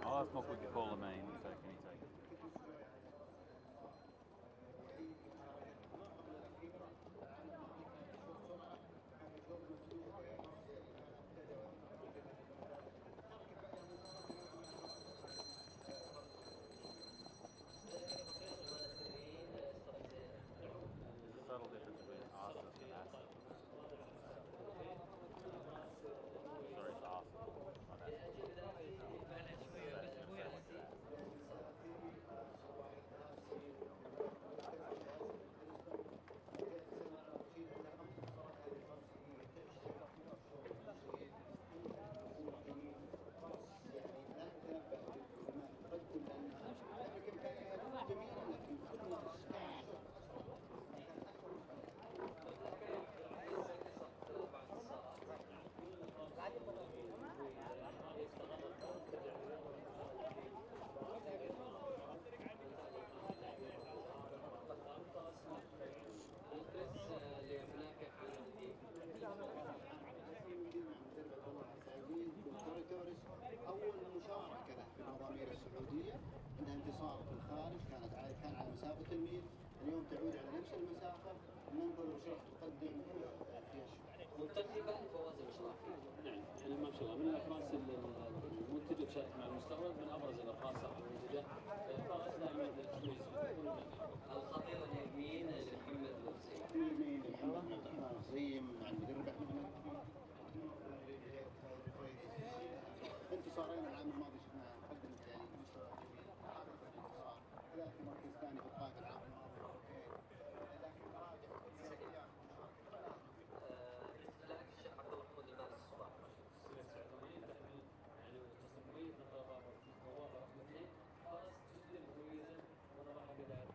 Speaker 12: I'll ask Mock what you call him, main. So can he take it? Subtle difference between Arsenal and Aston. Sorry, it's Arsenal. Not
Speaker 13: أول مشاركة له في المضامير السعودية عندها انتصار في الخارج كان على مسافة الميل، اليوم تعود على نفس المسافة، ننتظر وش راح تقدم في
Speaker 11: مترتبة فواز المشاركين.
Speaker 6: نعم يعني ما شاء الله من الأفراس المنتجة تشارك مع المستورد من أبرز الأفراس المنتجة فاز دائما
Speaker 11: الخطير اليمين لمحمد الوزير.
Speaker 13: اليمين لمحمد عبد الرحمن الصيم مع المدرب أحمد مكي. انتصارين العام الماضي شفنا قدمت يعني مستوى جميل، هذا الانتصار كذلك المركز الثاني في القائمة العام الماضي لكن راجع
Speaker 11: لك الشيخ عبد الله محمود المالك الصباح.
Speaker 6: يعني تصميمية الرابط رحمتين خاص جدا مميزة وضعها بداية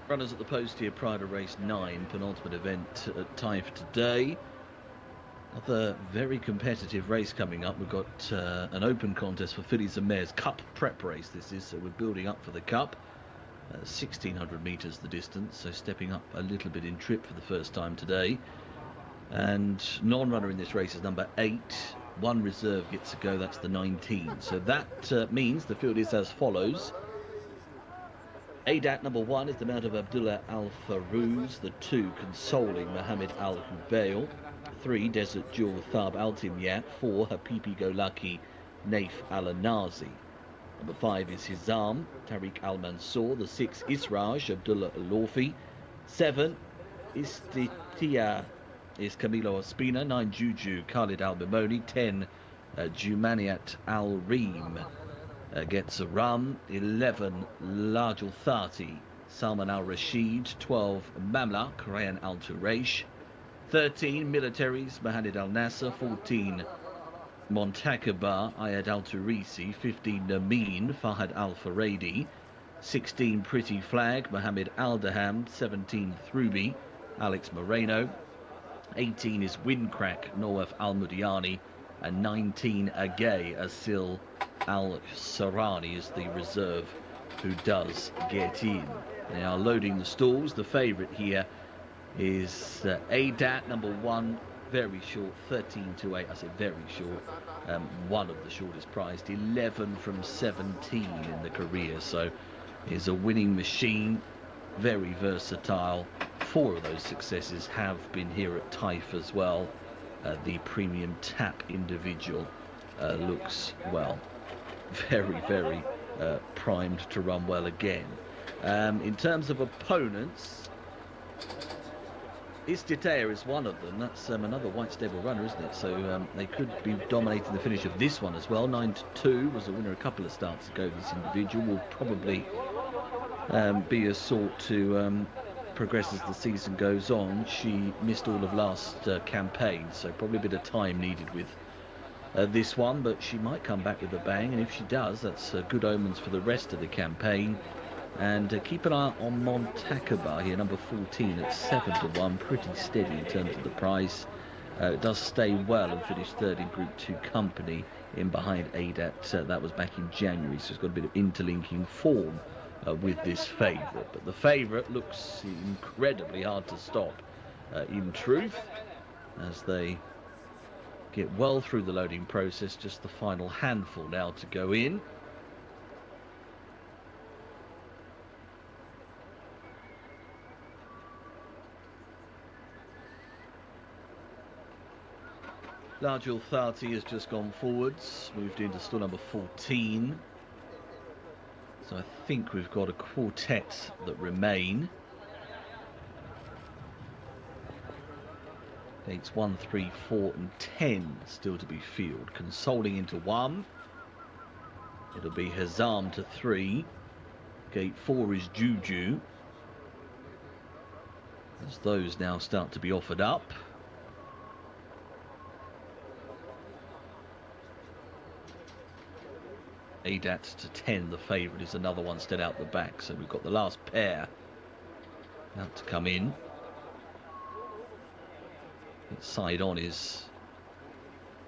Speaker 3: Runners at the post here prior to race 9, penultimate event at Taif today. Another very competitive race coming up. We've got an open contest for fillies and mares, Cup prep race this is, so we're building up for the Cup. 1600 metres the distance, so stepping up a little bit in trip for the first time today. And non-runner in this race is number 8. One reserve gets to go, that's the 19. So that means the field is as follows. Adat number 1 is the mount of Abdullah Al Farouz. The 2, Consoling Mohammed Al Hubail. 3, Desert Jewel Thab Al Timyat. 4, Habibi Go Lucky Naif Al Anazi. Number 5 is Hizam Tariq Al Mansour. The 6, Israj Abdullah Al Lawfi. 7, Istitia is Camilo Ospina. 9, Juju Khalid Al Mimoni. 10, Jumaniat Al Reem gets a run. 11, Lajul Thati Salman Al Rashid. 12, Mamlak Rayan Al Turaish. 13, Militaries Mohammed Al Nasser. 14, Montakaba Ayad Al Turisi. 15, Namin Fahad Al Faradi. 16, Pretty Flag Mohammed Al Daham. 17, Thrubi Alex Moreno. 18 is Windcrack Nawaf Al Mudiani. And 19, Agay Asil Al Sarani is the reserve who does get in. They are loading the stalls. The favourite here is Adat number 1, very short, 13 to 8. I say very short. One of the shortest priced, 11 from 17 in the career. So is a winning machine, very versatile. 4 of those successes have been here at Taif as well. The premium tap individual looks, well, very, very primed to run well again. In terms of opponents, Istitea is one of them. That's another white stable runner, isn't it? So they could be dominating the finish of this one as well. 9-2 was a winner a couple of starts ago. This individual will probably be a sort to progress as the season goes on. She missed all of last campaign, so probably a bit of time needed with this one, but she might come back with a bang, and if she does, that's good omens for the rest of the campaign. And keep an eye on Montakaba here, number 14 at 7-1, pretty steady in terms of the price. It does stay well and finish 3rd in Group 2 company in behind Adat. That was back in January, so it's got a bit of interlinking form with this favourite. But the favourite looks incredibly hard to stop in truth, as they get well through the loading process. Just the final handful now to go in. Lajul Thati has just gone forwards, moved into stall number 14. So I think we've got a quartet that remain. Gates 1, 3, 4 and 10 still to be fielded. Consoling into 1. It'll be Hazam to 3. Gate 4 is Juju, as those now start to be offered up. Adat to 10, the favourite, is another one still out the back. So we've got the last pair About to come in. Side on is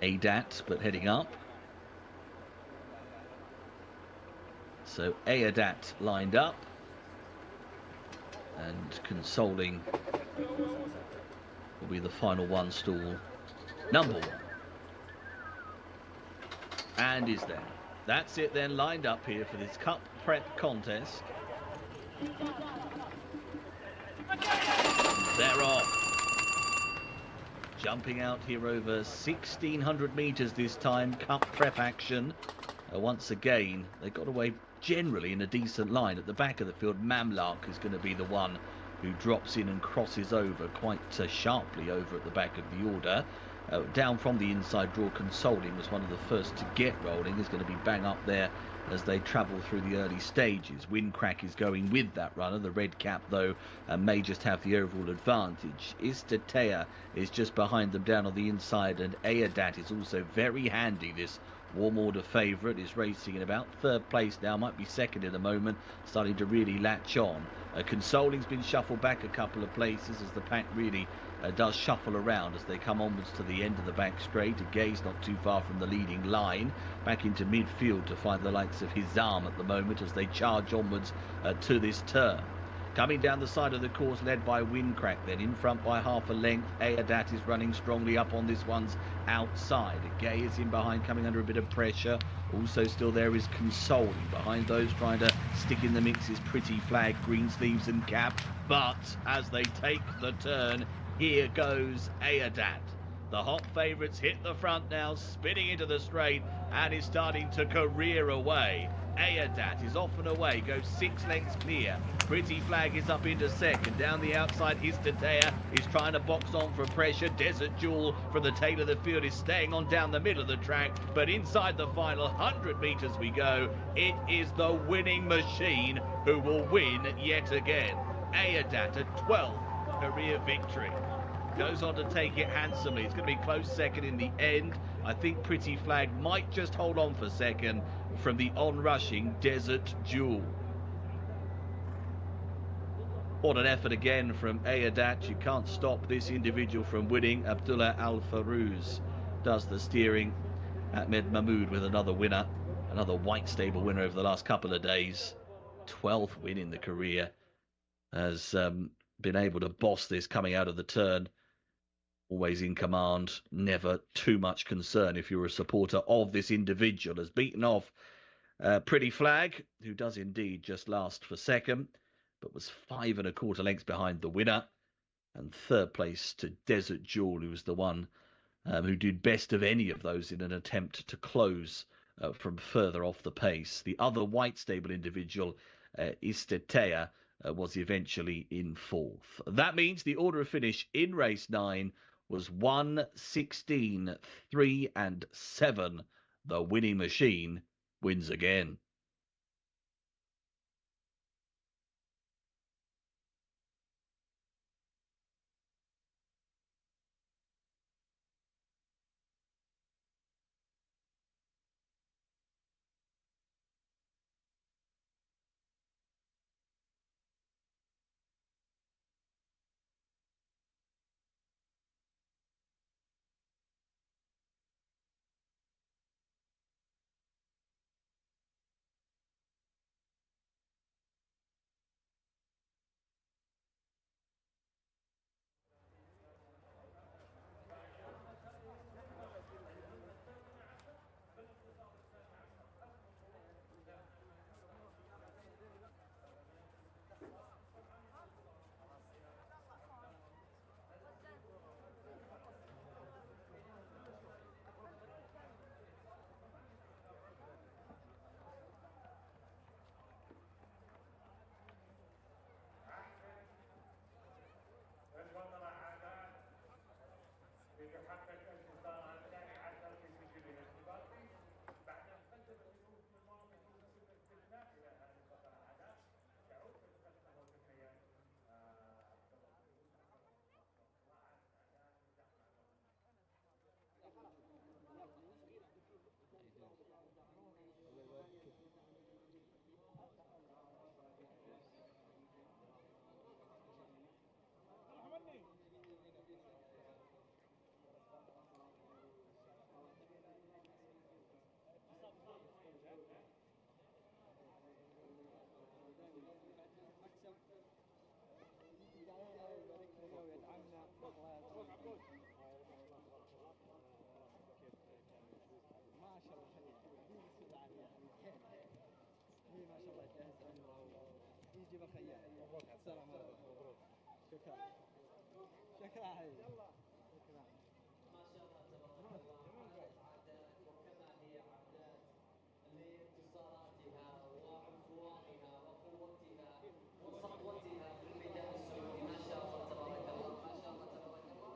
Speaker 3: Adat, but heading up. So Adat lined up. And Consoling will be the final one stall, number 1. And is there. That's it then, lined up here for this cup prep contest. They're off. Jumping out here over 1,600 metres this time, cup prep action. Once again, they got away generally in a decent line. At the back of the field, Mamlak is going to be the one who drops in and crosses over quite sharply over at the back of the order. Down from the inside draw, Consoling was one of the first to get rolling. Is going to be bang up there as they travel through the early stages. Windcrack is going with that runner. The red cap, though, may just have the overall advantage. Istatea is just behind them down on the inside, and Adat is also very handy. This warm order favourite is racing in about 3rd place now, might be 2nd in a moment, starting to really latch on. Consoling's been shuffled back a couple of places as the pack really does shuffle around as they come onwards to the end of the back straight. Gay's not too far from the leading line, back into midfield to find the likes of Hizam at the moment as they charge onwards to this turn. Coming down the side of the course, led by Windcrack, then in front by half a length. Adat is running strongly up on this one's outside. Gay is in behind, coming under a bit of pressure. Also still there is Consoling. Behind those trying to stick in the mix is Pretty Flag, green sleeves and cap. But as they take the turn, here goes Adat. The hot favourites hit the front now, spinning into the straight, and is starting to career away. Adat is off and away, goes 6 lengths clear. Pretty Flag is up into 2nd. Down the outside, Istatea is trying to box on for pressure. Desert Jewel from the tail of the field is staying on down the middle of the track. But inside the final 100 metres we go. It is the winning machine who will win yet again. Adat, a 12th career victory. Goes on to take it handsomely. It's going to be close 2nd in the end. I think Pretty Flag might just hold on for 2nd from the on-rushing Desert Jewel. What an effort again from Adat. You can't stop this individual from winning. Abdullah Al-Farouz does the steering. Ahmed Mahmoud with another winner. Another white stable winner over the last couple of days. 12th win in the career. Has been able to boss this coming out of the turn. Always in command, never too much concern if you're a supporter of this individual. Has beaten off Pretty Flag, who does indeed just last for 2nd, but was 5 1/4 lengths behind the winner. And 3rd place to Desert Jewel, who was the one who did best of any of those in an attempt to close from further off the pace. The other white stable individual, Istatea, was eventually in 4th. That means the order of finish in race 9 was 1, 16, 3 and 7. The winning machine wins again.
Speaker 2: شاء الله يجهز عمره ويجي بالخيال. السلام عليكم. مبروك. شكرا. شكرا حبيبي. شكرا.
Speaker 11: ما شاء الله تبارك الله عادات وكما هي عادات لانتصاراتها وعنفوانها وقوتها وسطوتها في الميدان السعودي. ما شاء الله تبارك الله. ما شاء الله تبارك الله.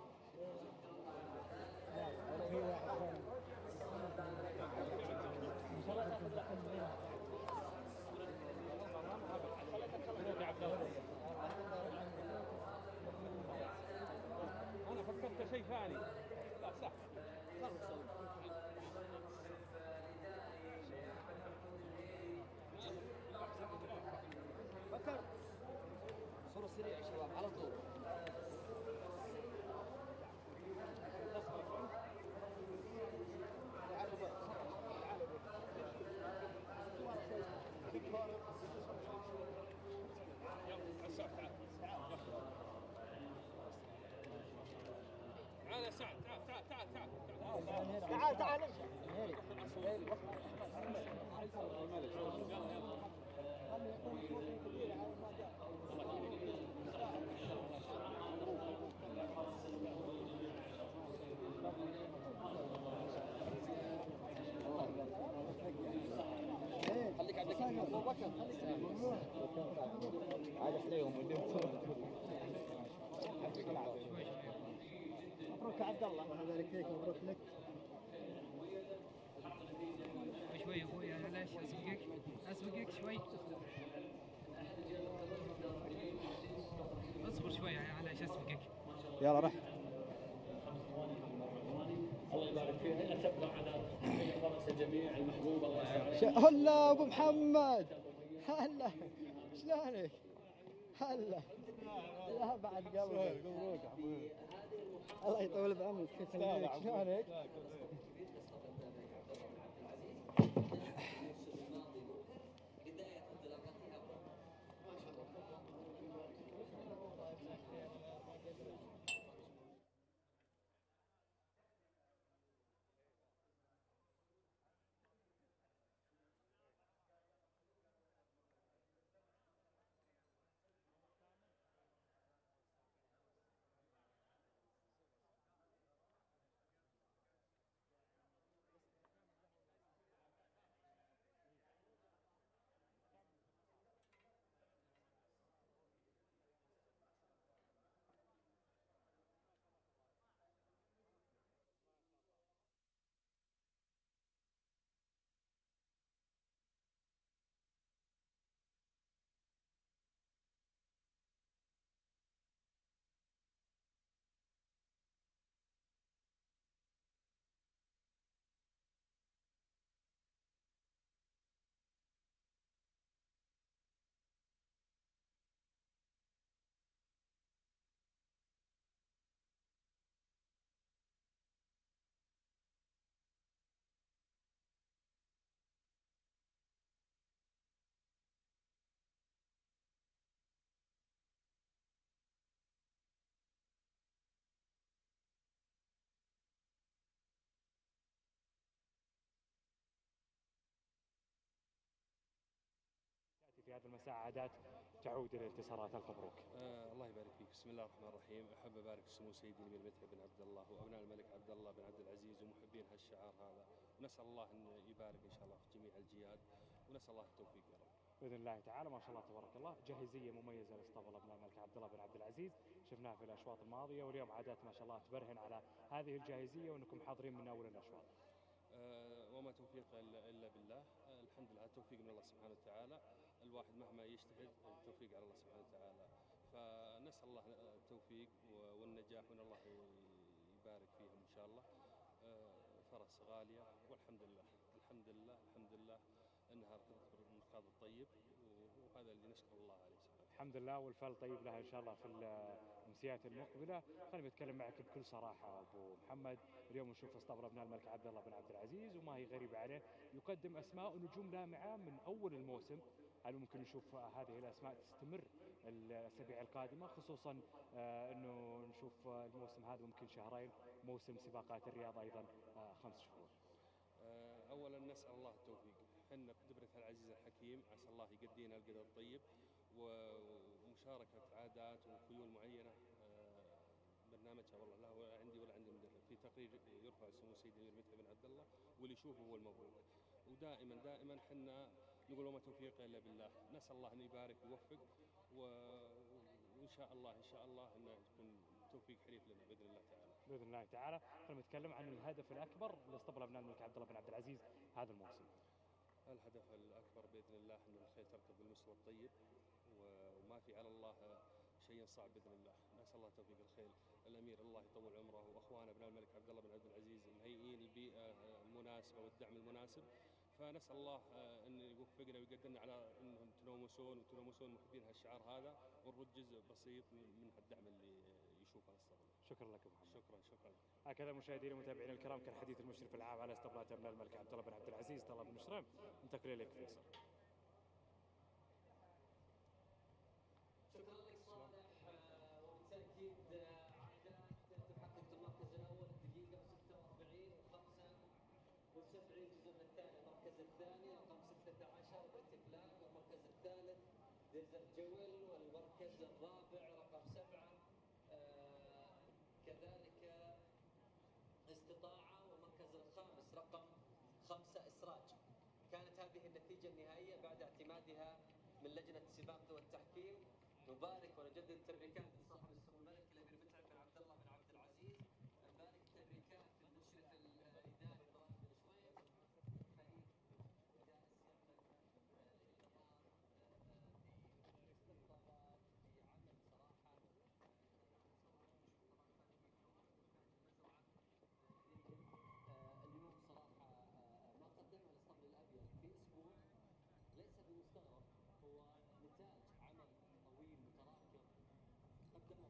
Speaker 5: انا فكرت شيء ثاني. لا صح.
Speaker 2: فكر. صورة سريعة يا شباب على طول.
Speaker 5: تعال يا سعد. تعال تعال تعال
Speaker 4: تعال تعال نرجع.
Speaker 2: خليك عندك ابو بكر.
Speaker 7: هذا خليهم
Speaker 4: مبروك يا عبد الله. الله يبارك فيك. مبروك لك.
Speaker 10: شوي يا اخوي معلش اسبقك شوي. اصبر شوي معلش اسبقك.
Speaker 7: يلا رح.
Speaker 6: الله يبارك فيك. هل تبقى على فرس الجميع المحبوب. الله يسعدك.
Speaker 7: هلا ابو محمد. هلا شلونك؟ هلا. لا بعد قلبك. مبروك الله يطول بعمرك. شلونك؟
Speaker 14: في هذا المساء عادات تعود الى انتصارات. الف مبروك.
Speaker 6: الله يبارك فيك. بسم الله الرحمن الرحيم. احب ابارك سمو سيدي الامير مدحت بن عبد الله وابناء الملك عبد الله بن عبد العزيز ومحبين هالشعار هذا، ونسال الله ان يبارك ان شاء الله في جميع الجياد، ونسال الله التوفيق يا رب.
Speaker 14: باذن الله تعالى. ما شاء الله تبارك الله. جاهزيه مميزه لاسطبل ابناء الملك عبد الله بن عبد العزيز، شفناها في الاشواط الماضيه، واليوم عادات ما شاء الله تبرهن على هذه الجاهزيه وانكم حاضرين من اول الاشواط.
Speaker 6: وما توفيق الا بالله. الحمد لله التوفيق من الله سبحانه وتعالى. الواحد مهما يجتهد التوفيق على الله سبحانه وتعالى، فنسال الله التوفيق والنجاح وان الله يبارك فيهم ان شاء الله. فرس غاليه والحمد لله الحمد لله الحمد لله انها ركضت بالركاض الطيب، وهذا اللي نشكر الله عليه سبحانه.
Speaker 14: الحمد لله والفال طيب لها ان شاء الله في الامسيات المقبله. خليني اتكلم معك بكل صراحه ابو محمد. اليوم نشوف اسطبل ابناء الملك عبد الله بن عبد العزيز وما هي غريبه عليه، يقدم اسماء ونجوم لامعه من اول الموسم. هل ممكن نشوف هذه الاسماء تستمر الاسابيع القادمه، خصوصا انه نشوف الموسم هذا ممكن شهرين، موسم سباقات الرياض ايضا 5 شهور.
Speaker 6: اولا نسال الله التوفيق. احنا بدبره ضيفها العزيز الحكيم، عسى الله يقدينا القدر الطيب، ومشاركة عادات وخيول معينة برنامجها والله لا هو عندي ولا عند المدرب، في تقرير يرفع سمو سيدي الامير متعب بن عبد الله واللي يشوفه هو المبروك. ودائما حنا نقول وما توفيق الا بالله، نسال الله ان يبارك ويوفق وان شاء الله انه يكون توفيق حليف لنا باذن الله تعالى.
Speaker 14: باذن الله تعالى. خلينا نتكلم عن الهدف الاكبر لاسطبل ابناء الملك عبد الله بن عبد العزيز هذا الموسم.
Speaker 6: الهدف الاكبر باذن الله ان الخيل تركب بالمستوى الطيب، وما في على الله شيء صعب باذن الله. نسال الله توفيق الخيل. الامير الله يطول عمره واخواننا ابناء الملك عبد الله بن عبد العزيز مهيئين البيئه المناسبه والدعم المناسب، فنسال الله ان يوفقنا ويقدرنا على انهم تنومسون محبين هالشعار هذا، ونرد جزء بسيط من هالدعم اللي يشوفه الاسطبل.
Speaker 14: شكرا لك ابو محمد.
Speaker 6: شكرا.
Speaker 14: هكذا مشاهدينا ومتابعينا الكرام كان حديث المشرف العام على اسطبلات ابناء الملك عبد الله بن عبد العزيز طلال بن شريم. ننتقل اليك فيصل.
Speaker 11: شكرا لك صالح. وبالتاكيد عادات تحقق المركز الاول الدقيقه 46 و75 جزء من الثاني. المركز الثاني رقم 16 باتفلاك، والمركز الثالث ديزرت جويل، والمركز الرابع رقم 7 كذلك استطاعه، والمركز الخامس رقم 5 اسراج. كانت هذه النتيجه النهائيه بعد اعتمادها من لجنه السباق والتحكيم. نبارك ونجدد التبريكات لصاحب السمو الملك الامير متعب بن عبد الله بن عبد العزيز. نبارك التبريكات للمشرف الاداري طلال بن شريم، خليل جالس يعمل للانهيار باستقطابات بعمل صراحه صراحه. نشوف طبعا هذه جوله اليوم صراحه ما قدمها الاسطبل الابيض في اسبوع ليس بمستغرب، هو نتاج عمل طويل متراكم قدمه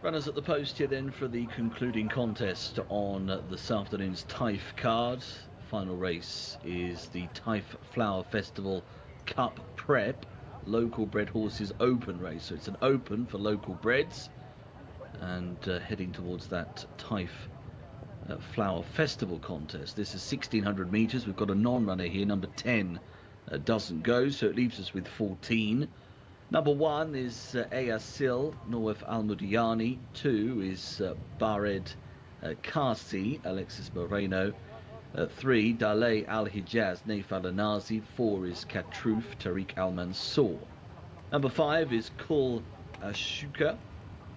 Speaker 3: Runners at the post here then for the concluding contest on this afternoon's Taif card. Final race is the Taif Flower Festival Cup Prep local bred horses open race. So it's an open for local breds, and heading towards that Taif Flower Festival contest. This is 1600 metres. We've got a non-runner here. Number 10 doesn't go, so it leaves us with 14. Number 1 is Ayasil, Nawaf Al-Mudiani. 2 is Bared Kasi, Alexis Moreno. 3, Dalay Al-Hijaz, Naif Al-Anazi. 4 is Katrouf, Tariq Al-Mansour. Number 5 is Kul Ashuka,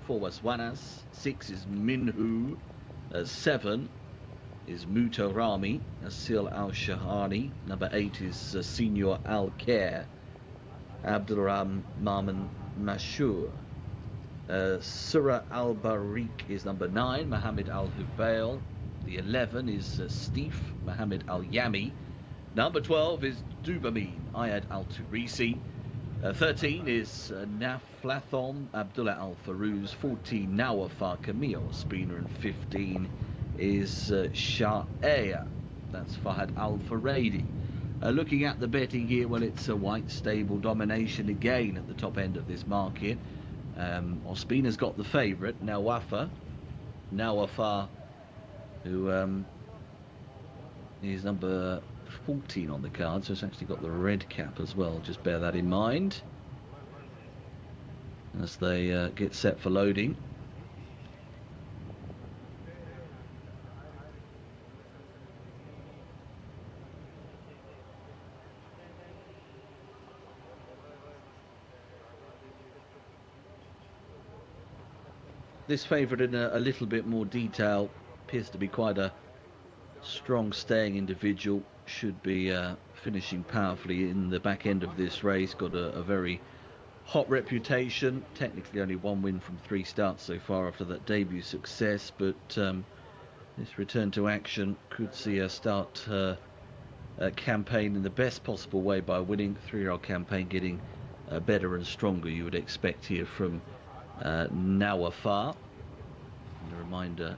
Speaker 3: 4 was Wanas. 6 is Minhu. 7 is Mutarami, Asil Al-Shahani. Number 8 is Senior Al-Khair, Abdulrahman Mashur. Surah Al-Barik is number 9, Mohammed Al-Hubail. The 11 is Steve, Mohammed Al-Yami. Number 12 is Dubamin, Ayad Al-Turisi. 13 is Naflathom, Abdullah Al-Farouz. 14, Nawafar Camille Spina. And 15 is Sha'aya, that's Fahad Al-Faradi. Looking at the betting here, well, it's a white stable domination again at the top end of this market. Ospina's got the favourite, Nawafar, who is number 14 on the card, so it's actually got the red cap as well. Just bear that in mind as they get set for loading. This favourite in a little bit more detail appears to be quite a strong staying individual. Should be finishing powerfully in the back end of this race. Got a very hot reputation. Technically only 1 win from 3 starts so far after that debut success, but this return to action could see her start her campaign in the best possible way by winning. 3-year-old campaign getting better and stronger, you would expect here from Nawafar. And a reminder,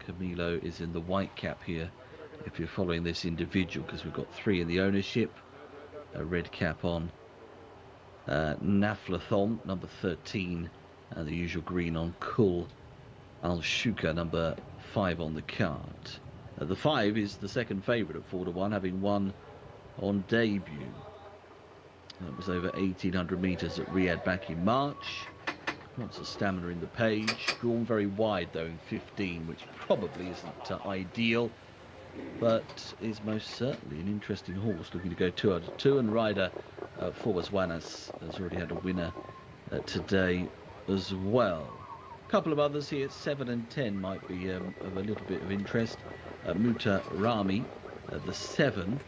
Speaker 3: Camilo is in the white cap here if you're following this individual, because we've got 3 in the ownership. A red cap on Naflathom, number 13, and the usual green on Kul Al-Shuka, number 5 on the card. The 5 is the second favourite at 4-1, having won on debut. That was over 1800 metres at Riyadh back in March. Lots of stamina in the page. Drawn very wide though in 15, which probably isn't ideal, but is most certainly an interesting horse, looking to go 2 out of 2. And rider Forwas Wanas has already had a winner today as well. A couple of others here, 7 and 10 might be of a little bit of interest. Muta Rami, the 7,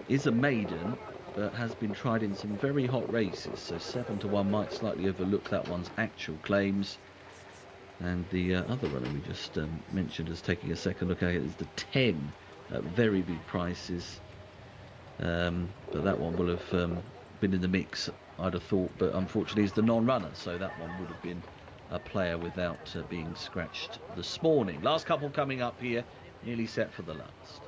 Speaker 3: is a maiden, but has been tried in some very hot races, so 7-1 might slightly overlook that one's actual claims. And the other runner we just mentioned as taking a second look at it is the 10 at very big prices, but that one will have been in the mix, I'd have thought, but unfortunately is the non-runner, so that one would have been a player without being scratched this morning. Last couple coming up here, nearly set for the last.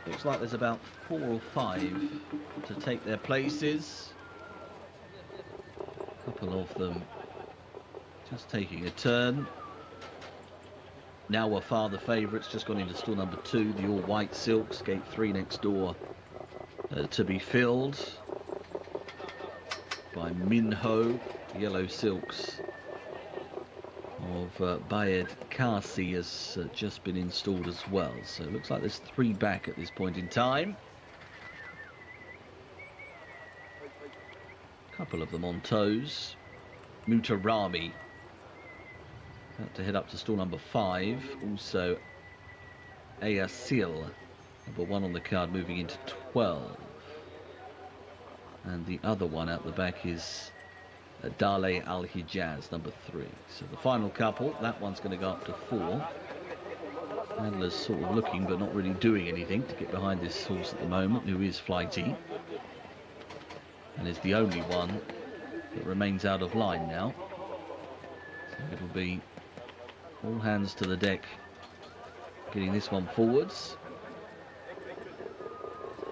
Speaker 3: Looks like there's about 4 or 5 to take their places. A couple of them just taking a turn. Nawafar, the favourites, just gone into stall number 2, the all white silks, gate 3 next door to be filled by Minho. Yellow silks of Bayed Kasi has just been installed as well, so it looks like there's 3 back at this point in time. A couple of them on toes. Mutarami about to head up to stall number 5. Also Ayasil, number 1 on the card, moving into 12. And the other one out the back is Dale Al Hijaz, number 3. So the final couple, that one's going to go up to 4. Handler's sort of looking but not really doing anything to get behind this horse at the moment, who is flighty. And is the only one that remains out of line now. So it'll be all hands to the deck getting this one forwards.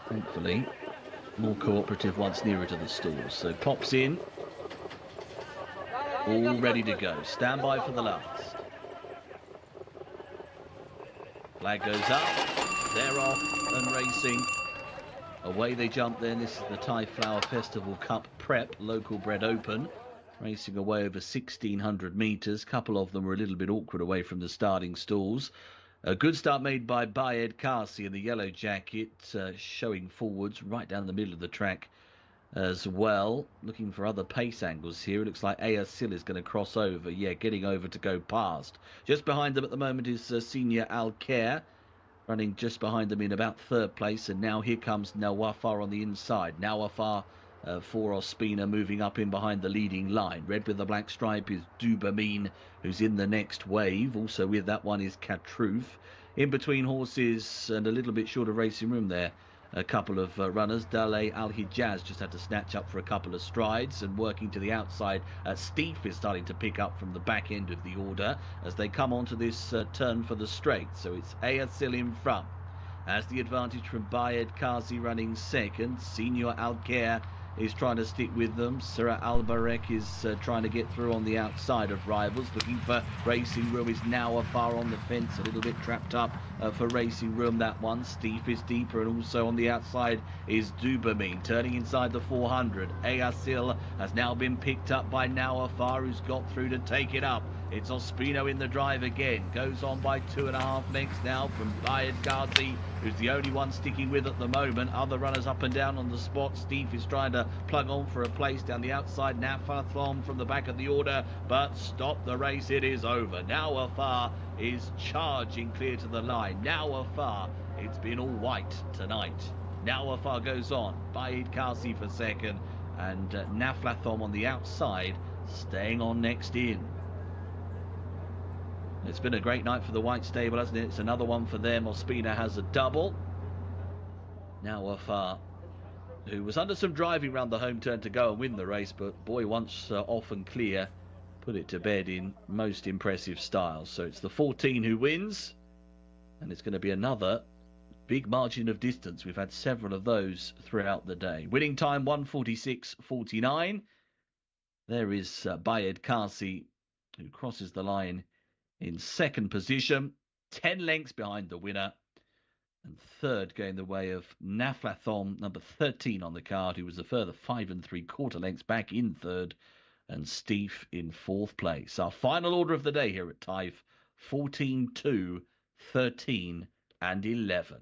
Speaker 3: Thankfully, more cooperative once nearer to the stalls. So pops in, all ready to go. Stand by for the last. Flag goes up, they're off and racing. Away they jump then. This is the Taif Flower Festival Cup Prep Local Bred Open. Racing away over 1,600 metres. Couple of them were a little bit awkward away from the starting stalls. A good start made by Bayed Kasi in the yellow jacket, showing forwards right down the middle of the track as well. Looking for other pace angles here. It looks like Sil is going to cross over. Yeah, getting over to go past. Just behind them at the moment is Senior Al-Khair, running just behind them in about 3rd place. And now here comes Nawafar on the inside. Nawafar for Ospina moving up in behind the leading line. Red with the black stripe is Dubamin, who's in the next wave. Also with that one is Katruth. In between horses and a little bit short of racing room there, a couple of runners. Dale Al Hijaz just had to snatch up for a couple of strides, and working to the outside, Steve is starting to pick up from the back end of the order as they come onto this turn for the straight. So it's Sil in front. Has the advantage from Bayed Kazi running second. Senior Al-Khair is trying to stick with them. Surah Al-Barek is trying to get through on the outside of rivals. Looking for racing room is now afar on the fence. A little bit trapped up for racing room, that one. Steve is deeper, and also on the outside is Dubamin. Turning inside the 400. Ayasil has now been picked up by Nawafar, who's got through to take it up. It's Ospino in the drive again. Goes on by 2.5 lengths now from Bayed Kazi, who's the only one sticking with at the moment. Other runners up and down on the spot. Steve is trying to plug on for a place down the outside. Nafathom from the back of the order, but stop the race. It is over. Nawafar is charging clear to the line. Nawafar, it's been all white tonight. Nawafar goes on. Bayed Kazi for second, and Naflathom on the outside, staying on next in. It's been a great night for the White Stable, hasn't it? It's another one for them. Ospina has a double. Nawafar, who was under some driving round the home turn to go and win the race, but boy, once off and clear, put it to bed in most impressive style. So it's the 14 who wins, and it's going to be another big margin of distance. We've had several of those throughout the day. Winning time 1:46.49. There is Bayed Kasi, who crosses the line in second position, 10 lengths behind the winner, and third going the way of Naflathom, number 13 on the card, who was a further 5 3/4 lengths back in third, and Steve in 4th place. Our final order of the day here at Taif: 14, 2, 13 and 11.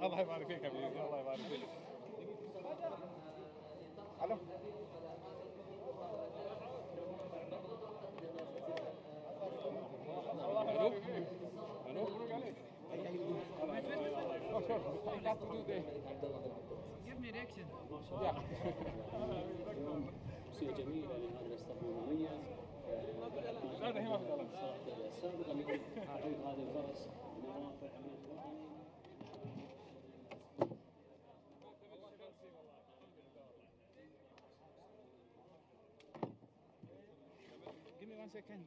Speaker 7: الله يبارك فيك حبيبي، الله يبارك فيك. الو الو مبروك عليك.
Speaker 5: Give me reaction.
Speaker 15: تمسية جميلة لهذا الاسطبل المميز. السابقة اللي حاعود هذا الفرس نوافع من اخواني.
Speaker 7: Give me 1 second.